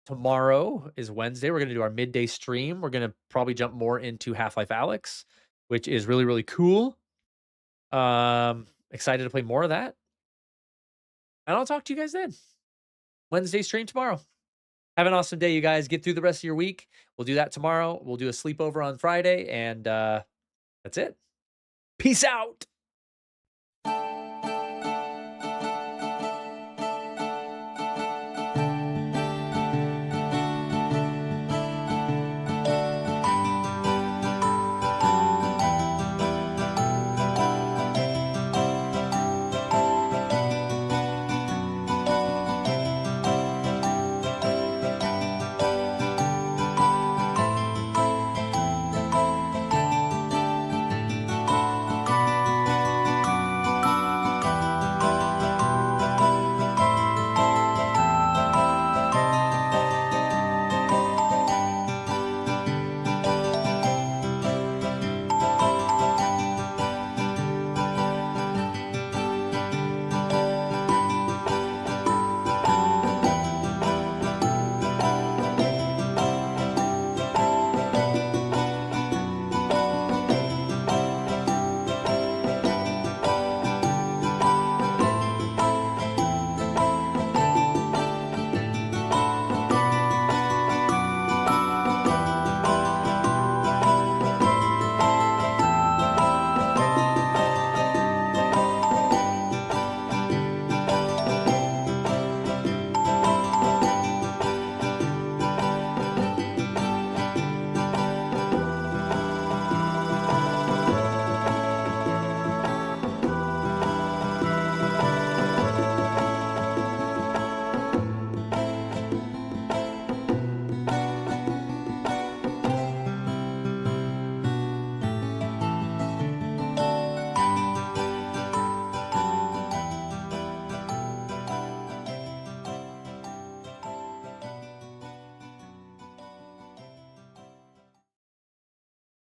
[SPEAKER 1] Tomorrow is Wednesday. We're going to do our midday stream. We're going to probably jump more into Half-Life Alyx, which is really, really cool. Excited to play more of that. And I'll talk to you guys then. Wednesday stream tomorrow. Have an awesome day, you guys. Get through the rest of your week. We'll do that tomorrow. We'll do a sleepover on Friday. And that's it. Peace out.